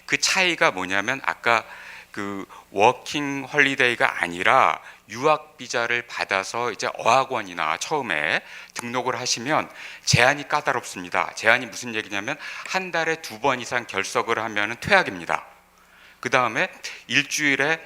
그 차이가 뭐냐면 아까 그 워킹 홀리데이가 아니라 유학 비자를 받아서 이제 어학원이나 처음에 등록을 하시면 제한이 까다롭습니다. 제한이 무슨 얘기냐면 한 달에 2번 이상 결석을 하면은 퇴학입니다. 그 다음에 일주일에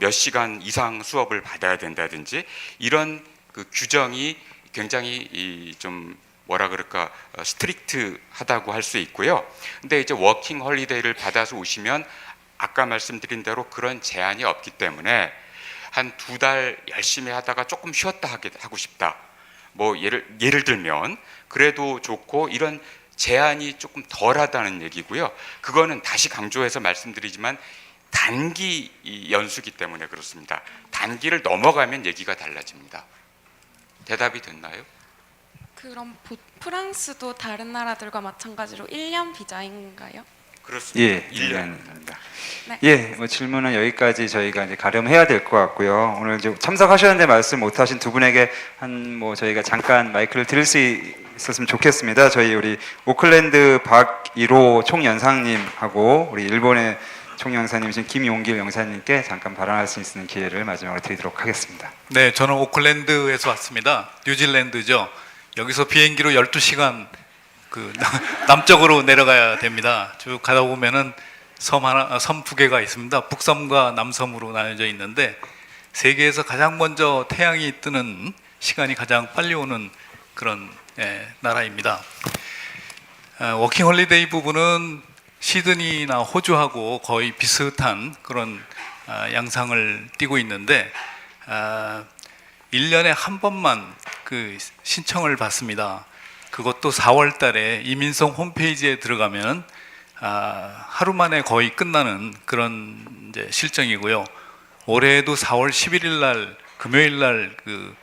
몇 시간 이상 수업을 받아야 된다든지 이런 그 규정이 굉장히 좀 뭐라 그럴까 스트릭트하다고 할 수 있고요. 근데 이제 워킹 홀리데이를 받아서 오시면 아까 말씀드린 대로 그런 제한이 없기 때문에 한 2달 열심히 하다가 조금 쉬었다 하고 싶다. 예를 들면 그래도 좋고 이런 제한이 조금 덜하다는 얘기고요. 그거는 다시 강조해서 말씀드리지만 단기 연수기 때문에 그렇습니다. 단기를 넘어가면 얘기가 달라집니다. 대답이 됐나요? 그럼 프랑스도 다른 나라들과 마찬가지로 1년 비자인가요? 그렇습니다. 예, 1년입니다. 네. 예, 질문은 여기까지 저희가 이제 가름해야 될 것 같고요. 오늘 이제 참석하셨는데 말씀 못하신 두 분에게 저희가 잠깐 마이크를 드릴 수 있었으면 좋겠습니다. 저희 우리 오클랜드 박일호 총연상님하고 우리 일본의 총영사님이신 김용길 영사님께 잠깐 발언할 수 있는 기회를 마지막으로 드리도록 하겠습니다. 네, 저는 오클랜드에서 왔습니다. 뉴질랜드죠. 여기서 비행기로 12시간 남쪽으로 내려가야 됩니다. 쭉 가다 보면은 섬 2개가 있습니다. 북섬과 남섬으로 나뉘어져 있는데 세계에서 가장 먼저 태양이 뜨는 시간이 가장 빨리 오는 그런 나라입니다. 워킹 홀리데이 부분은 시드니나 호주하고 거의 비슷한 그런 양상을 띠고 있는데 1년에 한 번만 그 신청을 받습니다. 그것도 4월 달에 이민성 홈페이지에 들어가면 하루 만에 거의 끝나는 그런 이제 실정이고요. 올해에도 4월 11일 날 금요일 날 그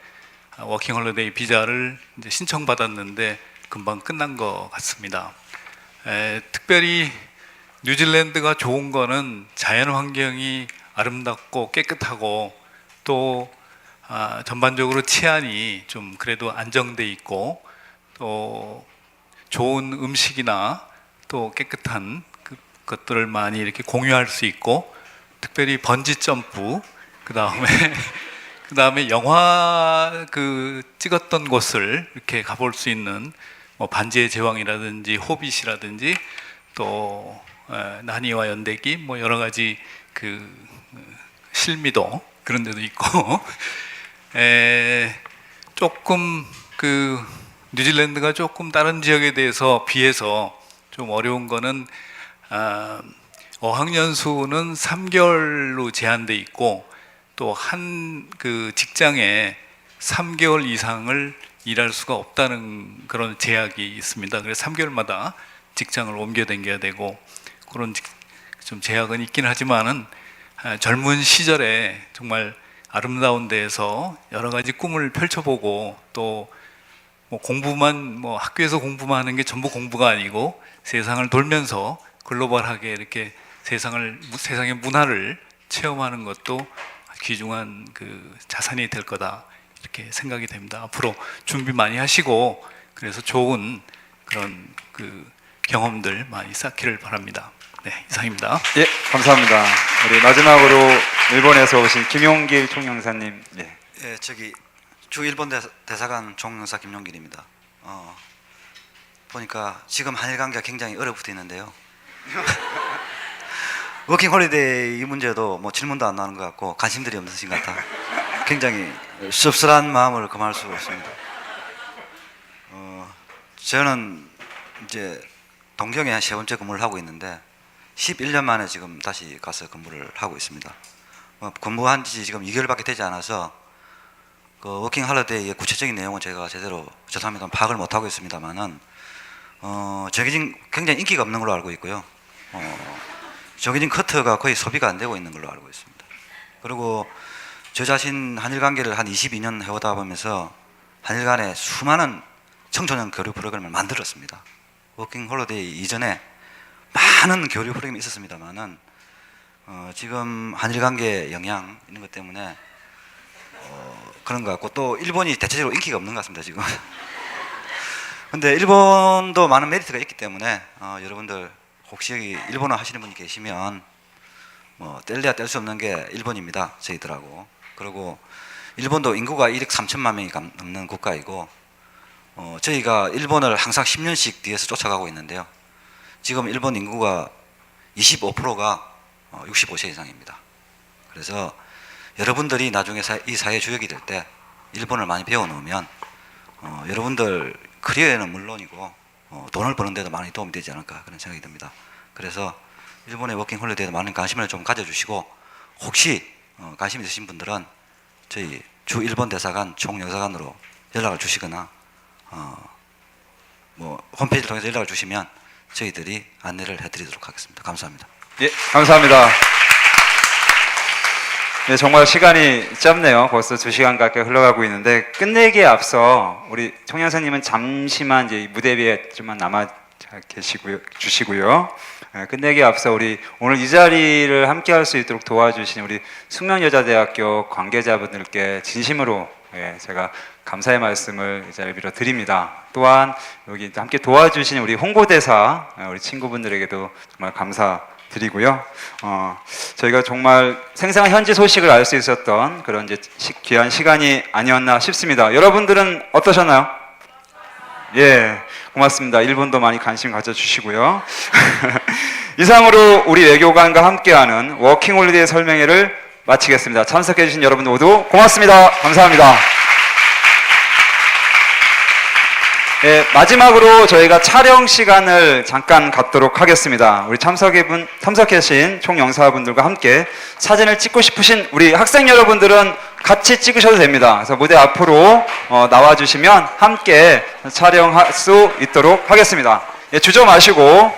워킹 홀리데이 비자를 이제 신청받았는데 금방 끝난 것 같습니다. 특별히 뉴질랜드가 좋은 거는 자연 환경이 아름답고 깨끗하고 또 전반적으로 치안이 좀 그래도 안정돼 있고 또 좋은 음식이나 또 깨끗한 것들을 많이 이렇게 공유할 수 있고, 특별히 번지 점프, 그 다음에 영화 찍었던 곳을 이렇게 가볼 수 있는 반지의 제왕이라든지 호빗이라든지 또 나니와 연대기 여러 가지 실미도 그런 데도 있고 조금 뉴질랜드가 조금 다른 지역에 비해서 좀 어려운 거는 어학연수는 3개월로 제한돼 있고 또 한 직장에 3개월 이상을 일할 수가 없다는 그런 제약이 있습니다. 그래서 3개월마다 직장을 옮겨 다녀야 되고 그런 좀 제약은 있긴 하지만은 젊은 시절에 정말 아름다운 데에서 여러 가지 꿈을 펼쳐보고 또 공부만 학교에서 공부만 하는 게 전부 공부가 아니고 세상을 돌면서 글로벌하게 이렇게 세상의 문화를 체험하는 것도 귀중한 그 자산이 될 거다 이렇게 생각이 됩니다. 앞으로 준비 많이 하시고 그래서 좋은 그런 그 경험들 많이 쌓기를 바랍니다. 네, 이상입니다. 예, 감사합니다. 우리 마지막으로 일본에서 오신 김용길 총영사님. 네. 예, 저기 주 일본 대사관 총영사 김용길입니다. 보니까 지금 한일 관계가 굉장히 얼어붙어 있는데요. 워킹 홀리데이 이 문제도 뭐 질문도 안 나오는 것 같고 관심들이 없으신 것 같아. 굉장히 씁쓸한 마음을 금할 수가 없습니다. 저는 이제 동경에 한 3번째 근무를 하고 있는데 11년 만에 지금 다시 가서 근무를 하고 있습니다. 근무한 지 지금 2개월밖에 되지 않아서 그 워킹 홀리데이의 구체적인 내용은 제가 제대로 죄송합니다 파악을 못 하고 있습니다만은 정해진 굉장히 인기가 없는 걸로 알고 있고요. 정해진 커트가 거의 소비가 안 되고 있는 걸로 알고 있습니다. 그리고 저 자신 한일 관계를 한 22년 해오다 보면서 한일 간에 수많은 청소년 교류 프로그램을 만들었습니다. 워킹 홀리데이 이전에 많은 교류 프로그램이 있었습니다만은 지금 한일 관계 영향 있는 것 때문에 그런 것 같고 또 일본이 대체적으로 인기가 없는 것 같습니다 지금. 근데 일본도 많은 메리트가 있기 때문에 여러분들 혹시 여기 일본어 하시는 분이 계시면 뭐 뗄래야 뗄 수 없는 게 일본입니다 저희들하고. 그리고 일본도 인구가 1억 3천만 명이 넘는 국가이고 저희가 일본을 항상 10년씩 뒤에서 쫓아가고 있는데요. 지금 일본 인구가 25%가 65세 이상입니다. 그래서 여러분들이 나중에 이 사회 주역이 될 때 일본을 많이 배워놓으면 여러분들 커리어에는 물론이고 돈을 버는 데도 많이 도움이 되지 않을까 그런 생각이 듭니다. 그래서 일본의 워킹 홀리데이에 많은 관심을 좀 가져주시고 혹시 관심 있으신 분들은 저희 주 일본 대사관 총영사관으로 연락을 주시거나 뭐 홈페이지를 통해서 연락을 주시면 저희들이 안내를 해드리도록 하겠습니다. 감사합니다. 예, 감사합니다. 네, 정말 시간이 짧네요. 벌써 2시간 가까이 흘러가고 있는데 끝내기에 앞서 우리 총영사님은 잠시만 이제 무대 위에 좀만 남아 주시고요. 끝내기에 앞서 우리 오늘 이 자리를 함께 할 수 있도록 도와주신 우리 숙명여자대학교 관계자분들께 진심으로 제가 감사의 말씀을 이 자리를 빌어 드립니다. 또한 여기 함께 도와주신 우리 홍보대사 우리 친구분들에게도 정말 감사드리고요. 저희가 정말 생생한 현지 소식을 알 수 있었던 그런 이제 귀한 시간이 아니었나 싶습니다. 여러분들은 어떠셨나요? 예, 고맙습니다. 일본도 많이 관심 가져주시고요. 이상으로 우리 외교관과 함께하는 워킹 홀리데이 설명회를 마치겠습니다. 참석해주신 여러분들 모두 고맙습니다. 감사합니다. 예, 마지막으로 저희가 촬영 시간을 잠깐 갖도록 하겠습니다. 우리 참석해주신 총영사분들과 함께 사진을 찍고 싶으신 우리 학생 여러분들은 같이 찍으셔도 됩니다. 그래서 무대 앞으로 나와주시면 함께 촬영할 수 있도록 하겠습니다. 예, 주저 마시고